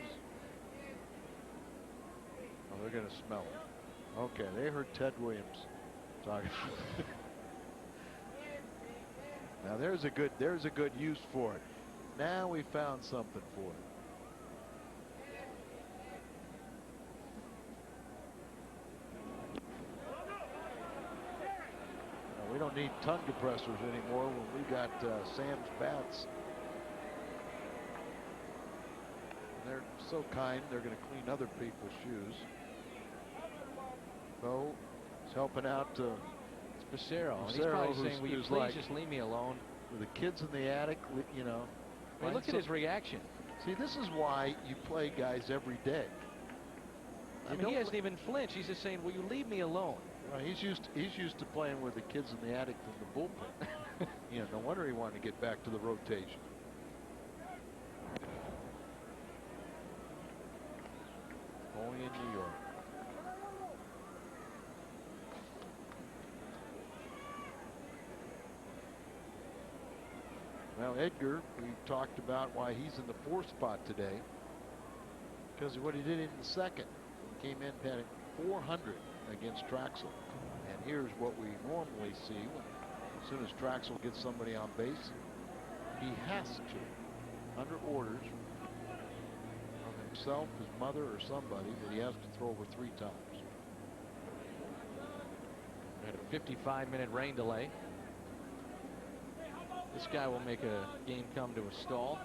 Oh, they're going to smell it. Okay, they heard Ted Williams talking. Now there's a good use for it. Now we found something for it. We don't need tongue depressors anymore when we got Sam's bats. And they're so kind, they're going to clean other people's shoes. Bo is helping out. It's Pacero. He's probably saying, will you please just leave me alone? With the kids in the attic, you know. I mean, look at his reaction. See, this is why you play guys every day. I mean, he hasn't even flinched. He's just saying, will you leave me alone? Well, he's used to playing with the kids in the attic from the bullpen. No wonder he wanted to get back to the rotation. Only in New York. Now Edgar, we talked about why he's in the 4th spot today. Because of what he did in the 2nd. He came in batting .400 against Traxel. And here's what we normally see when, as soon as Traxel gets somebody on base, he has to, under orders from himself, his mother, or somebody, that he has to throw over 3 times. We had a 55-minute rain delay. This guy will make a game come to a stall.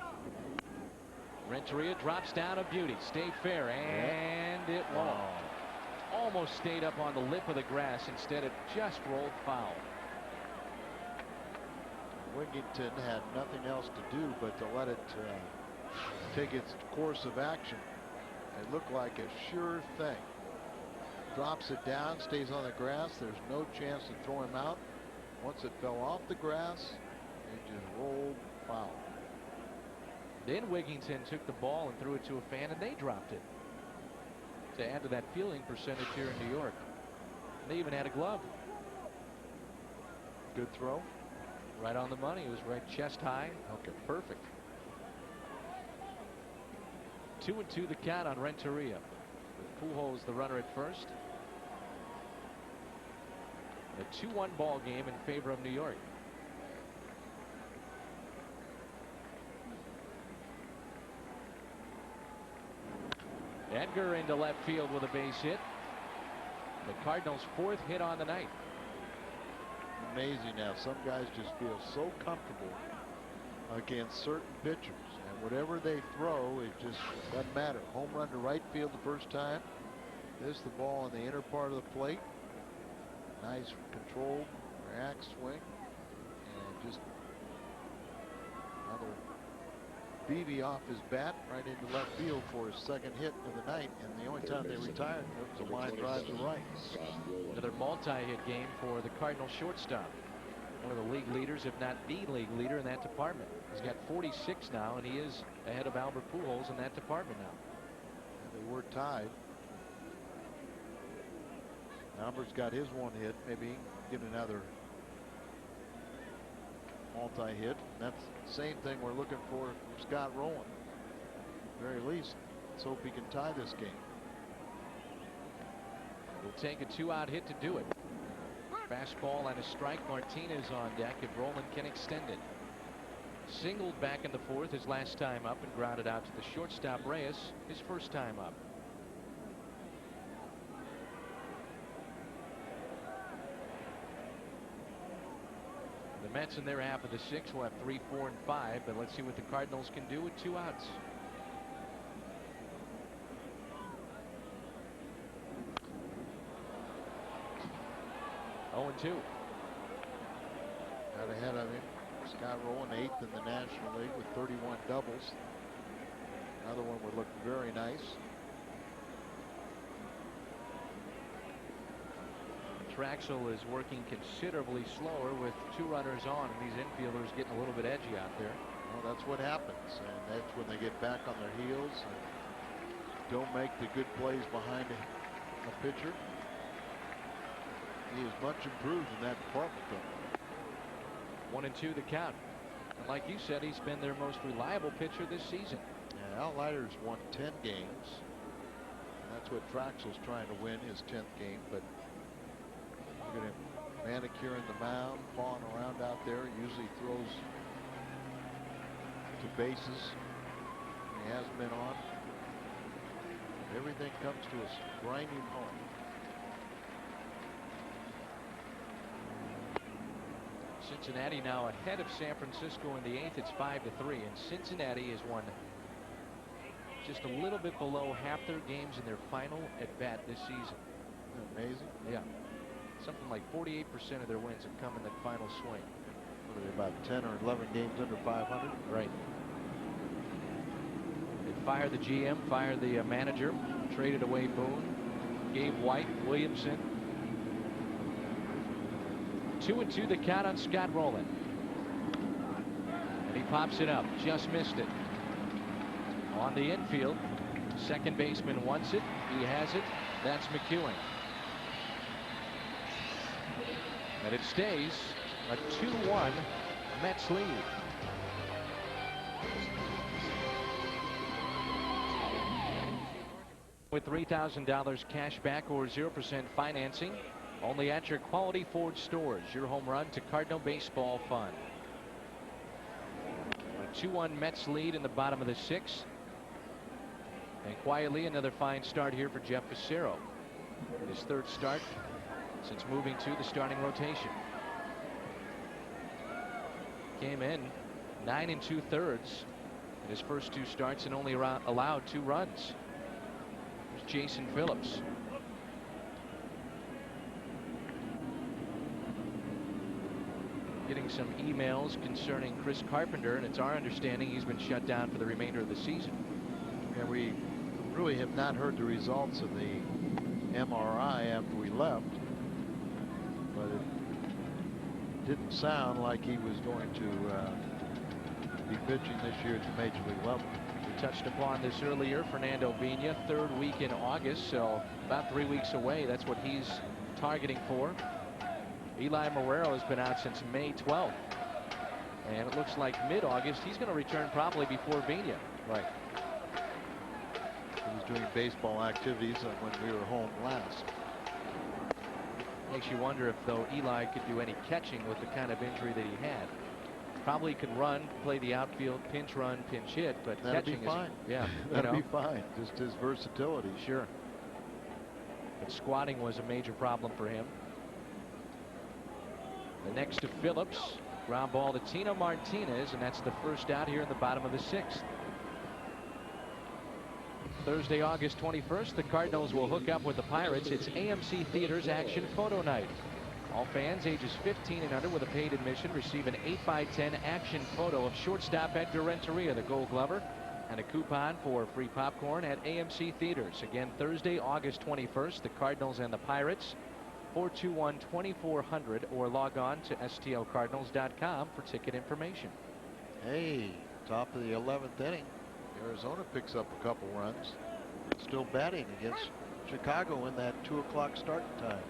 Renteria drops down a beauty. Stayed fair, and it won't. Almost stayed up on the lip of the grass. Instead, it just rolled foul. Wigington had nothing else to do but to let it take its course of action. It looked like a sure thing. Drops it down, stays on the grass. There's no chance to throw him out. Once it fell off the grass, it just rolled foul. Then Wigington took the ball and threw it to a fan, and they dropped it to add to that fielding percentage here in New York. And they even had a glove. Good throw. Right on the money. It was right chest high. Okay, perfect. 2-2 the count on Renteria. With Pujols the runner at first. A 2-1 ball game in favor of New York. Edgar into left field with a base hit. The Cardinals' 4th hit on the night. Amazing how some guys just feel so comfortable against certain pitchers, and whatever they throw, it just doesn't matter. Home run to right field the first time. This the ball on the inner part of the plate. Nice controlled relaxed swing, and just another BB off his bat right into left field for his 2nd hit of the night, and the only time they retired was a line drive to right. Another multi-hit game for the Cardinal shortstop. One of the league leaders, if not the league leader in that department. He's got 46 now, and he is ahead of Albert Pujols in that department now. And they were tied. Albert's got his 1 hit. Maybe he can get another multi-hit. That's the same thing we're looking for from Scott Rowland. At the very least, let's hope he can tie this game. It'll take a 2-out hit to do it. Fastball and a strike. Martinez on deck if Rowland can extend it. Singled back in the 4th his last time up and grounded out to the shortstop Reyes his first time up. The Mets in their half of the 6th will have 3, 4, and 5, but let's see what the Cardinals can do with 2 outs. Oh, and 2. Got ahead of him. Scott Rowland 8th in the National League with 31 doubles. Another one would look very nice. Traxel is working considerably slower with 2 runners on, and these infielders getting a little bit edgy out there. Well, that's what happens, and that's when they get back on their heels and don't make the good plays behind a pitcher. He is much improved in that department, though. 1 and 2 the count. And like you said, he's been their most reliable pitcher this season. Yeah, Al Leiter's won 10 games. And that's what Traxel's trying to win, his 10th game. But look at him manicuring the mound, pawing around out there. Usually throws to bases. He has been on. Everything comes to a grinding halt. Cincinnati now ahead of San Francisco in the 8th. It's 5-3, and Cincinnati has won just a little bit below half their games in their final at bat this season. Amazing. Yeah, something like 48% of their wins have come in that final swing. What are they, about 10 or 11 games under 500? Right. They fired the GM, fired the manager, traded away Boone, gave White, Williamson. 2 and 2 the count on Scott Rowland. And he pops it up. Just missed it. On the infield. Second baseman wants it. He has it. That's McEwen. And it stays a 2-1 Mets lead. With $3,000 cash back or 0% financing. Only at your Quality Ford stores. Your home run to Cardinal Baseball Fund. A 2-1 Mets lead in the bottom of the 6th. And quietly another fine start here for Jeff Fassero. His 3rd start since moving to the starting rotation. Came in 9 2/3 in his first 2 starts and only allowed 2 runs. There's Jason Phillips. Getting some emails concerning Chris Carpenter, and it's our understanding he's been shut down for the remainder of the season. And we really have not heard the results of the MRI after we left, but it didn't sound like he was going to be pitching this year at the major league level. We touched upon this earlier. Fernando Vina, 3rd week in August, so about 3 weeks away. That's what he's targeting for. Eli Marrero has been out since May 12th. And it looks like mid-August he's going to return probably before Vina. Right. He was doing baseball activities when we were home last. Makes you wonder if, though, Eli could do any catching with the kind of injury that he had. Probably can run, play the outfield, pinch run, pinch hit, but that'd catching be fine. is, yeah, that'd be fine. Just his versatility. Sure. The Squatting was a major problem for him. The next to Phillips. Ground ball to Tino Martinez, and that's the first out here in the bottom of the 6th. Thursday, August 21st, the Cardinals will hook up with the Pirates. It's AMC Theaters Action Photo Night. All fans ages 15 and under with a paid admission receive an 8x10 action photo of shortstop Edgar Renteria, the Gold Glover, and a coupon for free popcorn at AMC Theaters. Again, Thursday, August 21st, the Cardinals and the Pirates. 421-2400 or log on to stlcardinals.com for ticket information. Hey, top of the 11th inning. Arizona picks up a couple runs. Still batting against Chicago in that 2 o'clock start time.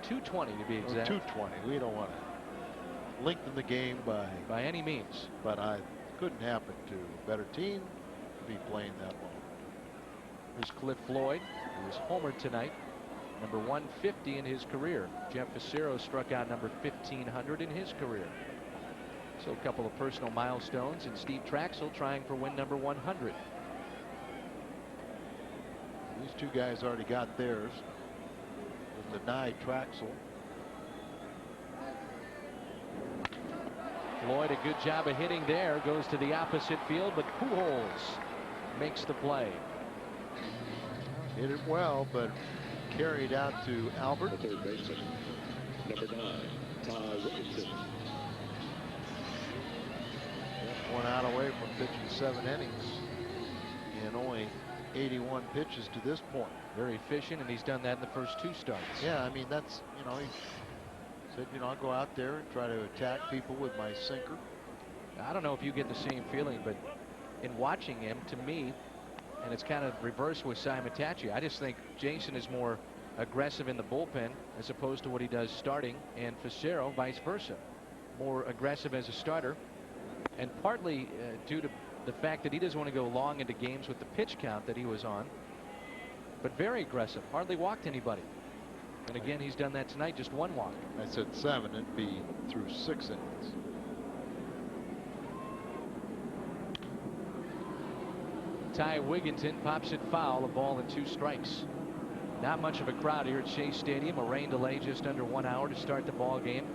2:20 to be exact. 2:20. We don't want to lengthen the game by any means. But couldn't happen to a better team to be playing that long. Here's Cliff Floyd, who was homered tonight. Number 150 in his career. Jeff Fassero struck out number 1,500 in his career. So a couple of personal milestones, and Steve Traxel trying for win number 100. These two guys already got theirs. We'll deny Traxel. Floyd, a good job of hitting there, goes to the opposite field, but Pujols makes the play. Hit it well, but carried out to Albert. The third baseman, number 9, Ty Williamson. One out away from pitching 7 innings in only 81 pitches to this point. Very efficient, and he's done that in the first 2 starts. Yeah, I mean, that's, you know, he said, you know, I'll go out there and try to attack people with my sinker. I don't know if you get the same feeling, but in watching him, to me, and it's kind of reversed with Simon Tachi, I just think Jason is more aggressive in the bullpen as opposed to what he does starting, and Fassero vice versa. More aggressive as a starter, and partly due to the fact that he doesn't want to go long into games with the pitch count that he was on, but very aggressive, hardly walked anybody. And again, he's done that tonight, just 1 walk. I said 7, it'd be through 6 innings. Ty Wigginton pops it foul, a ball and 2 strikes. Not much of a crowd here at Shea Stadium. A rain delay just under 1 hour to start the ball game.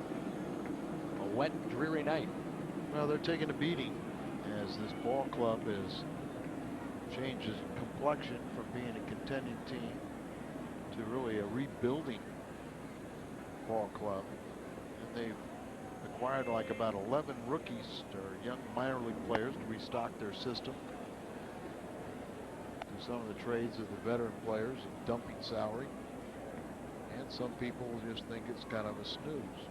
A wet, dreary night. Well, they're taking a beating as this ball club is changes complexion from being a contending team to really a rebuilding ball club. And they've acquired like about 11 rookies or young minor league players to restock their system. Do some of the trades of the veteran players and dumping salary. And some people just think it's kind of a snooze.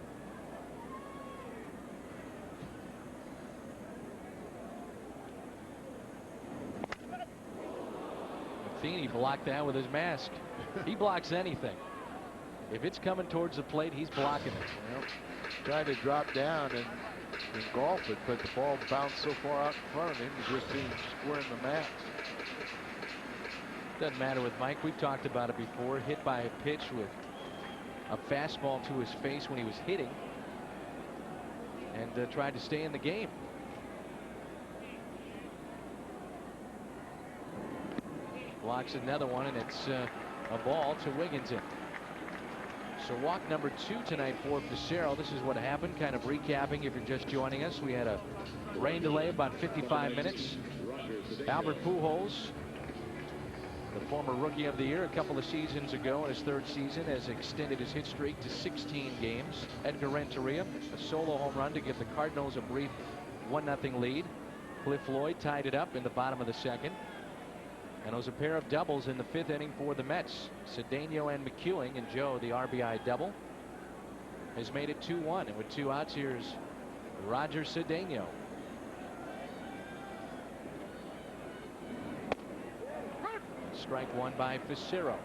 Matheny blocked that with his mask. He blocks anything. If it's coming towards the plate, he's blocking it. Well, tried to drop down and engulf it, but the ball bounced so far out in front of him, he just didn't square in the mat. Doesn't matter with Mike. We've talked about it before. Hit by a pitch with a fastball to his face when he was hitting, and tried to stay in the game. Blocks another one, and it's a ball to Wigginton. So walk number 2 tonight for Fassero. This is what happened. Kind of recapping if you're just joining us. We had a rain delay about 55 minutes. Albert Pujols, the former Rookie of the Year a couple of seasons ago in his 3rd season, has extended his hit streak to 16 games. Edgar Renteria, a solo home run to give the Cardinals a brief 1-0 lead. Cliff Floyd tied it up in the bottom of the 2nd. And it was a pair of doubles in the 5th inning for the Mets. Cedeno and McEwing, and Joe, the RBI double, has made it 2-1. And with 2 outs, here's Roger Cedeno. Strike 1 by Fassero.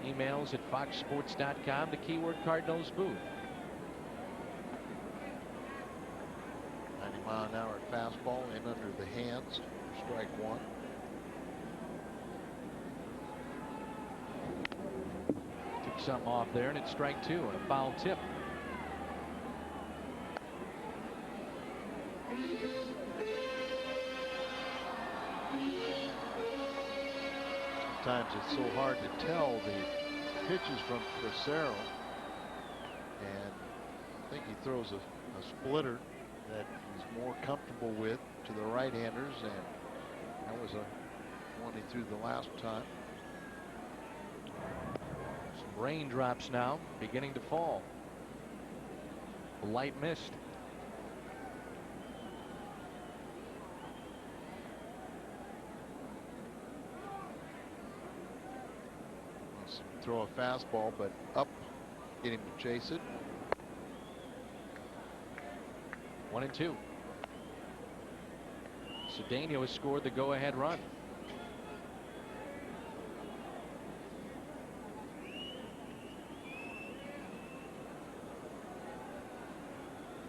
Emails at foxsports.com, the keyword Cardinals booth. 90-mile-an-hour fastball in under the hands. Strike 1. Took something off there, and it's strike 2 and a foul tip. times it's so hard to tell the pitches from Facero. And I think he throws a splitter that he's more comfortable with to the right-handers, and that was one he threw the last time. Some raindrops now beginning to fall. A light mist. Throw a fastball, but up, get him to chase it. 1-2. Cedeno has scored the go-ahead run.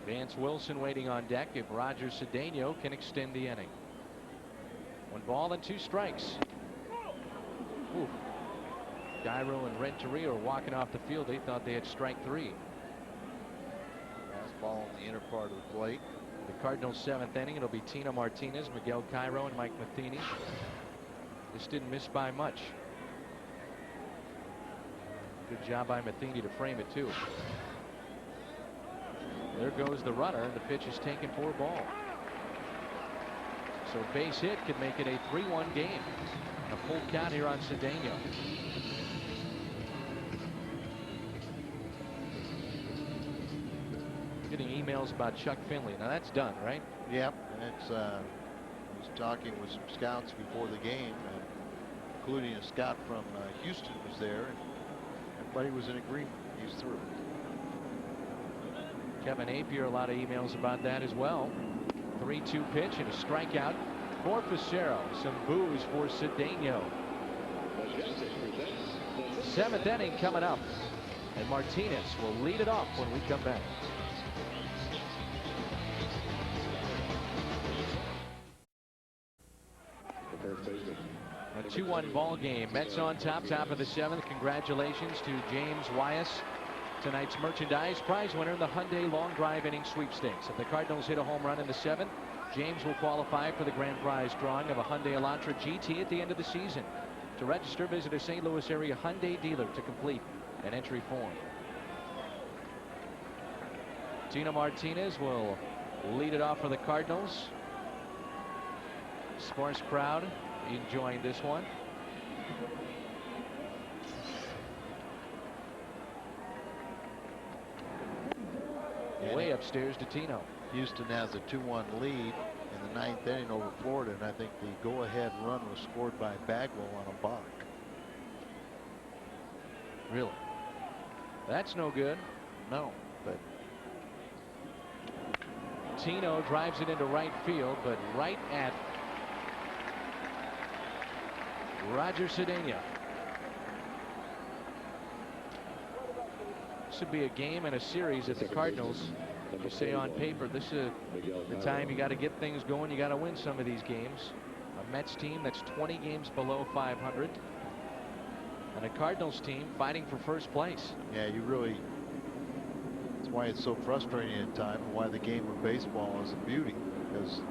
Vance Wilson waiting on deck if Roger Cedeno can extend the inning. 1 ball and 2 strikes. Ooh. Gyro and Renteria are walking off the field. They thought they had strike 3. Fastball on the inner part of the plate. The Cardinals' 7th inning. It'll be Tino Martinez, Miguel Cairo, and Mike Matheny. This didn't miss by much. Good job by Matheny to frame it too. There goes the runner, and the pitch is taken for a ball. So base hit could make it a 3-1 game. A full count here on Cedeno. Getting emails about Chuck Finley. Now that's done, right? Yep, and it's I was talking with some scouts before the game, including a scout from Houston was there, and everybody was in agreement. He's through. Kevin Apier, a lot of emails about that as well. 3-2 pitch and a strikeout for Facero. Some boos for Cedeno. 7th inning coming up, and Martinez will lead it off when we come back. A 2-1 ball game. Mets on top of the 7th. Congratulations to James Wyas, tonight's merchandise prize winner in the Hyundai Long Drive Inning Sweepstakes. If the Cardinals hit a home run in the 7th, James will qualify for the grand prize drawing of a Hyundai Elantra GT at the end of the season. To register, visit a St. Louis area Hyundai dealer to complete an entry form. Tino Martinez will lead it off for the Cardinals. Sparse crowd enjoying this one. Way upstairs to Tino. Houston has a 2-1 lead in the 9th inning over Florida, and I think the go-ahead run was scored by Bagwell on a balk. Really? That's no good. No, but Tino drives it into right field, but right at Roger Cedeno. This would be a game and a series if the Cardinals, you say on paper, this is the time you got to get things going. You got to win some of these games. A Mets team that's 20 games below 500, and a Cardinals team fighting for first place. yeah, you really, that's why it's so frustrating at times, and why the game of baseball is a beauty, because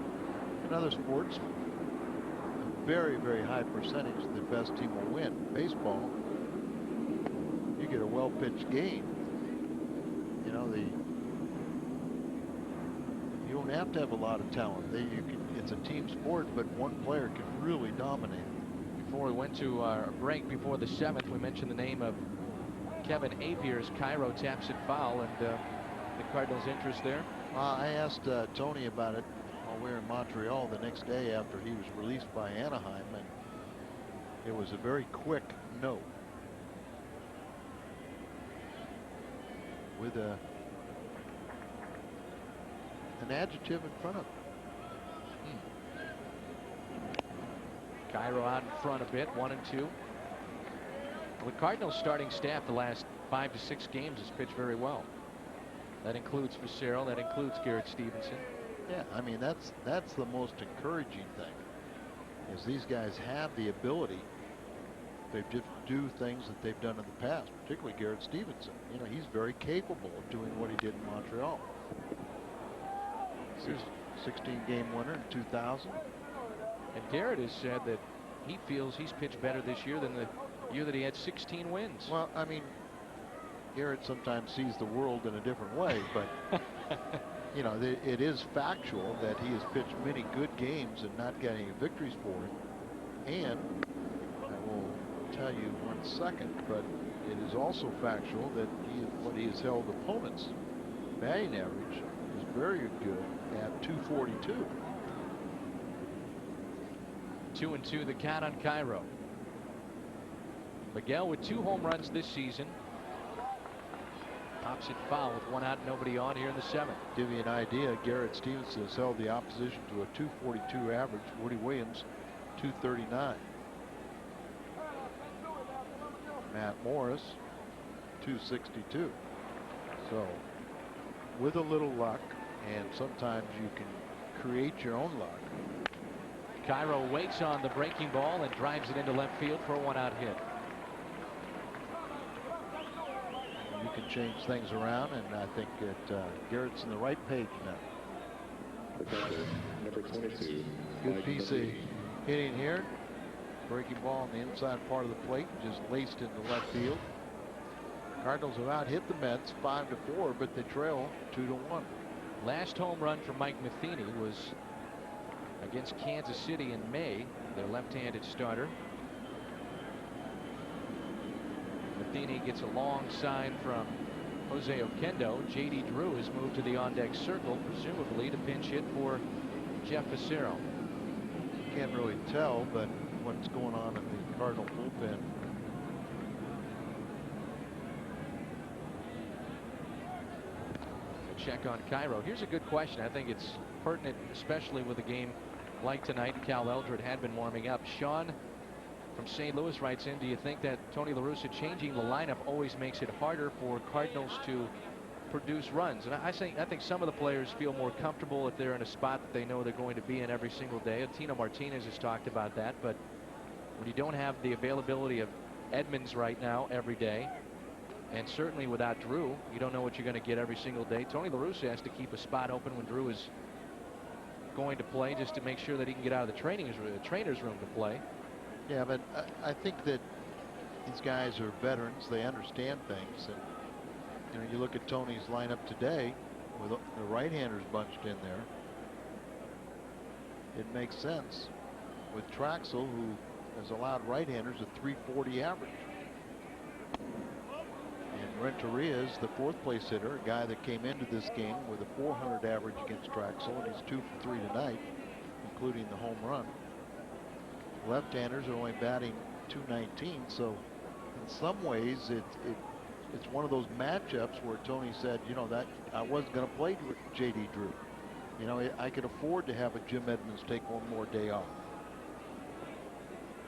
in other sports, a very, very high percentage the best team will win. Baseball, you get a well-pitched game. You know, you don't have to have a lot of talent. It's a team sport, but one player can really dominate. Before we went to our break before the 7th, we mentioned the name of Kevin Apier's. Cairo taps it foul, and the Cardinals' interest there. I asked Tony about it while we were in Montreal the next day after he was released by Anaheim, and it was a very quick no. With an adjective in front of it. Cairo out in front a bit, 1-2. Well, the Cardinals' starting staff the last 5 to 6 games has pitched very well. That includes Facero, that includes Garrett Stevenson. Yeah, I mean, that's the most encouraging thing, is these guys have the ability. They just do things that they've done in the past, particularly Garrett Stevenson. You know, he's very capable of doing what he did in Montreal. 16-game winner in 2000. And Garrett has said that he feels he's pitched better this year than the year that he had 16 wins. Well, I mean, Garrett sometimes sees the world in a different way, but you know, it is factual that he has pitched many good games and not getting any victories for it. And I will tell you 1 second, but it is also factual that what he has held opponents' batting average is very good at 242. 2-2 the count on Cairo. Miguel with 2 home runs this season. Pops it foul with 1 out, nobody on here in the 7th. Give you an idea, Garrett Stevenson has held the opposition to a 242 average. Woody Williams, 239. Matt Morris, 262. So, with a little luck, and sometimes you can create your own luck. Cairo waits on the breaking ball and drives it into left field for a 1 out hit. You can change things around, and I think that Garrett's in the right page now. The catcher, number 22. Good piece of hitting here. Breaking ball on the inside part of the plate, just laced into left field. Cardinals have out hit the Mets 5-4, but they trail 2-1. Last home run for Mike Matheny was against Kansas City in May, their left-handed starter. Matheny gets a long sign from Jose Oquendo. J.D. Drew has moved to the on-deck circle, presumably to pinch hit for Jeff Fassero. Can't really tell, but what's going on in the Cardinal bullpen. A check on Cairo. Here's a good question. I think it's pertinent, especially with a game like tonight. Cal Eldred had been warming up. Sean from St. Louis writes in, do you think that Tony La Russa changing the lineup always makes it harder for Cardinals to produce runs? And I think some of the players feel more comfortable if they're in a spot that they know they're going to be in every single day. Tino Martinez has talked about that, but when you don't have the availability of Edmonds right now every day, and certainly without Drew, you don't know what you're going to get every single day. Tony La Russa has to keep a spot open when Drew is going to play, just to make sure that he can get out of the trainer's room to play. Yeah, but I think that these guys are veterans. They understand things. And you know, you look at Tony's lineup today with the right-handers bunched in there. It makes sense with Traxel, who has allowed right-handers a 340 average. And Renteria is the 4th place hitter, a guy that came into this game with a 400 average against Traxel, and he's 2 for 3 tonight, including the home run. Left-handers are only batting 219, so in some ways it's one of those matchups where Tony said, you know, that I wasn't going to play with J.D. Drew. You know, I could afford to have a Jim Edmonds take one more day off.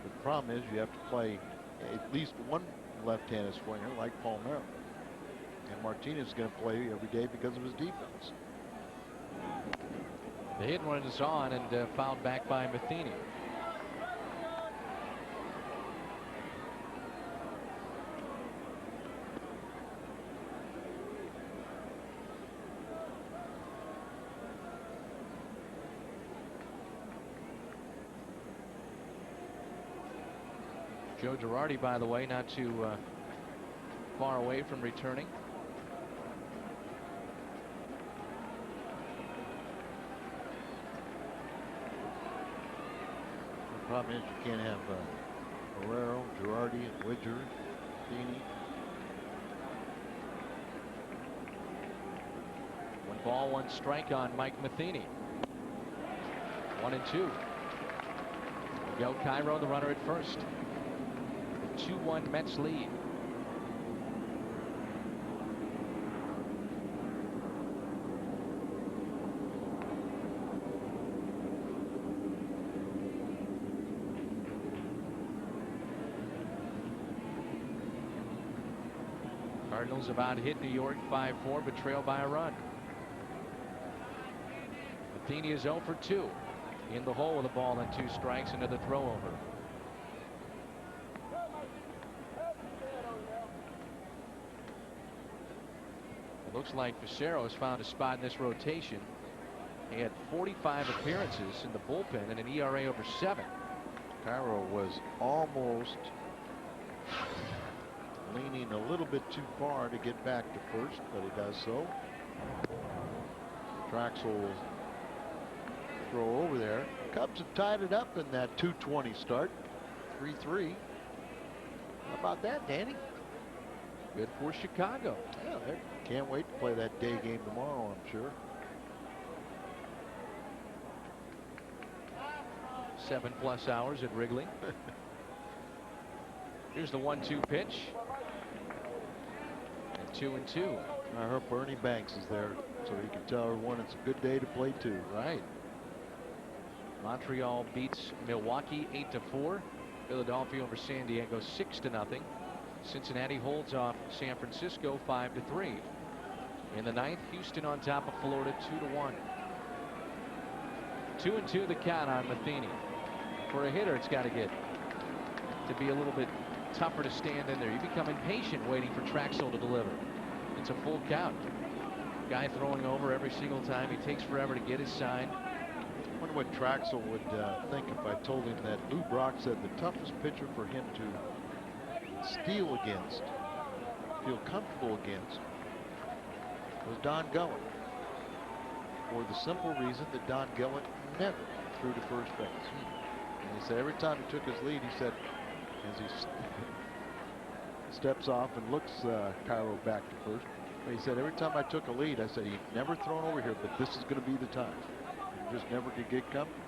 The problem is you have to play at least one left-handed swinger like Palmeiro. And Martinez is going to play every day because of his defense. The hit one is on and fouled back by Matheny. Joe Girardi, by the way, not too far away from returning. The problem is you can't have Herrero, Girardi, and Widger, Feeney. 1 ball, 1 strike on Mike Matheny. 1-2. Miguel Cairo, the runner at first. 2-1 Mets lead. Cardinals about hit New York 5-4, but trail by a run. Matheny is 0 for 2. In the hole with a ball and 2 strikes, another throw over. Looks like Fassero has found a spot in this rotation. He had 45 appearances in the bullpen and an ERA over 7. Cairo was almost leaning a little bit too far to get back to first, but he does so. Traxel will throw over there. Cubs have tied it up in that 2:20 start. 3-3. How about that, Danny? Good for Chicago. Yeah, they can't wait to play that day game tomorrow, I'm sure. 7+ hours at Wrigley. Here's the 1-2 pitch. And 2-2. I hope Bernie Banks is there so he can tell everyone it's a good day to play too. Right. Montreal beats Milwaukee 8-4. Philadelphia over San Diego 6-0. Cincinnati holds off San Francisco 5-3. In the 9th, Houston on top of Florida 2-1. 2-2 the count on Matheny. For a hitter, it's got to get to be a little bit tougher to stand in there. You become impatient waiting for Traxel to deliver. It's a full count. Guy throwing over every single time. He takes forever to get his sign. I wonder what Traxel would think if I told him that Lou Brock said the toughest pitcher for him to steal against, feel comfortable against, was Don Gullen. For the simple reason that Don Gullen never threw to first base. And he said every time he took his lead, he said, as he steps off and looks Cairo back to first, he said every time I took a lead, I said he'd never thrown over here, but this is going to be the time. He just never could get comfortable.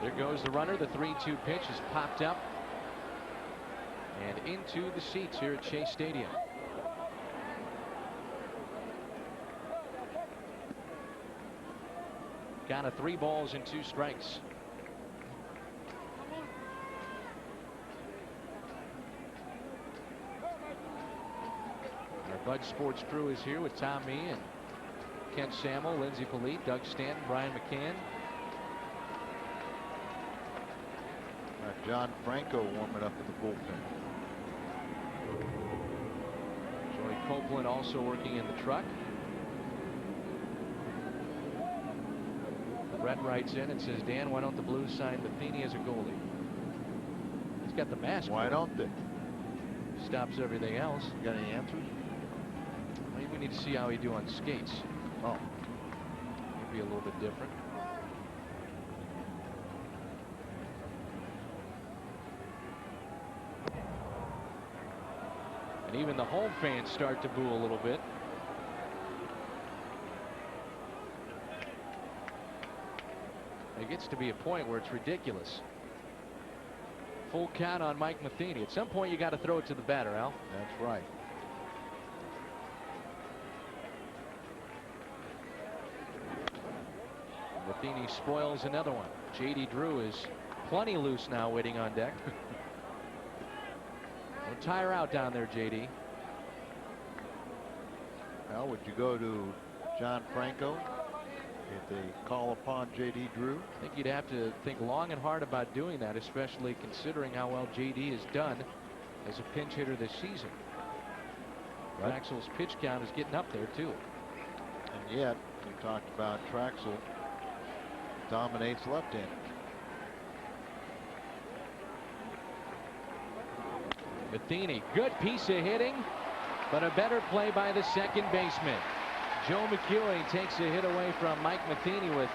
There goes the runner. The 3-2 pitch is popped up and into the seats here at Chase Stadium. Got a 3 balls and 2 strikes. Our Bud Sports crew is here with Tom Mee and Ken Samuel, Lindsey Polite, Doug Stanton, Brian McCann. John Franco warming up in the bullpen. Joey Copeland also working in the truck. Brett writes in and says, Dan, why don't the Blues sign Matheny as a goalie? He's got the mask. Why don't they? Stops everything else. You got any answers? Maybe we need to see how he do on skates. Oh, Maybe a little bit different. And even the home fans start to boo a little bit. It gets to be a point where it's ridiculous. Full count on Mike Matheny. At some point you got to throw it to the batter, Al. that's right. Matheny spoils another one. J.D. Drew is plenty loose now, waiting on deck. Don't tire out down there, J.D. Well, would you go to John Franco if they call upon J.D. Drew? I think you'd have to think long and hard about doing that, especially considering how well J.D. has done as a pinch hitter this season. Right. Traxel's pitch count is getting up there, too. And yet, we talked about Traxel dominates left-handed. Matheny, good piece of hitting, but a better play by the second baseman. Joe McEwing takes a hit away from Mike Matheny with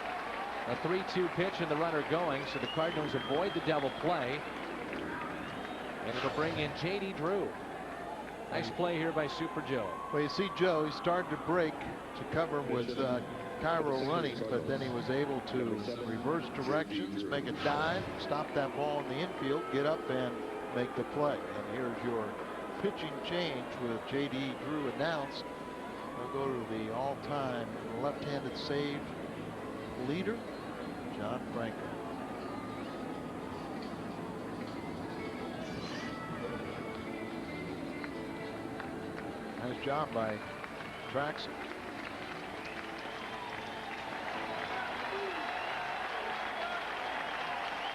a 3-2 pitch and the runner going, so the Cardinals avoid the double play. And it'll bring in J.D. Drew. Nice play here by Super Joe. Well, you see Joe, he started to break to cover with Cairo running, but then he was able to reverse directions, make a dive, stop that ball in the infield, get up and make the play. And here's your pitching change with J.D. Drew announced. We'll go to the all-time left-handed save leader, John Franco. Nice job by Traxel.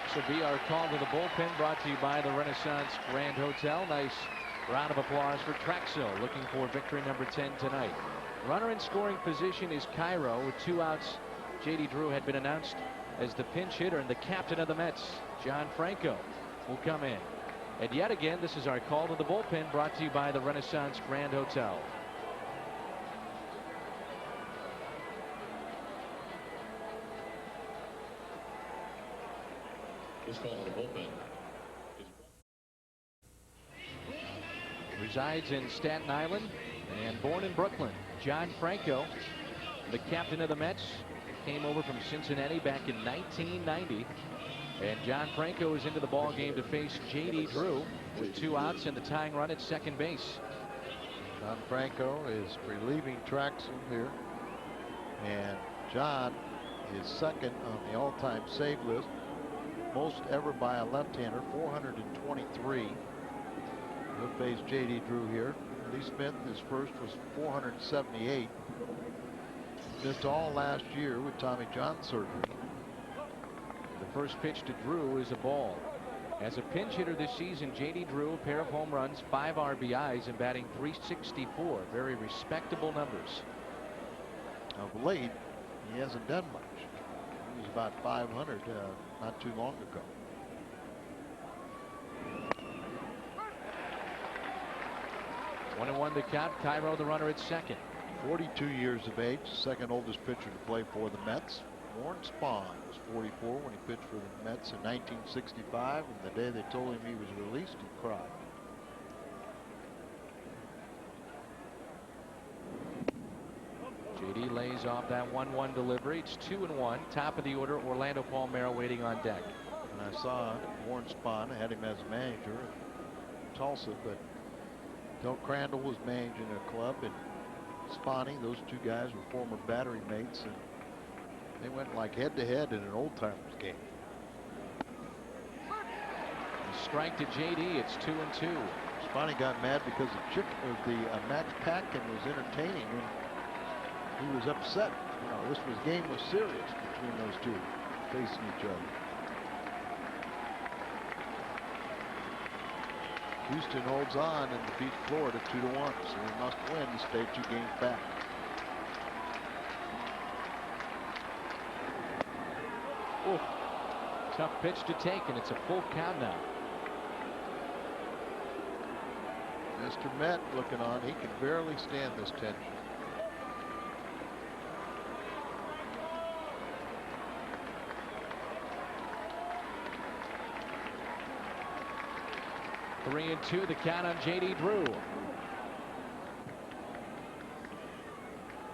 This will be our call to the bullpen, brought to you by the Renaissance Grand Hotel. Nice round of applause for Traxel, looking for victory number 10 tonight. Runner in scoring position is Cairo with 2 outs. J.D. Drew had been announced as the pinch hitter and the captain of the Mets, John Franco, will come in. And yet again, this is our call to the bullpen, brought to you by the Renaissance Grand Hotel. This call to the bullpen. Resides in Staten Island and born in Brooklyn. John Franco, the captain of the Mets, came over from Cincinnati back in 1990. And John Franco is into the ball game to face J.D. Drew with 2 outs and the tying run at second base. John Franco is relieving Traxel here. And John is second on the all-time save list. Most ever by a left-hander, 423. He'll face J.D. Drew here. Lee Smith, his first was 478. Missed all last year with Tommy John surgery. The first pitch to Drew is a ball. As a pinch hitter this season, J.D. Drew, a pair of home runs, 5 RBIs, and batting .364. Very respectable numbers. Of late, he hasn't done much. He was about 500 not too long ago. One and one the count. Cairo the runner at second. 42 years of age, second oldest pitcher to play for the Mets. Warren Spahn was 44 when he pitched for the Mets in 1965, and the day they told him he was released, he cried. JD lays off that 1-1 delivery. It's 2-1. Top of the order, Orlando Palmeiro waiting on deck. And I saw Warren Spahn, I had him as manager in Tulsa, but Del Crandall was managing a club, and Spahny, those two guys were former battery mates, and they went like head-to-head in an old-timers game. A strike to JD. It's 2-2. Spahny got mad because Max Patkin was entertaining him. He was upset. You know, game was serious between those two facing each other. Houston holds on and defeats Florida 2-1, so they must win to stay 2 games back. Ooh, tough pitch to take, and it's a full count now. Mr. Met looking on. He can barely stand this tension. Three and 2, the count on J.D. Drew. Of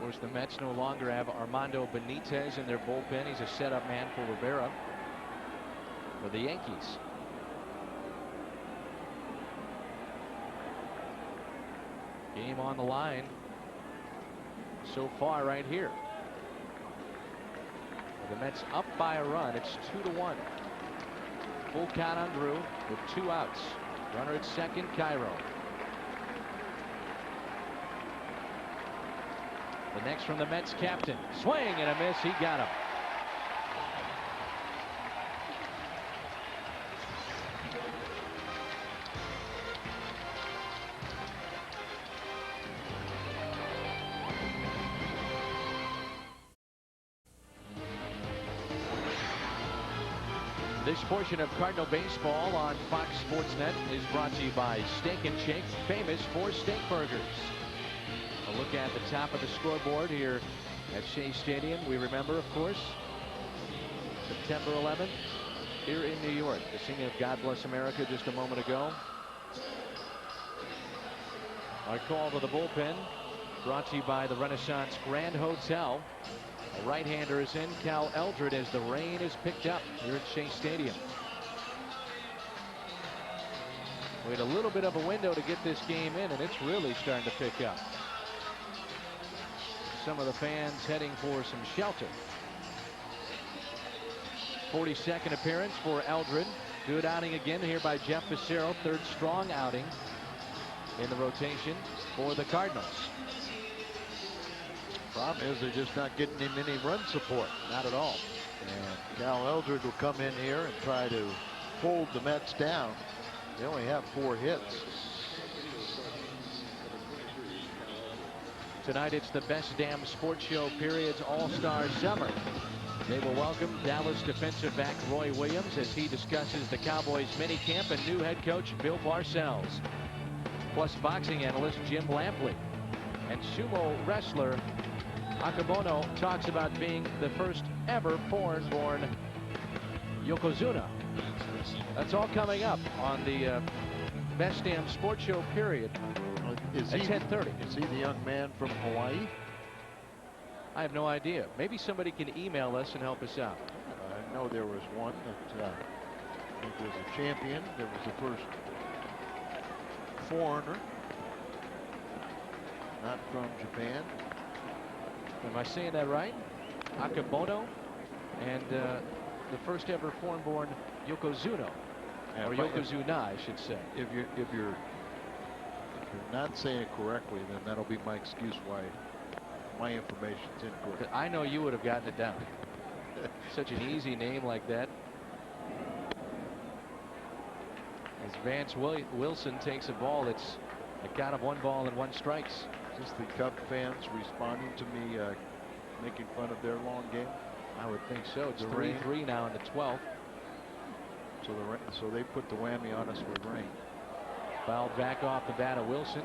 course, the Mets no longer have Armando Benitez in their bullpen. He's a setup man for Rivera for the Yankees. Game on the line so far right here. The Mets up by a run. It's 2-1. Full count on Drew with 2 outs. Runner at second, Cairo. The next from the Mets captain. Swing and a miss. He got him. This portion of Cardinal baseball on Fox Sports Net is brought to you by Steak and Shake, famous for steak burgers. A look at the top of the scoreboard here at Shea Stadium. We remember, of course, September 11th here in New York. The singing of God Bless America just a moment ago. Our call to the bullpen brought to you by the Renaissance Grand Hotel. A right-hander is in, Cal Eldred, as the rain is picked up here at Shea Stadium. We had a little bit of a window to get this game in, and it's really starting to pick up. Some of the fans heading for some shelter. 42nd appearance for Eldred. Good outing again here by Jeff Fassero. 3rd strong outing in the rotation for the Cardinals. Problem is they're just not getting him any run support. Not at all. And Cal Eldred will come in here and try to hold the Mets down. They only have 4 hits. Tonight it's the Best Damn Sports Show period's All-Star Summer. They will welcome Dallas defensive back Roy Williams as he discusses the Cowboys minicamp and new head coach Bill Parcells. Plus boxing analyst Jim Lampley. And sumo wrestler Akabono talks about being the first ever foreign-born Yokozuna. That's all coming up on the Best Damn Sports Show period at 10:30. Is he the young man from Hawaii? I have no idea. Maybe somebody can email us and help us out. I know there was one that I think was a champion. There was the first foreigner, not from Japan. Am I saying that right? Akabono and the first ever foreign-born Yokozuna, or Yokozuna, I should say. If you're not saying it correctly, then that'll be my excuse why my information's incorrect. I know you would have gotten it down. Such an easy name like that. As Vance Wilson takes a ball, it's a count of 1 ball and 1 strikes. Is this the Cub fans responding to me making fun of their long game? I would think so. It's 3-3 now in the 12th. So they put the whammy on us with rain. Fouled back off the bat of Wilson.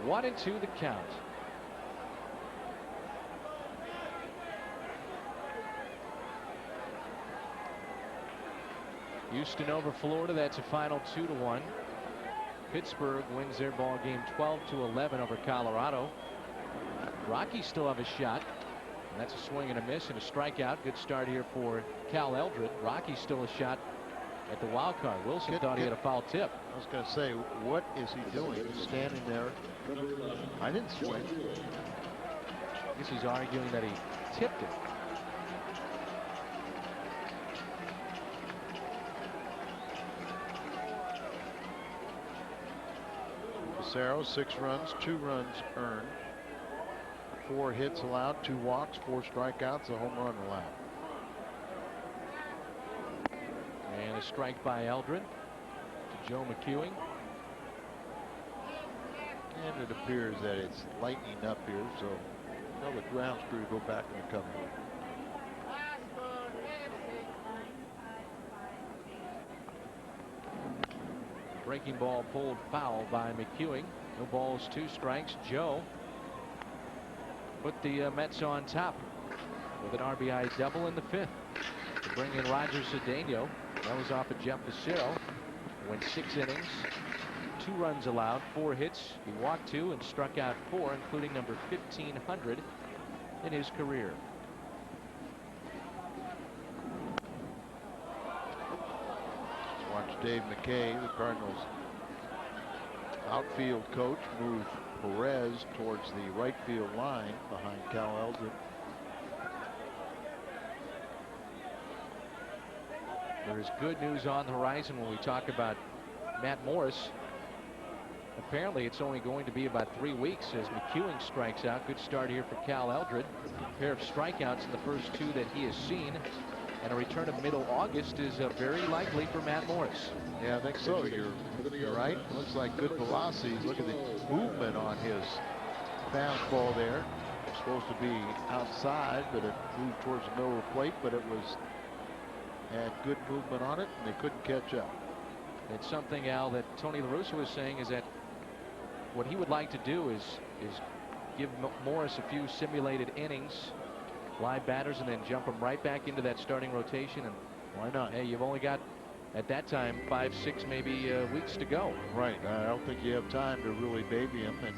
1-2 the count. Houston over Florida. That's a final 2-1. Pittsburgh wins their ball game 12-11 over Colorado. Rockies still have a shot. And that's a swing and a miss and a strikeout. Good start here for Cal Eldred. Rockies still a shot at the wild card. Wilson thought he had a foul tip. I was going to say, what is he doing? He's standing there. I didn't swing. I guess he's arguing that he tipped it. Pissarro, 6 runs, 2 runs earned. 4 hits allowed, 2 walks, 4 strikeouts, a home run allowed. And a strike by Eldred to Joe McEwing. And it appears that it's lightening up here, so tell the grounds crew to go back in the cover. Breaking ball pulled foul by McEwing. No balls, 2 strikes. Joe put the Mets on top with an RBI double in the 5th to bring in Roger Cedeno. That was off of Jeff Pissarro. Went 6 innings, 2 runs allowed, 4 hits. He walked 2 and struck out 4, including number 1,500 in his career. Watch Dave McKay, the Cardinals outfield coach, move Perez towards the right field line behind Cal Eldred. There is good news on the horizon when we talk about Matt Morris. Apparently it's only going to be about 3 weeks as McEwing strikes out. Good start here for Cal Eldred. A pair of strikeouts in the first 2 that he has seen. And a return of middle August is very likely for Matt Morris. Yeah, I think so. You're right. Looks like good velocity. Look at the movement on his fastball there. It's supposed to be outside, but it moved towards the middle of the plate, but it had good movement on it, and they couldn't catch up. It's something, Al, that Tony La Russa was saying is that what he would like to do is give Morris a few simulated innings, live batters, and then jump him right back into that starting rotation. And why not? Hey, you've only got at that time 5, 6 maybe weeks to go. Right. I don't think you have time to really baby him, and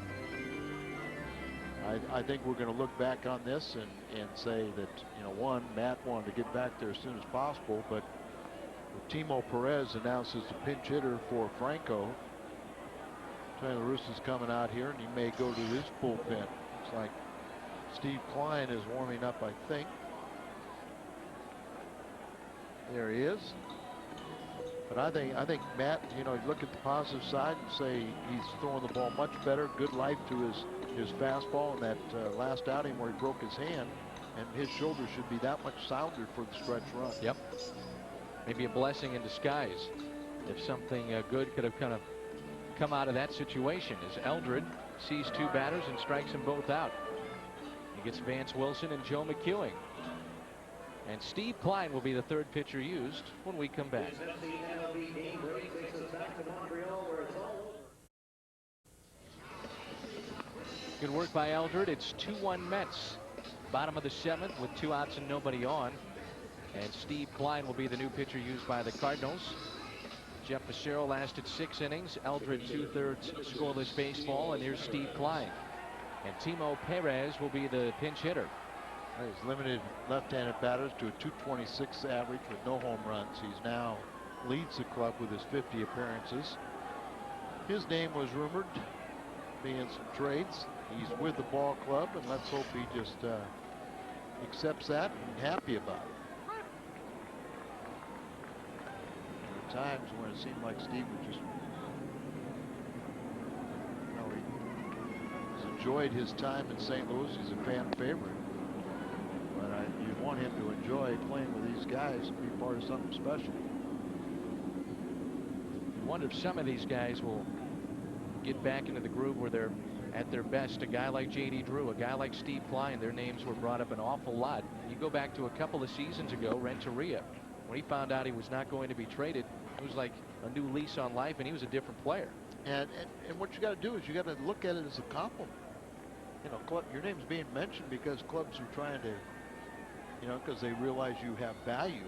I think we're going to look back on this and say that, you know, one, Matt wanted to get back there as soon as possible, but Timo Perez announces the pinch hitter for Franco. Tony La Russa's coming out here, and he may go to his bullpen. Looks like Steve Klein is warming up, I think. There he is. But I think Matt, you know, look at the positive side and say he's throwing the ball much better, good life to his fastball in that last outing where he broke his hand, and his shoulder should be that much sounder for the stretch run. Yep. Maybe a blessing in disguise if something good could have kind of come out of that situation, as Eldred sees 2 batters and strikes them both out. He gets Vance Wilson and Joe McEwing. And Steve Klein will be the third pitcher used when we come back. Good work by Eldred. It's 2-1 Mets. Bottom of the 7th with 2 outs and nobody on. And Steve Klein will be the new pitcher used by the Cardinals. Jeff Fassero lasted 6 innings. Eldred 2/3 scoreless baseball. And here's Steve Klein. And Timo Perez will be the pinch hitter. He's limited left-handed batters to a .226 average with no home runs. He's now leads the club with his 50 appearances. His name was rumored to be in some trades. He's with the ball club, and let's hope he just accepts that and happy about it. There were times when it seemed like Steve would just, he's enjoyed his time in St. Louis. He's a fan favorite. But you want him to enjoy playing with these guys and be part of something special. I wonder if some of these guys will get back into the groove where they're at their best. A guy like J.D. Drew, a guy like Steve Klein, their names were brought up an awful lot. You go back to a couple of seasons ago, Renteria, when he found out he was not going to be traded, it was like a new lease on life, and he was a different player. And what you got to do is you got to look at it as a compliment. You know, club, your name's being mentioned because clubs are trying to, because they realize you have value.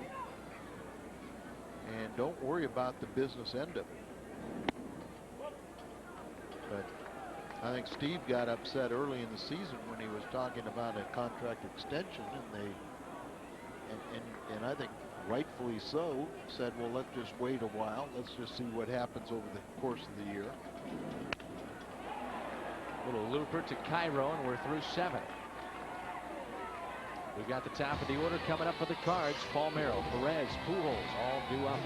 And don't worry about the business end of it. But I think Steve got upset early in the season when he was talking about a contract extension, and I think rightfully so, said, well, let's just wait a while. Let's just see what happens over the course of the year. Little looper to Cairo, and we're through 7. We've got the top of the order coming up for the Cards. Palmeiro, Perez, Pujols, all due up.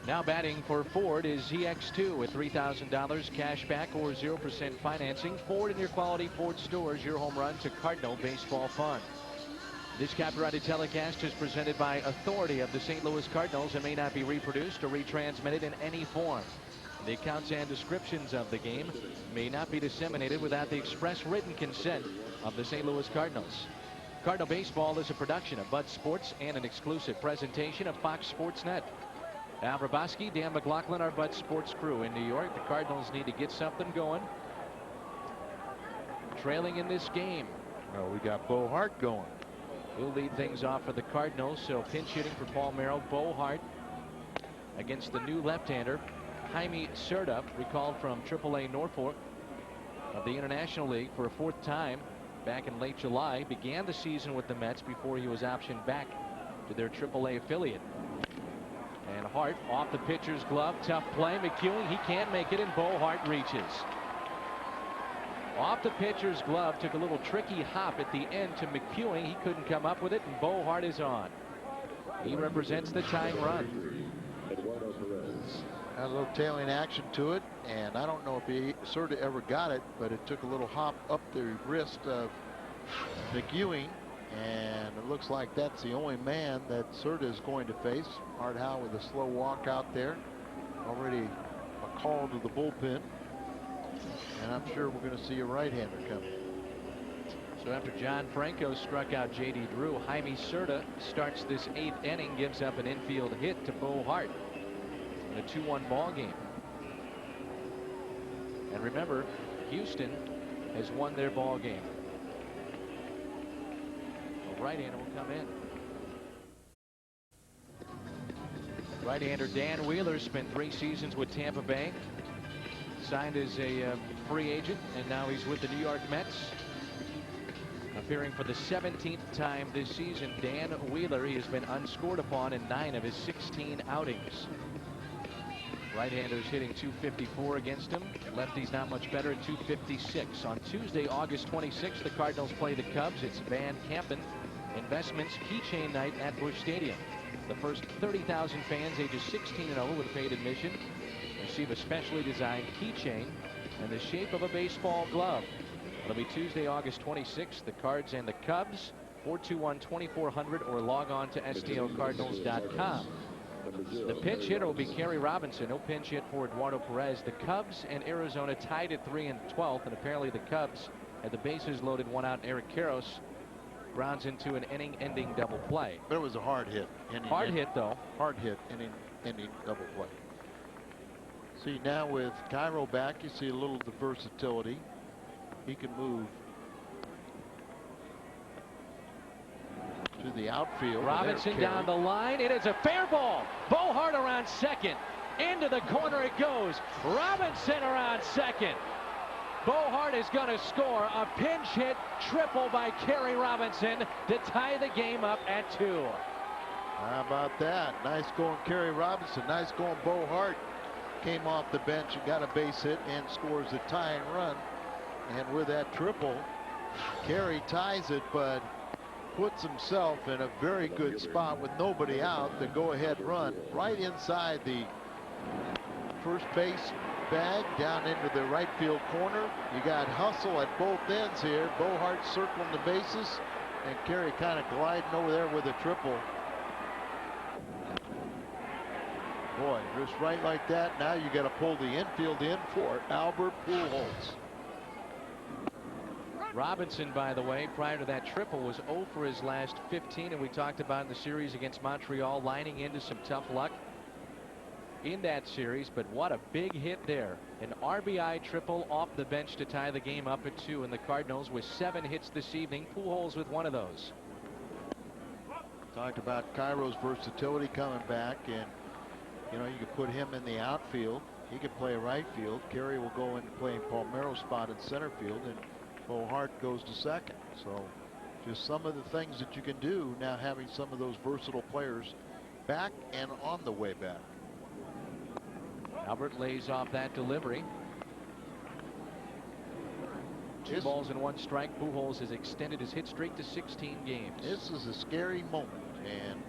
Now batting for Ford is ZX2 with $3,000 cash back or 0% financing. Ford and your quality Ford stores, your home run to Cardinal Baseball Fund. This copyrighted telecast is presented by authority of the St. Louis Cardinals and may not be reproduced or retransmitted in any form. The accounts and descriptions of the game may not be disseminated without the express written consent of the St. Louis Cardinals. Cardinal Baseball is a production of Bud Sports and an exclusive presentation of Fox Sports Net. Al Raboski, Dan McLaughlin, our Bud Sports crew in New York. The Cardinals need to get something going. Trailing in this game. Well, we got Bo Hart going. He'll lead things off for the Cardinals. So pinch hitting for Palmeiro. Bo Hart against the new left-hander Jaime Cerda, recalled from AAA Norfolk of the International League for a 4th time back in late July. Began the season with the Mets before he was optioned back to their AAA affiliate. And Hart off the pitcher's glove. Tough play. McEwing, he can't make it, and Bo Hart reaches. Off the pitcher's glove, took a little tricky hop at the end to McEwing. He couldn't come up with it, and Bo Hart is on. He represents the tying run. Had a little tailing action to it, and I don't know if he sort of ever got it, but it took a little hop up the wrist of McEwing, and it looks like that's the only man that Cerda is going to face. Art Howe with a slow walk out there. Already a call to the bullpen, and I'm sure we're going to see a right-hander coming. So after John Franco struck out J.D. Drew, Jaime Cerda starts this 8th inning, gives up an infield hit to Bo Hart in a 2-1 ball game. And remember, Houston has won their ball game. The right-hander will come in. Right-hander Dan Wheeler spent 3 seasons with Tampa Bay. Signed as a free agent, and now he's with the New York Mets. Appearing for the 17th time this season, Dan Wheeler, he has been unscored upon in 9 of his 16 outings. Right-handers hitting .254 against him. Lefties not much better at .256. On Tuesday, August 26th, the Cardinals play the Cubs. It's Van Campen Investments Keychain Night at Busch Stadium. The first 30,000 fans ages 16 and over with paid admission receive a specially designed keychain in the shape of a baseball glove. It'll be Tuesday, August 26th. The Cards and the Cubs. 421-2400 or log on to stocardinals.com. The pinch hitter will be Kerry Robinson. No pinch hit for Eduardo Perez. The Cubs and Arizona tied at 3 and 12th, and apparently the Cubs had the bases loaded, one out. Eric Karros grounds into an inning-ending double play. But it was a hard hit. Hard hit, though. Hard hit, ending double play. See, now with Cairo back, you see a little of the versatility. He can move to the outfield. Robinson down the line. It is a fair ball. Bohart around second. Into the corner it goes. Robinson around second. Bohart is going to score a pinch hit triple by Kerry Robinson to tie the game up at 2. How about that? Nice going Kerry Robinson. Nice going Bohart. Came off the bench and got a base hit and scores the tying run. And with that triple, Kerry ties it, but puts himself in a very good spot with nobody out. The go-ahead run right inside the first base bag down into the right field corner. You got hustle at both ends here. Bohart circling the bases and Kerry kind of gliding over there with a triple. Boy, just right like that. Now you got to pull the infield in for Albert Pujols. Robinson, by the way, prior to that triple, was 0 for his last 15, and we talked about in the series against Montreal, lining into some tough luck in that series. But what a big hit there. An RBI triple off the bench to tie the game up at 2, and the Cardinals with 7 hits this evening. Pujols with one of those. Talked about Cairo's versatility coming back, and you know, you could put him in the outfield. He could play right field. Kerry will go into playing Palmero's spot in center field, and Bohart goes to second. So just some of the things that you can do now, having some of those versatile players back and on the way back. Albert lays off that delivery. 2 balls and 1 strike. Pujols has extended his hit streak to 16 games. This is a scary moment, and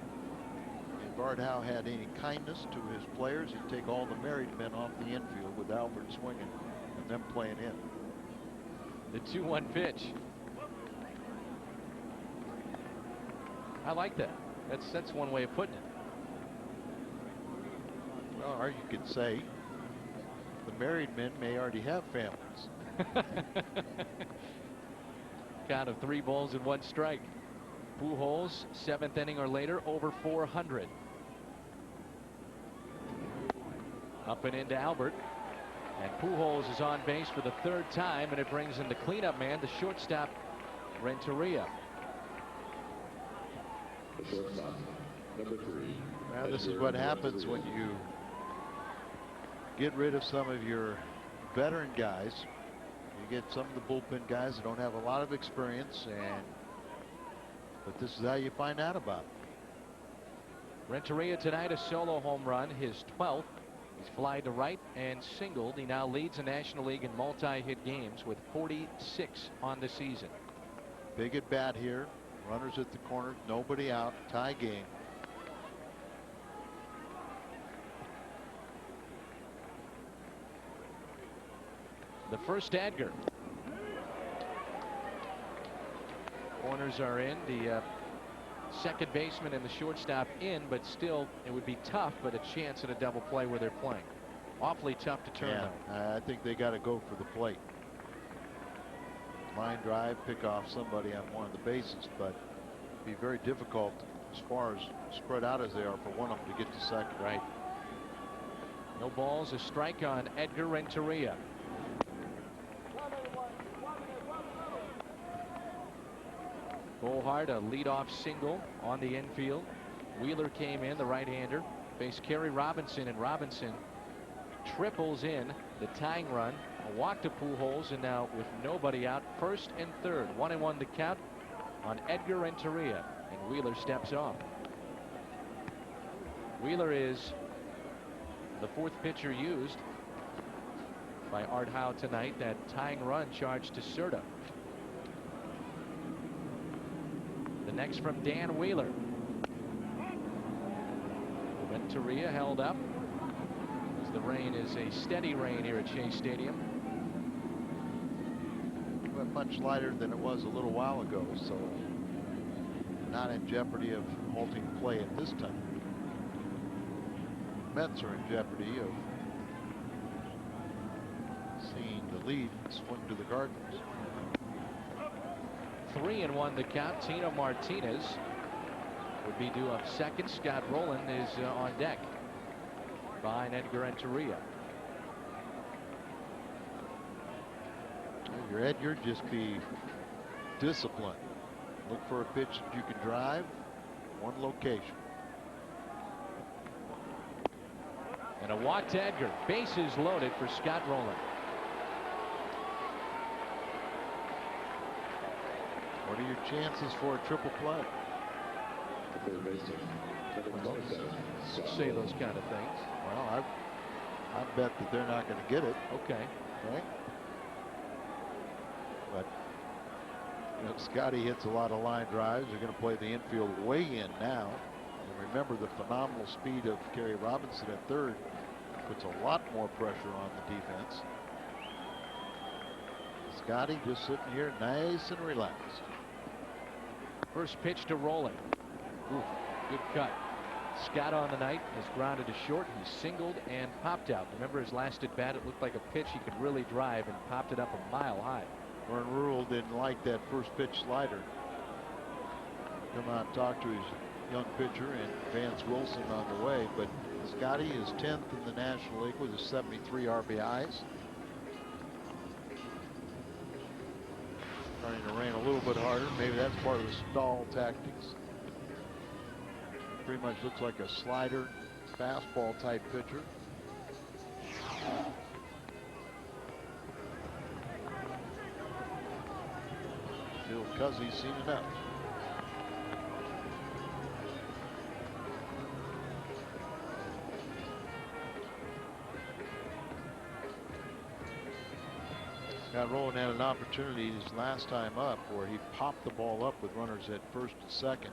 if Bart Howe had any kindness to his players, he'd take all the married men off the infield with Albert swinging and them playing in. The 2-1 pitch. I like that. That's one way of putting it. Well, or you could say the married men may already have families. Count of 3 balls and 1 strike. Pujols, 7th inning or later, over 400. Up and into Albert. And Pujols is on base for the 3rd time, and it brings in the cleanup man, the shortstop, Renteria. The shortstop, number 3. Well, this is what happens when you get rid of some of your veteran guys. You get some of the bullpen guys that don't have a lot of experience, but this is how you find out about it. Renteria tonight, a solo home run, his 12th. He's fly to right and singled. He now leads the National League in multi-hit games with 46 on the season. Big at bat here. Runners at the corner, nobody out, tie game. The first Edgar. Corners are in. The second baseman and the shortstop in, but still it would be tough, but a chance at a double play where they're playing. Awfully tough to turn out. I think they got to go for the plate. Line drive, pick off somebody on one of the bases, but it'd be very difficult as far as spread out as they are for one of them to get to second. Right. No balls, a strike on Edgar Renteria. Bohart, a leadoff single on the infield. Wheeler came in, the right-hander, faced Kerry Robinson, and Robinson triples in the tying run. A walk to Pujols, and now with nobody out, 1st and 3rd. 1-1 the count on Edgar Renteria, and Wheeler steps off. Wheeler is the 4th pitcher used by Art Howe tonight. That tying run charged to Serta. The next from Dan Wheeler. Renteria held up as the rain is a steady rain here at Shea Stadium. But much lighter than it was a little while ago, so not in jeopardy of halting play at this time. Mets are in jeopardy of seeing the lead swing to the Cardinals. 3-1 the count. Tino Martinez would be due up second. Scott Rowland is on deck behind Edgar Renteria. Your Edgar, just be disciplined. Look for a pitch that you can drive. One location. And a walk to Edgar. Bases loaded for Scott Rowland. What are your chances for a triple play? Third baseman, number 27, Scott Say Rowland. those kind of things. Well, I bet that they're not going to get it, Okay. right? But Scotty hits a lot of line drives. They're going to play the infield way in now. And remember, the phenomenal speed of Kerry Robinson at third puts a lot more pressure on the defense. Scotty just sitting here nice and relaxed. First pitch to Rowland. Ooh, good cut. Scott on the night has grounded to short. He singled and popped out. Remember his last at bat, it looked like a pitch he could really drive, and popped it up a mile high. Vern Rural didn't like that first pitch slider. Come out and talk to his young pitcher and Vance Wilson on the way. But Scotty is 10th in the National League with his 73 RBIs. Trying to rain a little bit harder. Maybe that's part of the stall tactics. Pretty much looks like a slider, fastball type pitcher. Bill Cuzzy's seen enough. Scott Rowland had an opportunity his last time up where he popped the ball up with runners at first and second,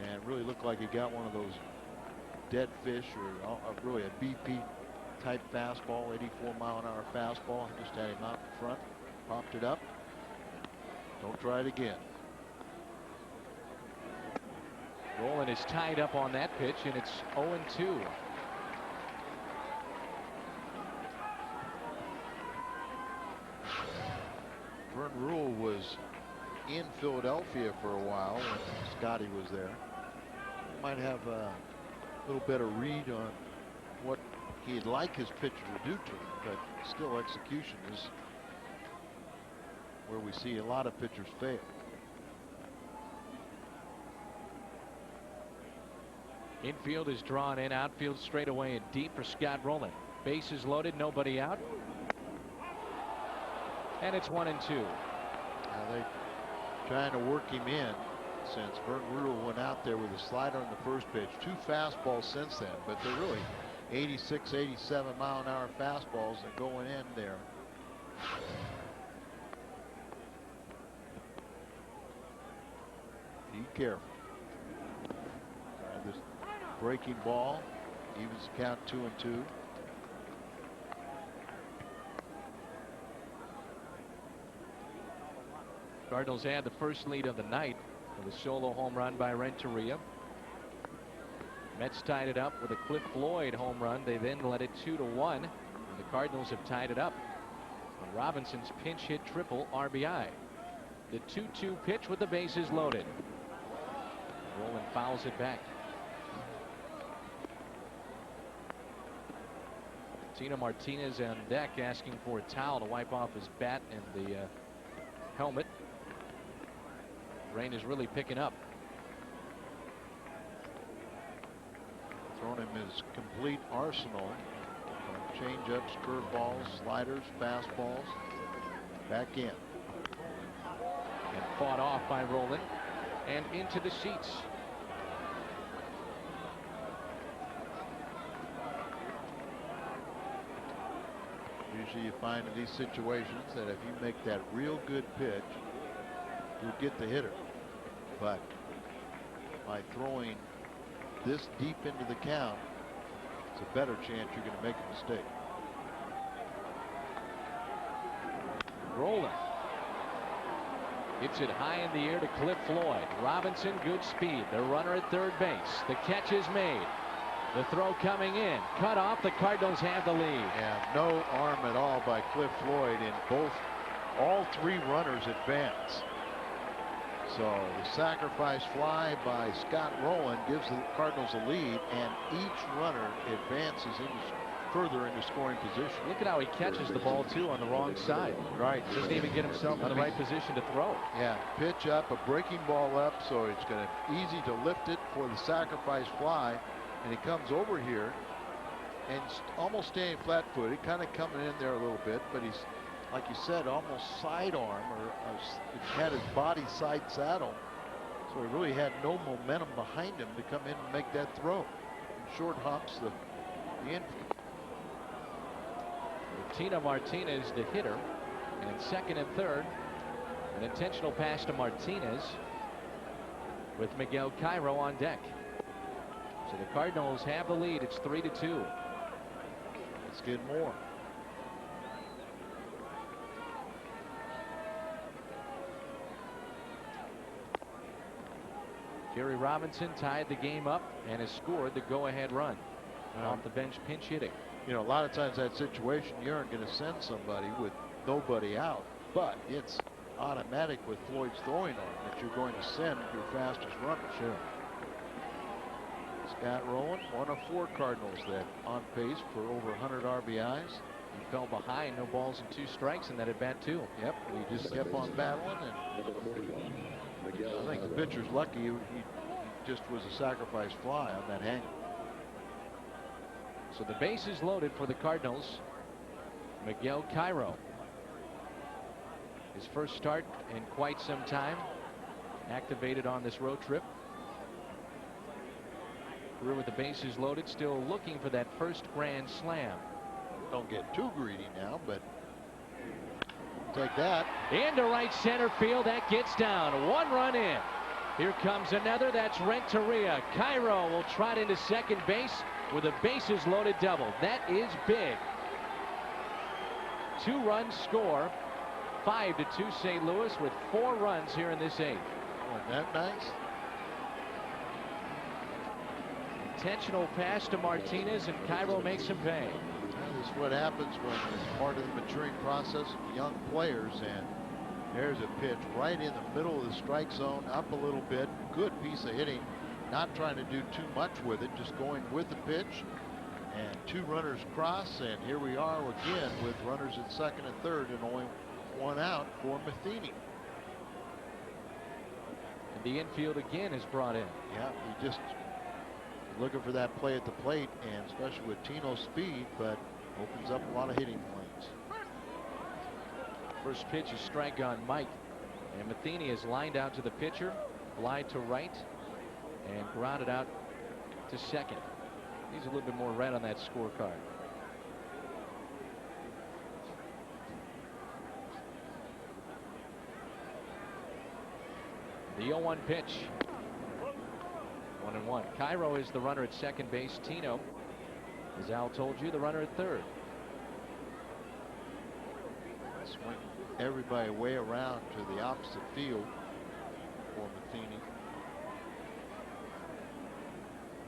and really looked like he got one of those dead fish, or really a BP type fastball, 84-mile-an-hour fastball. Just had him out in front, popped it up. Don't try it again. Rowland is tied up on that pitch, and it's 0-2. Vern Rural was in Philadelphia for a while when Scotty was there. Might have a little better read on what he'd like his pitcher to do to him, but still execution is where we see a lot of pitchers fail. Infield is drawn in. Outfield straight away and deep for Scott Rowland. Bases loaded, nobody out. And it's 1-2. Now they trying to work him in since Vern Rural went out there with a slider on the first pitch. 2 fastballs since then, but they're really 86, 87 mile-an-hour fastballs that are going in there. Be careful. This breaking ball evens the count 2-2. Cardinals had the first lead of the night with a solo home run by Renteria. Mets tied it up with a Cliff Floyd home run. They then led it 2-1. And the Cardinals have tied it up. And Robinson's pinch hit triple RBI. The 2-2 pitch with the bases loaded. Rowland fouls it back. Tino Martinez on deck asking for a towel to wipe off his bat and the helmet. Rain is really picking up. Thrown him his complete arsenal. Change-ups, curveballs, sliders, fastballs. Back in. And fought off by Rowland and into the seats. Usually you find in these situations that if you make that real good pitch, you'll get the hitter. But by throwing this deep into the count, it's a better chance you're going to make a mistake. Rowland hits it high in the air to Cliff Floyd. Robinson, good speed. The runner at third base. The catch is made. The throw coming in. Cut off. The Cardinals have the lead. And no arm at all by Cliff Floyd, and all three runners advance. So the sacrifice fly by Scott Rowland gives the Cardinals a lead, and each runner advances further into scoring position. Look at how he catches the ball too on the wrong side. Right. Doesn't even get himself in the right position to throw. Yeah, pitch up, a breaking ball up, so it's going to easy to lift it for the sacrifice fly, and he comes over here and almost staying flat-footed, kind of coming in there a little bit, but he's, like you said, almost sidearm, or he had his body side saddle, so he really had no momentum behind him to come in and make that throw. And short humps the infield. Tina Martinez, the hitter, and second and third. An intentional pass to Martinez with Miguel Cairo on deck. So the Cardinals have the lead. It's 3-2. Let's get more. Jerry Robinson tied the game up and has scored the go-ahead run off the bench, pinch hitting. You know, a lot of times that situation, you aren't going to send somebody with nobody out, but it's automatic with Floyd's throwing arm that you're going to send your fastest runner. Sure. Scott Rowland, one of 4 Cardinals that on pace for over 100 RBIs. He fell behind, no balls and 2 strikes in that at bat too. Yep, he just kept on battling, and I think the pitcher's lucky he just was a sacrifice fly on that hang. So the base is loaded for the Cardinals. Miguel Cairo. His first start in quite some time. Activated on this road trip. Through with the bases loaded, still looking for that first grand slam. Don't get too greedy now, but take that. Into right center field. That gets down. 1 run in. Here comes another. That's Renteria. Cairo will trot into second base with a bases loaded double. That is big. 2-run score. 5-2 St. Louis with 4 runs here in this 8th. Wasn't that nice? Intentional pass to Martinez, and Cairo makes him pay. This is what happens when it's part of the maturing process of young players, and there's a pitch right in the middle of the strike zone, up a little bit. Good piece of hitting, not trying to do too much with it, just going with the pitch. And 2 runners cross, and here we are again with runners at second and third, and only 1 out for Matheny. And the infield again is brought in. Yeah, he just looking for that play at the plate, and especially with Tino's speed, but opens up a lot of hitting lanes. First pitch is strike on Mike, and Matheny is lined out to the pitcher, fly to right, and grounded out to second. He's a little bit more red on that scorecard. The 0-1 pitch. 1-1. Cairo is the runner at second base. Tino, as Al told you, the runner at third. Swing everybody way around to the opposite field for Matheny.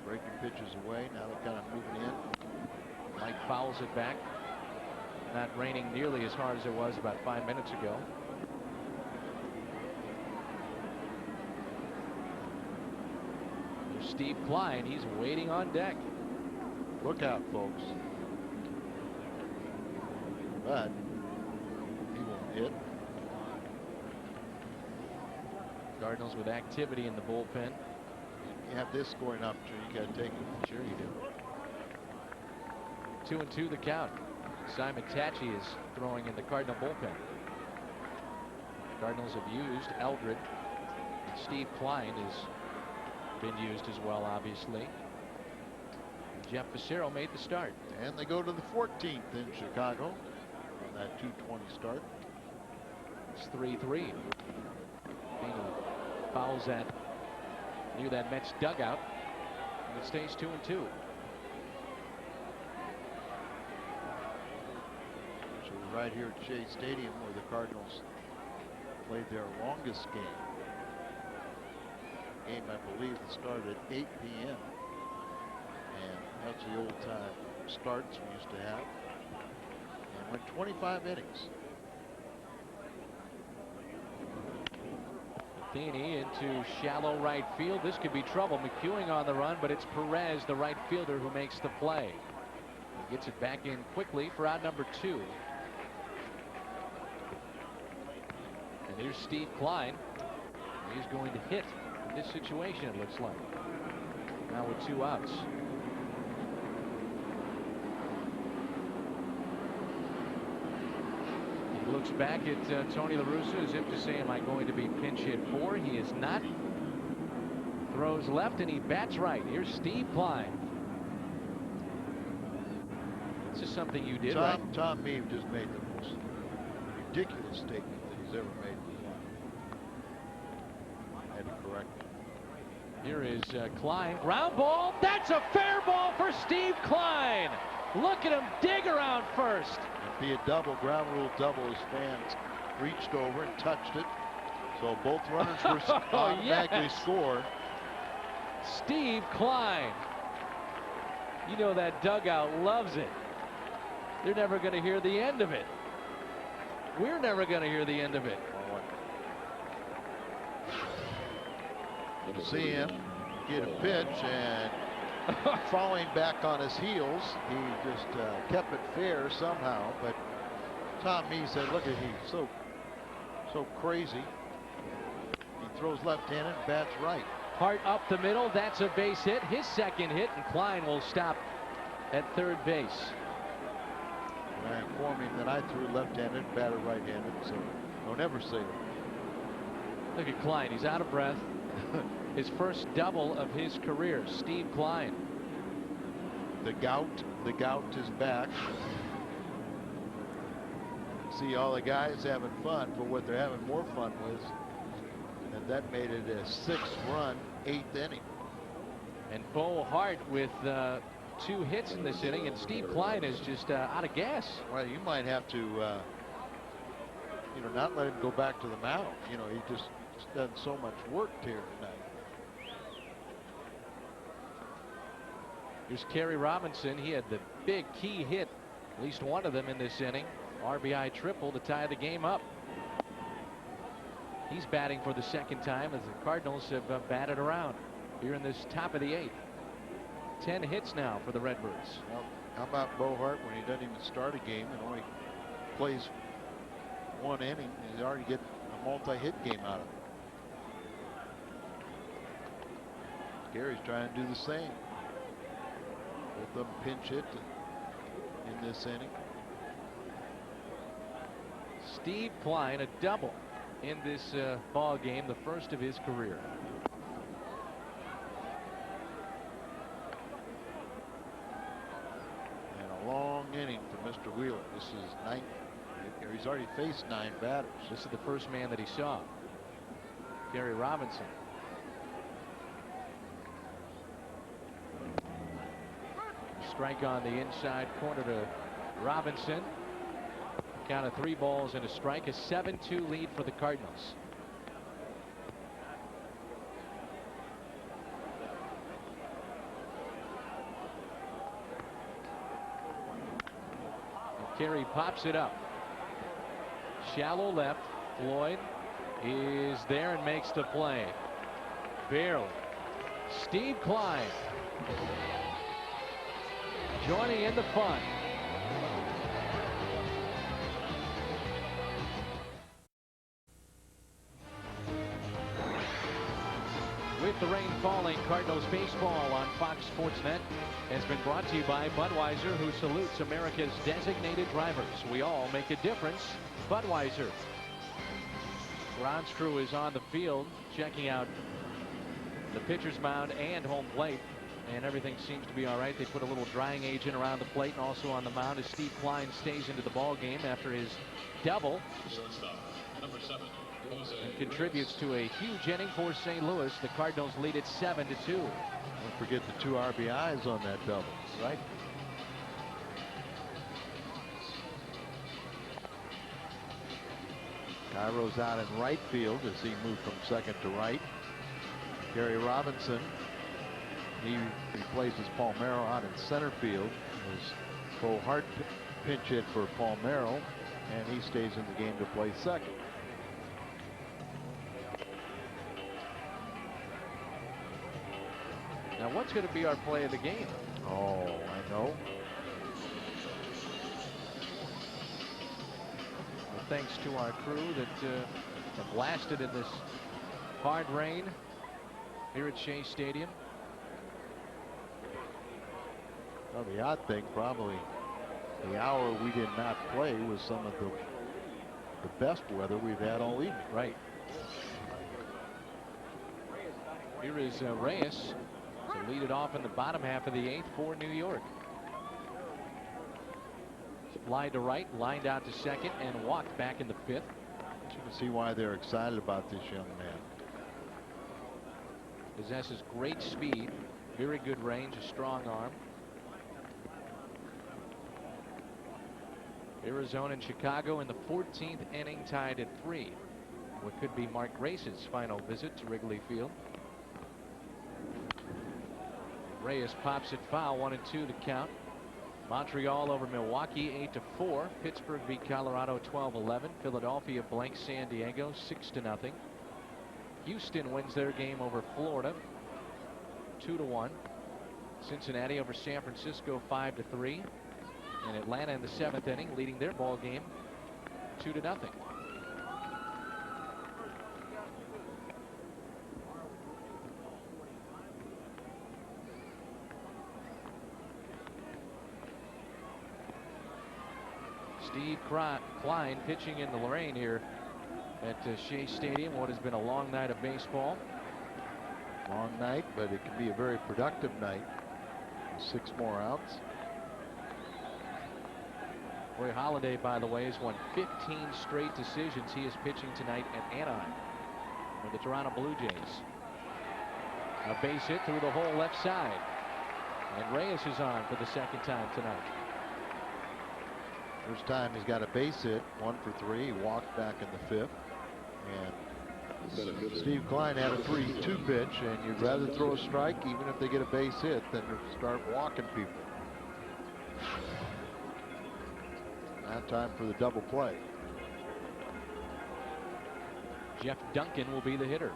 Breaking pitches away. Now they're kind of moving in. Mike fouls it back. Not raining nearly as hard as it was about 5 minutes ago. There's Steve Klein. He's waiting on deck. Look out, folks. But he won't hit. Cardinals with activity in the bullpen. You have this scoring opportunity, you got to take it. Sure you do. 2-2 the count. Simon Tachi is throwing in the Cardinal bullpen. Cardinals have used Eldred. And Steve Klein has been used as well, obviously. And Jeff Facero made the start. And they go to the 14th in Chicago on that 2:20 start. It's 3-3. Fouls that near that Mets dugout, and it stays 2-2. So we're right here at Shea Stadium, where the Cardinals played their longest game. Game, I believe, that started at 8 p.m. And that's the old time starts we used to have. And went 25 innings. Matheny into shallow right field. This could be trouble. McEwing on the run, but it's Perez, the right fielder, who makes the play. He gets it back in quickly for out number 2. And here's Steve Klein. He's going to hit in this situation, it looks like. Now with 2 outs. He looks back at Tony La Russa as if to say, am I going to be pinch hit for? He is not. Throws left and he bats right. Here's Steve Klein. This is something you did, right? Tom Meave just made the most ridiculous statement that he's ever made in his life. I had to correct him. Here is Klein. Ground ball. That's a fair ball for Steve Klein. Look at him dig around first. It'd be a double, ground rule double, as fans reached over and touched it. So both runners were automatically scored. Steve Klein. You know that dugout loves it. They're never going to hear the end of it. We're never going to hear the end of it. To see him get a pitch and falling back on his heels, he just kept it fair somehow. But Tom Meade said, look at he's so crazy. He throws left-handed, bats right. Hart up the middle. That's a base hit. His second hit, and Klein will stop at third base. And I informed him that I threw left-handed, batted right-handed, so don't ever say that. Look at Klein. He's out of breath. His first double of his career. Steve Klein. The gout is back. See all the guys having fun for what they're having more fun with. And that made it a 6-run 8th inning. And Bo Hart with 2 hits in this inning, and Steve Klein is just out of gas. Well, you might have to, not let him go back to the mound. He just done so much work here tonight. Here's Kerry Robinson. He had the big key hit, at least one of them in this inning. RBI triple to tie the game up. He's batting for the second time as the Cardinals have batted around here in this top of the 8th. 10 hits now for the Redbirds. Well, how about Bo Hart when he doesn't even start a game and only plays 1 inning? He's already getting a multi-hit game out of it. Gary's trying to do the same. Both of them pinch hit in this inning. Steve Klein, a double in this ball game, the first of his career. And a long inning for Mr. Wheeler. This is 9. He's already faced 9 batters. This is the first man that he saw. Kerry Robinson. Strike on the inside corner to Robinson. Count of 3 balls and a strike. A 7-2 lead for the Cardinals. And Kerry pops it up. Shallow left. Floyd is there and makes the play. Barely. Steve Klein joining in the fun. With the rain falling, Cardinals baseball on Fox Sports Net has been brought to you by Budweiser, who salutes America's designated drivers. We all make a difference. Budweiser. Grounds crew is on the field checking out the pitcher's mound and home plate, and everything seems to be all right. They put a little drying agent around the plate and also on the mound as Steve Klein stays into the ball game after his double and contributes to a huge inning for St. Louis. The Cardinals lead it 7-2. Don't forget the 2 RBIs on that double. Right. Cairo's out in right field as he moved from second to right. Gary Robinson He replaces Palmeiro out in center field. As Bo Hart pinch hit for Palmeiro, and he stays in the game to play second. Now, what's going to be our play of the game? Oh, I know. Well, thanks to our crew that have blasted in this hard rain here at Shea Stadium. Well, the odd thing, probably the hour we did not play was some of the best weather we've had all evening. Right. Here is Reyes to lead it off in the bottom half of the 8th for New York. Fly to right, lined out to second, and walked back in the 5th. You can see why they're excited about this young man. Possesses great speed, very good range, a strong arm. Arizona and Chicago in the 14th inning, tied at 3. What could be Mark Grace's final visit to Wrigley Field. Reyes pops it foul, 1-2 the count. Montreal over Milwaukee 8-4. Pittsburgh beat Colorado 12-11. Philadelphia blanks San Diego 6-0. Houston wins their game over Florida 2-1. Cincinnati over San Francisco 5-3. And Atlanta in the 7th inning, leading their ball game 2-0. Steve Klein pitching in the Lorraine here at Shea Stadium. What has been a long night of baseball. Long night, but it can be a very productive night. 6 more outs. Roy Halladay, by the way, has won 15 straight decisions. He is pitching tonight at Anaheim for the Toronto Blue Jays. A base hit through the whole left side. And Reyes is on for the 2nd time tonight. First time he's got a base hit, 1 for 3. He walked back in the 5th. And Steve Klein had a 3-2 pitch, and you'd rather throw a strike even if they get a base hit than to start walking people. Now time for the double play. Jeff Duncan will be the hitter.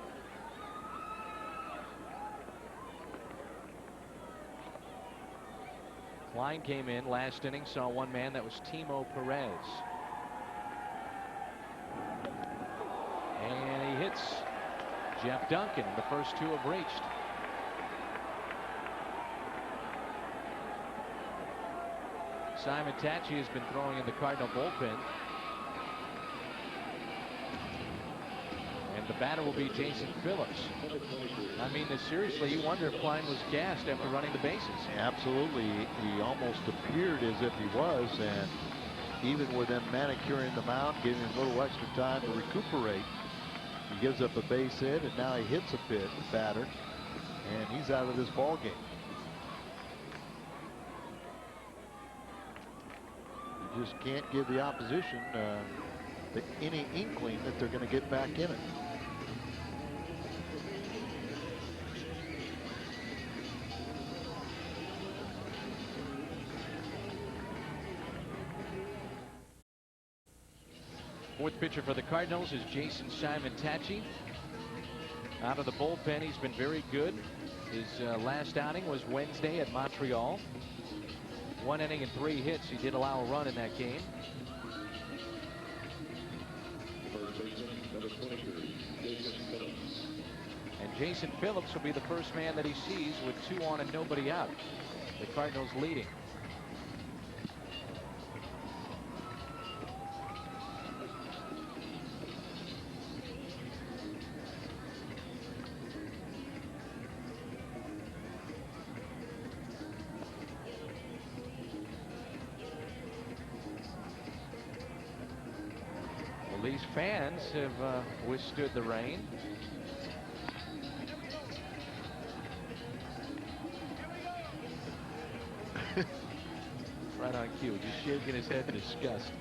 Klein came in last inning, saw one man, that was Timo Perez. And he hits Jeff Duncan. The first 2 have reached. Simon Tachi has been throwing in the Cardinal bullpen. And the batter will be Jason Phillips. I mean, seriously, you wonder if Klein was gassed after running the bases. Absolutely. He almost appeared as if he was, and even with them manicuring the mound, giving him a little extra time to recuperate, he gives up a base hit, and now he hits a batter, and he's out of this ball game. You just can't give the opposition any inkling that they're going to get back in it. Fourth pitcher for the Cardinals is Jason Simon Tachi. Out of the bullpen, he's been very good. His last outing was Wednesday at Montreal. 1 inning and 3 hits. He did allow a run in that game. And Jason Phillips will be the first man that he sees with 2 on and nobody out. The Cardinals leading. These fans have withstood the rain. Right on cue, just shaking his head in disgust.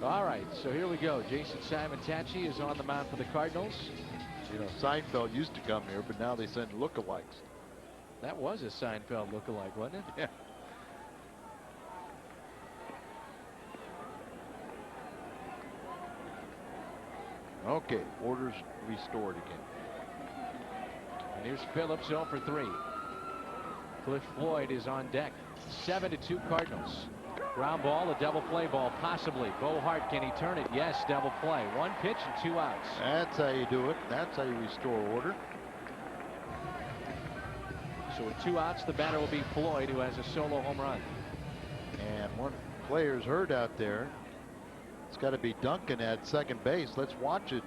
All right, so here we go. Jason Simon Tachi is on the mound for the Cardinals. You know, Seinfeld used to come here, but now they send lookalikes. That was a Seinfeld lookalike, wasn't it? Yeah. Okay, order's restored again. And here's Phillips 0 for 3. Cliff Floyd is on deck. 7-2 Cardinals. Ground ball, a double play ball, possibly. Bo Hart, can he turn it? Yes, double play. 1 pitch and 2 outs. That's how you do it. That's how you restore order. So with 2 outs, the batter will be Floyd, who has a solo home run. And one player's hurt out there. It's got to be Duncan at second base. Let's watch it.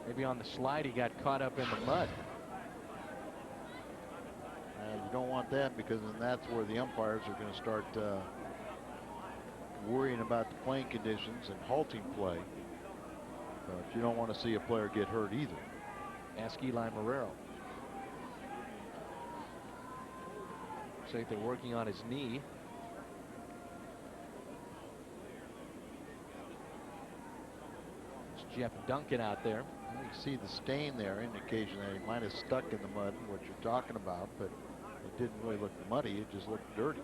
Maybe on the slide he got caught up in the mud. And you don't want that, because then that's where the umpires are going to start worrying about the playing conditions and halting play. But you don't want to see a player get hurt either. Ask Eli Marrero. Looks like they're working on his knee. It's Jeff Duncan out there. You can see the stain there, indication that he might have stuck in the mud, what you're talking about, but it didn't really look muddy, it just looked dirty.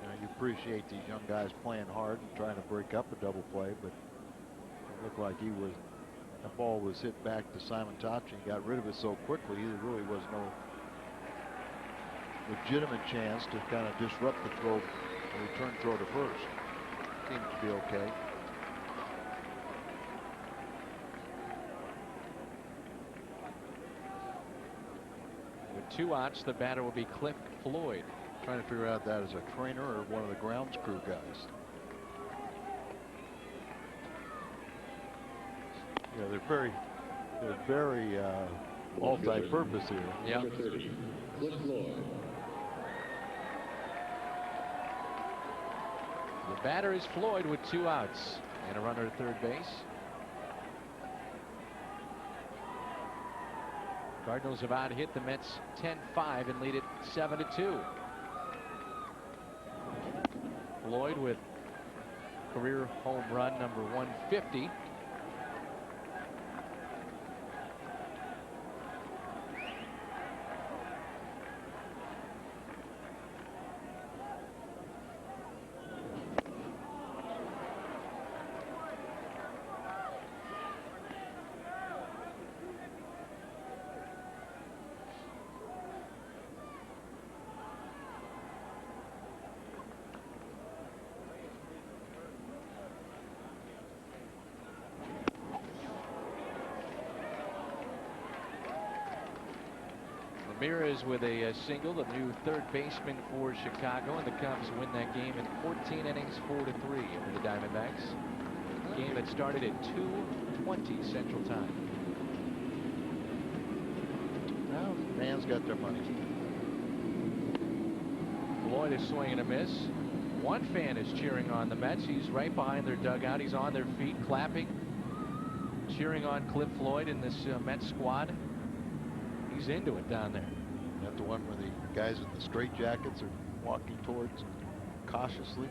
You know, you appreciate these young guys playing hard and trying to break up a double play, but it looked like the ball was hit back to Simon Tachi and got rid of it so quickly, there really was no legitimate chance to kind of disrupt the throw, the return throw to first. Seemed to be okay. With 2 outs, the batter will be Cliff Floyd. Trying to figure out that as a trainer or one of the grounds crew guys. Yeah, they're very multi-purpose here. Yeah. Number 30, Cliff Floyd. The batter is Floyd with 2 outs and a runner at third base. Cardinals have out-hit the Mets 10-5 and lead it 7-2. Floyd with career home run number 150. Ramirez with a single, the new third baseman for Chicago, and the Cubs win that game in 14 innings, 4-3 over the Diamondbacks. A game that started at 2:20 Central Time. Now the fans got their money. Floyd is swinging a miss. One fan is cheering on the Mets. He's right behind their dugout. He's on their feet, clapping, cheering on Cliff Floyd in this Mets squad. He's into it down there. That the one where the guys in the straitjackets are walking towards cautiously.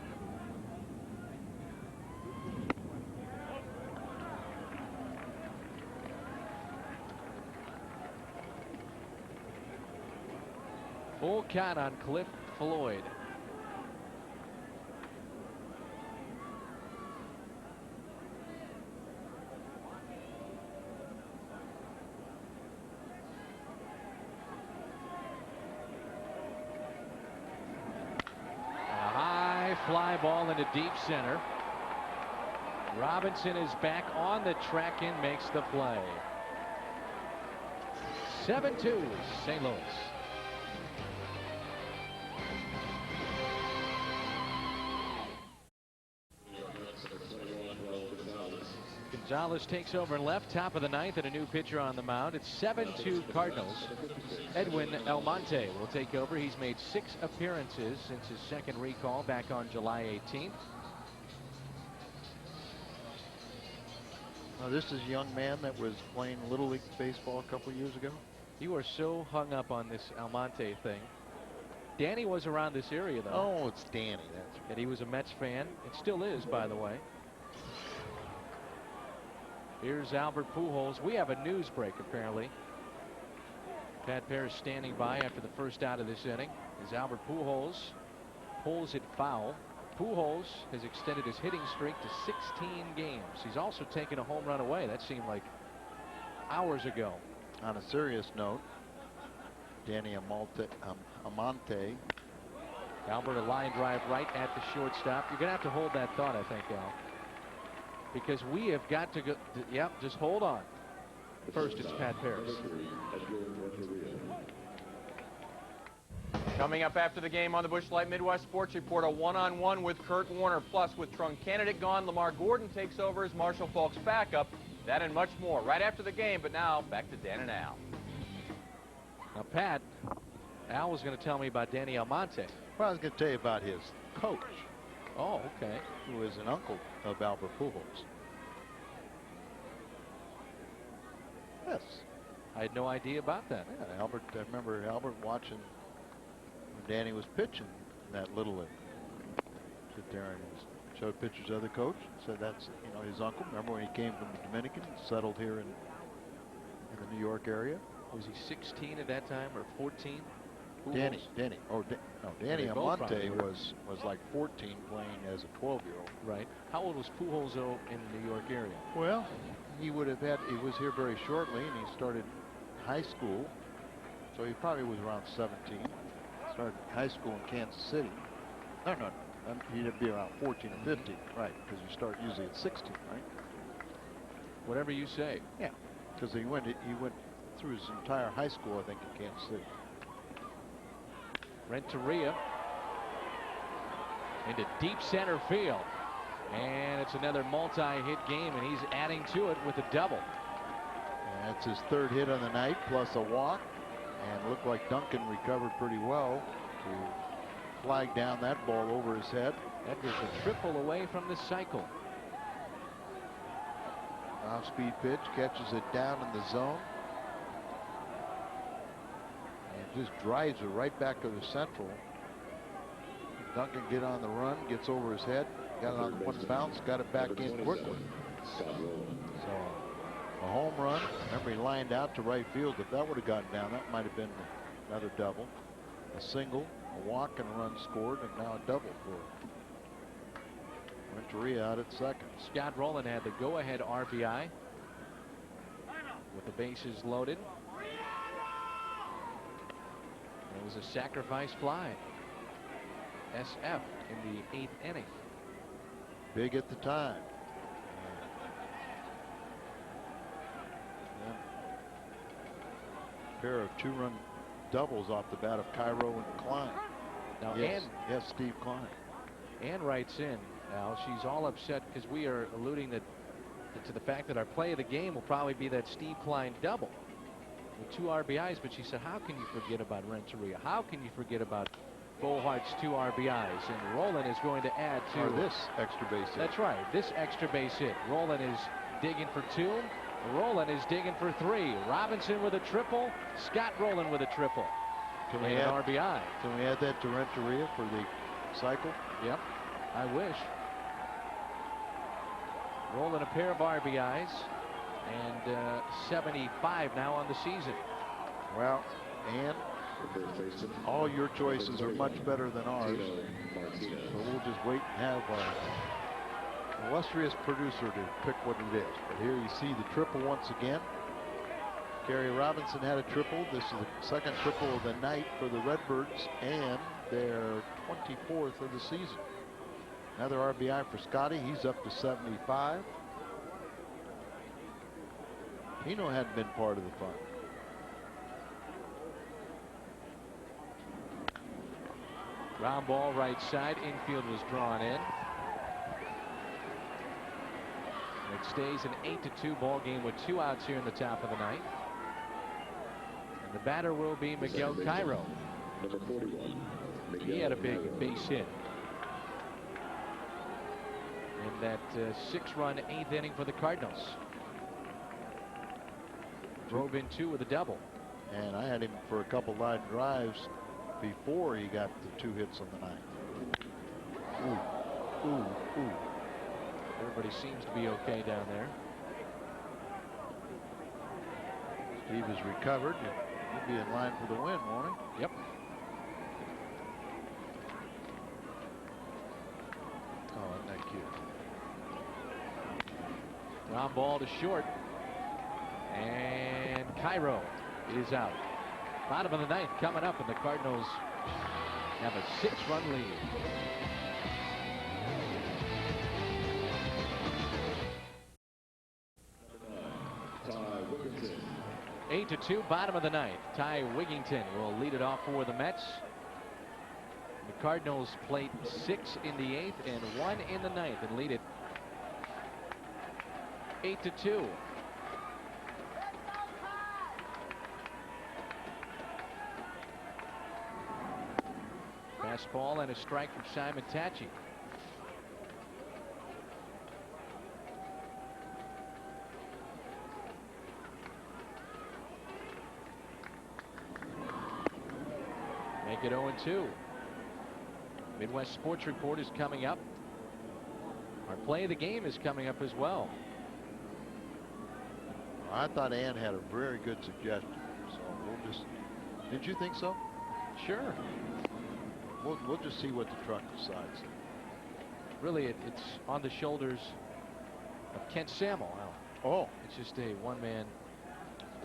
Full count on Cliff Floyd. Fly ball into deep center. Robinson is back on the track and makes the play. 7-2 St. Louis. Gonzalez takes over in left, top of the ninth, and a new pitcher on the mound. It's 7-2 Cardinals. Edwin Almonte will take over. He's made 6 appearances since his second recall back on July 18th. Now, this is a young man that was playing Little League Baseball a couple years ago. You are so hung up on this Almonte thing. Danny was around this area, though. Oh, it's Danny. That's And he was a Mets fan. It still is, by the way. Here's Albert Pujols. We have a news break, apparently. Pat Perez standing by after the first out of this inning as Albert Pujols pulls it foul. Pujols has extended his hitting streak to 16 games. He's also taken a home run away. That seemed like hours ago. On a serious note, Danny Amante. Albert, a line drive right at the shortstop. You're going to have to hold that thought, I think, Al. Because we have got to go. Yep, just hold on. First, it's Pat Perez. Coming up after the game on the Busch Light Midwest Sports Report, a one-on-one with Kurt Warner. Plus, with Trunk candidate gone, Lamar Gordon takes over as Marshall Faulk's backup. That and much more right after the game. But now, back to Dan and Al. Now, Pat, Al was going to tell me about Danny Almonte. Well, I was going to tell you about his coach. Oh, okay. Who is an uncle of Albert Pujols. Yes. I had no idea about that. Yeah, Albert. I remember Albert watching when Danny was pitching in that Little League. Sit there and showed pictures of the coach. Said that's his uncle. Remember when he came from the Dominican, settled here in the New York area. Was he 16 at that time or 14? Danny. No, Danny They both Amante probably were. was like 14 playing as a 12-year-old. Right. How old was Pujols, though, in the New York area? Well, he would have had. He was here very shortly, and he started high school. So he probably was around 17. Started high school in Kansas City. No. He'd be around 14 or 15, right? Because you start usually at 16, right? Whatever you say. Yeah. Because he went through his entire high school, I think, in Kansas City. Renteria into deep center field. And it's another multi-hit game, and he's adding to it with a double. And that's his third hit on the night, plus a walk. And looked like Duncan recovered pretty well to flag down that ball over his head. That was a triple away from the cycle. Off-speed pitch, catches it down in the zone. And just drives it right back to the central. Duncan get on the run, gets over his head, got it on one bounce, got it back in quickly. So a home run. Remember, he lined out to right field. If that would have gotten down, that might have been another double. A single, a walk, and a run scored, and now a double for Renteria out at second. Scott Rowland had the go-ahead RBI with the bases loaded. It was a sacrifice fly. SF in the 8th inning. Big at the time. Pair of two-run doubles off the bat of Cairo and Klein. Now, yes, Steve Klein. Ann writes in, Al, she's all upset because we are alluding to the fact that our play of the game will probably be that Steve Klein double with 2 RBIs. But she said, how can you forget about Renteria? How can you forget about Bohart's 2 RBIs? And Rowland is going to add to this extra base hit. That's right, this extra base hit. Rowland is digging for 2. Rowland is digging for 3. Robinson with a triple. Scott Rowland with a triple. Can we and add an RBI? Can we add that to Renteria for the cycle? Yep, I wish. Rowland a pair of RBIs and 75 now on the season. Well, and all your choices are much better than ours. So we'll just wait and have our illustrious producer to pick what it is. But here you see the triple once again. Gary Robinson had a triple. This is the second triple of the night for the Redbirds and their 24th of the season. Another RBI for Scotty. He's up to 75. Pino hadn't been part of the fun. Ground ball right side. Infield was drawn in. It stays an 8-2 ball game with 2 outs here in the top of the ninth. And the batter will be Miguel Cairo. Number 41. He had a big base hit in that 6-run 8th inning for the Cardinals. Drove in 2 with a double. And I had him for a couple line drives before he got the 2 hits on the night. Ooh, ooh, ooh. Everybody seems to be okay down there. Steve has recovered. He'll be in line for the win, won't he? Yep. Oh, isn't that cute? Ground ball to short. And Cairo is out. Bottom of the ninth coming up, and the Cardinals have a 6-run lead. 8-2, bottom of the ninth. Ty Wigington will lead it off for the Mets. The Cardinals played 6 in the 8th and 1 in the 9th and lead it 8-2. Fastball and a strike from Simon Tachi. Make it 0-2. Midwest Sports Report is coming up. Our play of the game is coming up as well. I thought Ann had a very good suggestion, so we'll just. Did you think so? Sure. We'll just see what the truck decides. Really, it's on the shoulders of Kent Samuel. Oh, it's just a one-man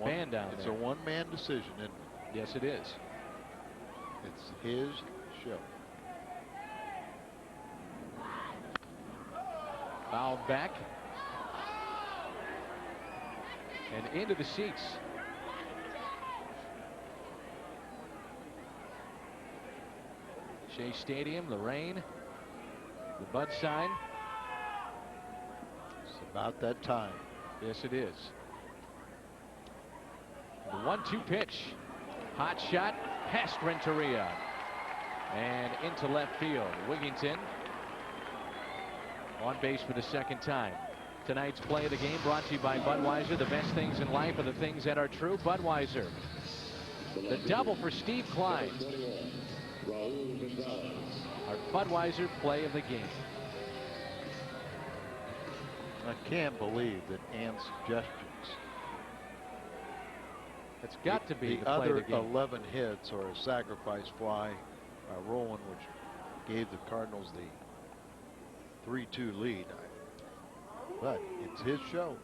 band down there. It's a one-man decision, isn't it? Yes, it is. It's his show. Fouled back. And into the seats. Shea Stadium, the rain, the Bud sign. It's about that time. Yes, it is. The 1-2 pitch. Hot shot past Renteria. And into left field. Wigington on base for the second time. Tonight's play of the game brought to you by Budweiser. The best things in life are the things that are true. Budweiser. The double for Steve Klein. Our Budweiser play of the game. I can't believe that Ann's suggestions. It's got to be the play other of the game. 11 hits or a sacrifice fly by Rowan, which gave the Cardinals the 3-2 lead. But it's his show.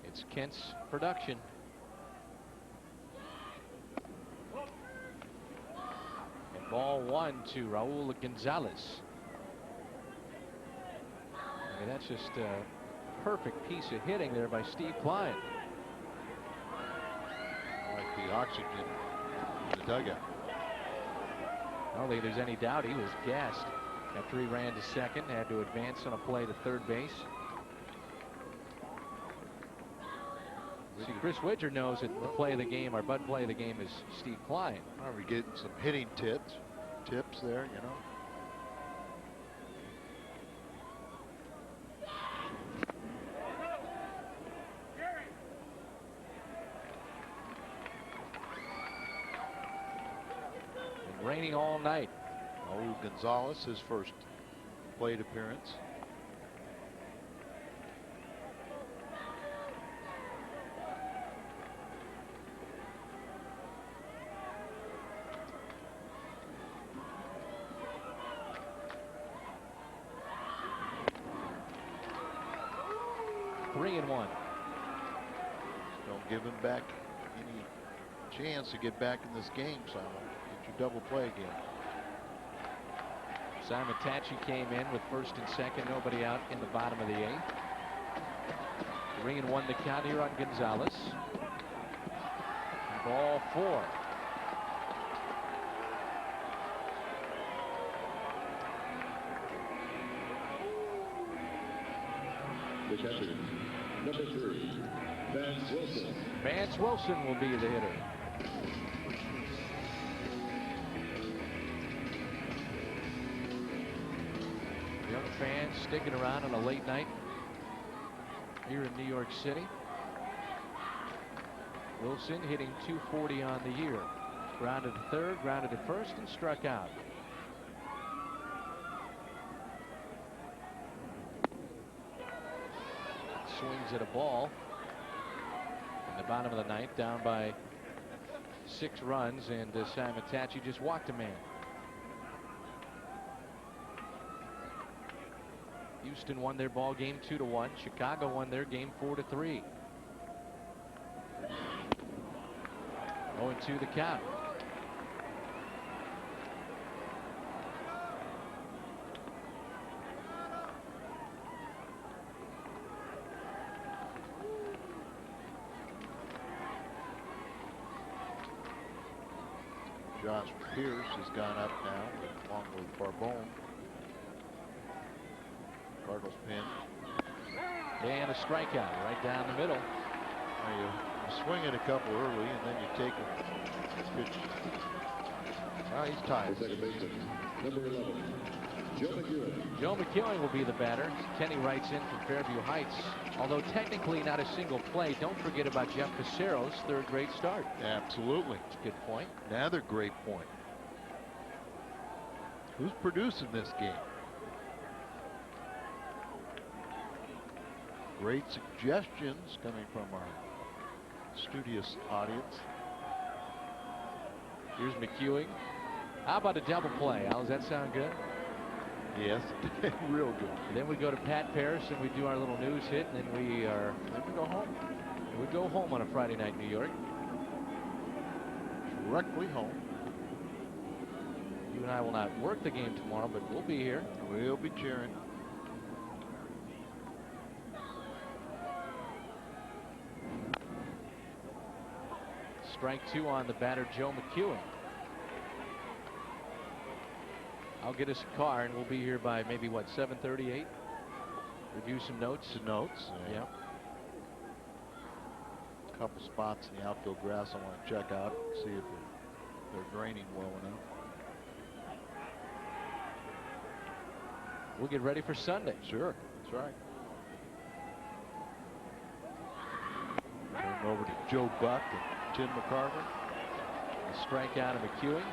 It's Kent's production. And ball 1 to Raul Gonzalez. I mean, that's just a perfect piece of hitting there by Steve Klein. Like the oxygen in the dugout. I don't think there's any doubt he was gassed after he ran to second, had to advance on a play to third base. See, Chris Widger knows that the play of the game, our Bud play of the game, is Steve Klein. Are we getting some hitting tips there, you know? Been raining all night. Raul Gonzalez, his first plate appearance. Three and one. Don't give him back any chance to get back in this game, Simon. Get your double play again. Simon Tachi came in with first and second, nobody out in the bottom of the 8th. 3-1 the count here on Gonzalez. Ball 4. The catcher, number 3, Vance Wilson. Vance Wilson will be the hitter. Young fans sticking around on a late night here in New York City. Wilson hitting .240 on the year. Grounded to third, grounded to first, and struck out. Swings at a ball in the bottom of the ninth, down by 6 runs, and Simon Tachi just walked a man. Houston won their ball game 2-1. Chicago won their game 4-3. 0-2 the count. Josh Pierce has gone up now, along with Barbone. Cardinals pin. And a strikeout right down the middle. Now you swing it a couple early, and then you take a pitch. Now he's tied. Second baseman, number 11, Joe McEwen. Joe McEwen will be the batter. Kenny writes in from Fairview Heights. Although technically not a single play, don't forget about Jeff Facero's third great start. Absolutely. That's a good point. Another great point. Who's producing this game? Great suggestions coming from our studious audience. Here's McEwen. How about a double play? Al, does that sound good? Yes, real good. Then we go to Pat Paris and we do our little news hit, and then we go home. We go home on a Friday night in New York. Directly home. You and I will not work the game tomorrow, but we'll be here. We'll be cheering. Strike 2 on the batter, Joe McEwen. I'll get us a car and we'll be here by maybe what, 7:38. Review some notes. Yeah. A couple spots in the outfield grass I want to check out, see if they're draining well enough. We'll get ready for Sunday. Sure, that's right. Turn over to Joe Buck and Tim McCarver. A strikeout of McEwen.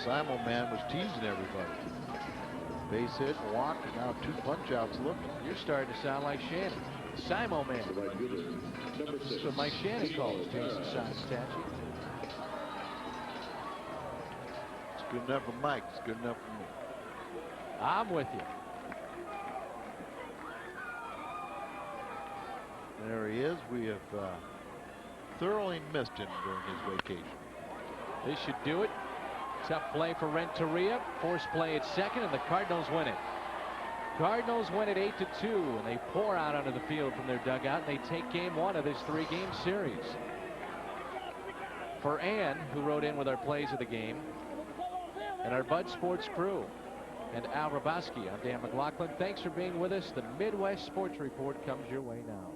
Simon man was teasing everybody. Base hit, walk, and now 2 punch outs looking. You're starting to sound like Shannon. Simo man. The right fielder, number 6. That's what Mike Shannon calls Jason Simon Tachi. It's good enough for Mike. It's good enough for me. I'm with you. There he is. We have thoroughly missed him during his vacation. They should do it. Tough play for Renteria. Forced play at second, and the Cardinals win it. Cardinals win it 8-2, and they pour out onto the field from their dugout, and they take game 1 of this 3-game series. For Ann, who wrote in with our plays of the game, and our Bud Sports crew, and Al Raboski, I'm Dan McLaughlin. Thanks for being with us. The Midwest Sports Report comes your way now.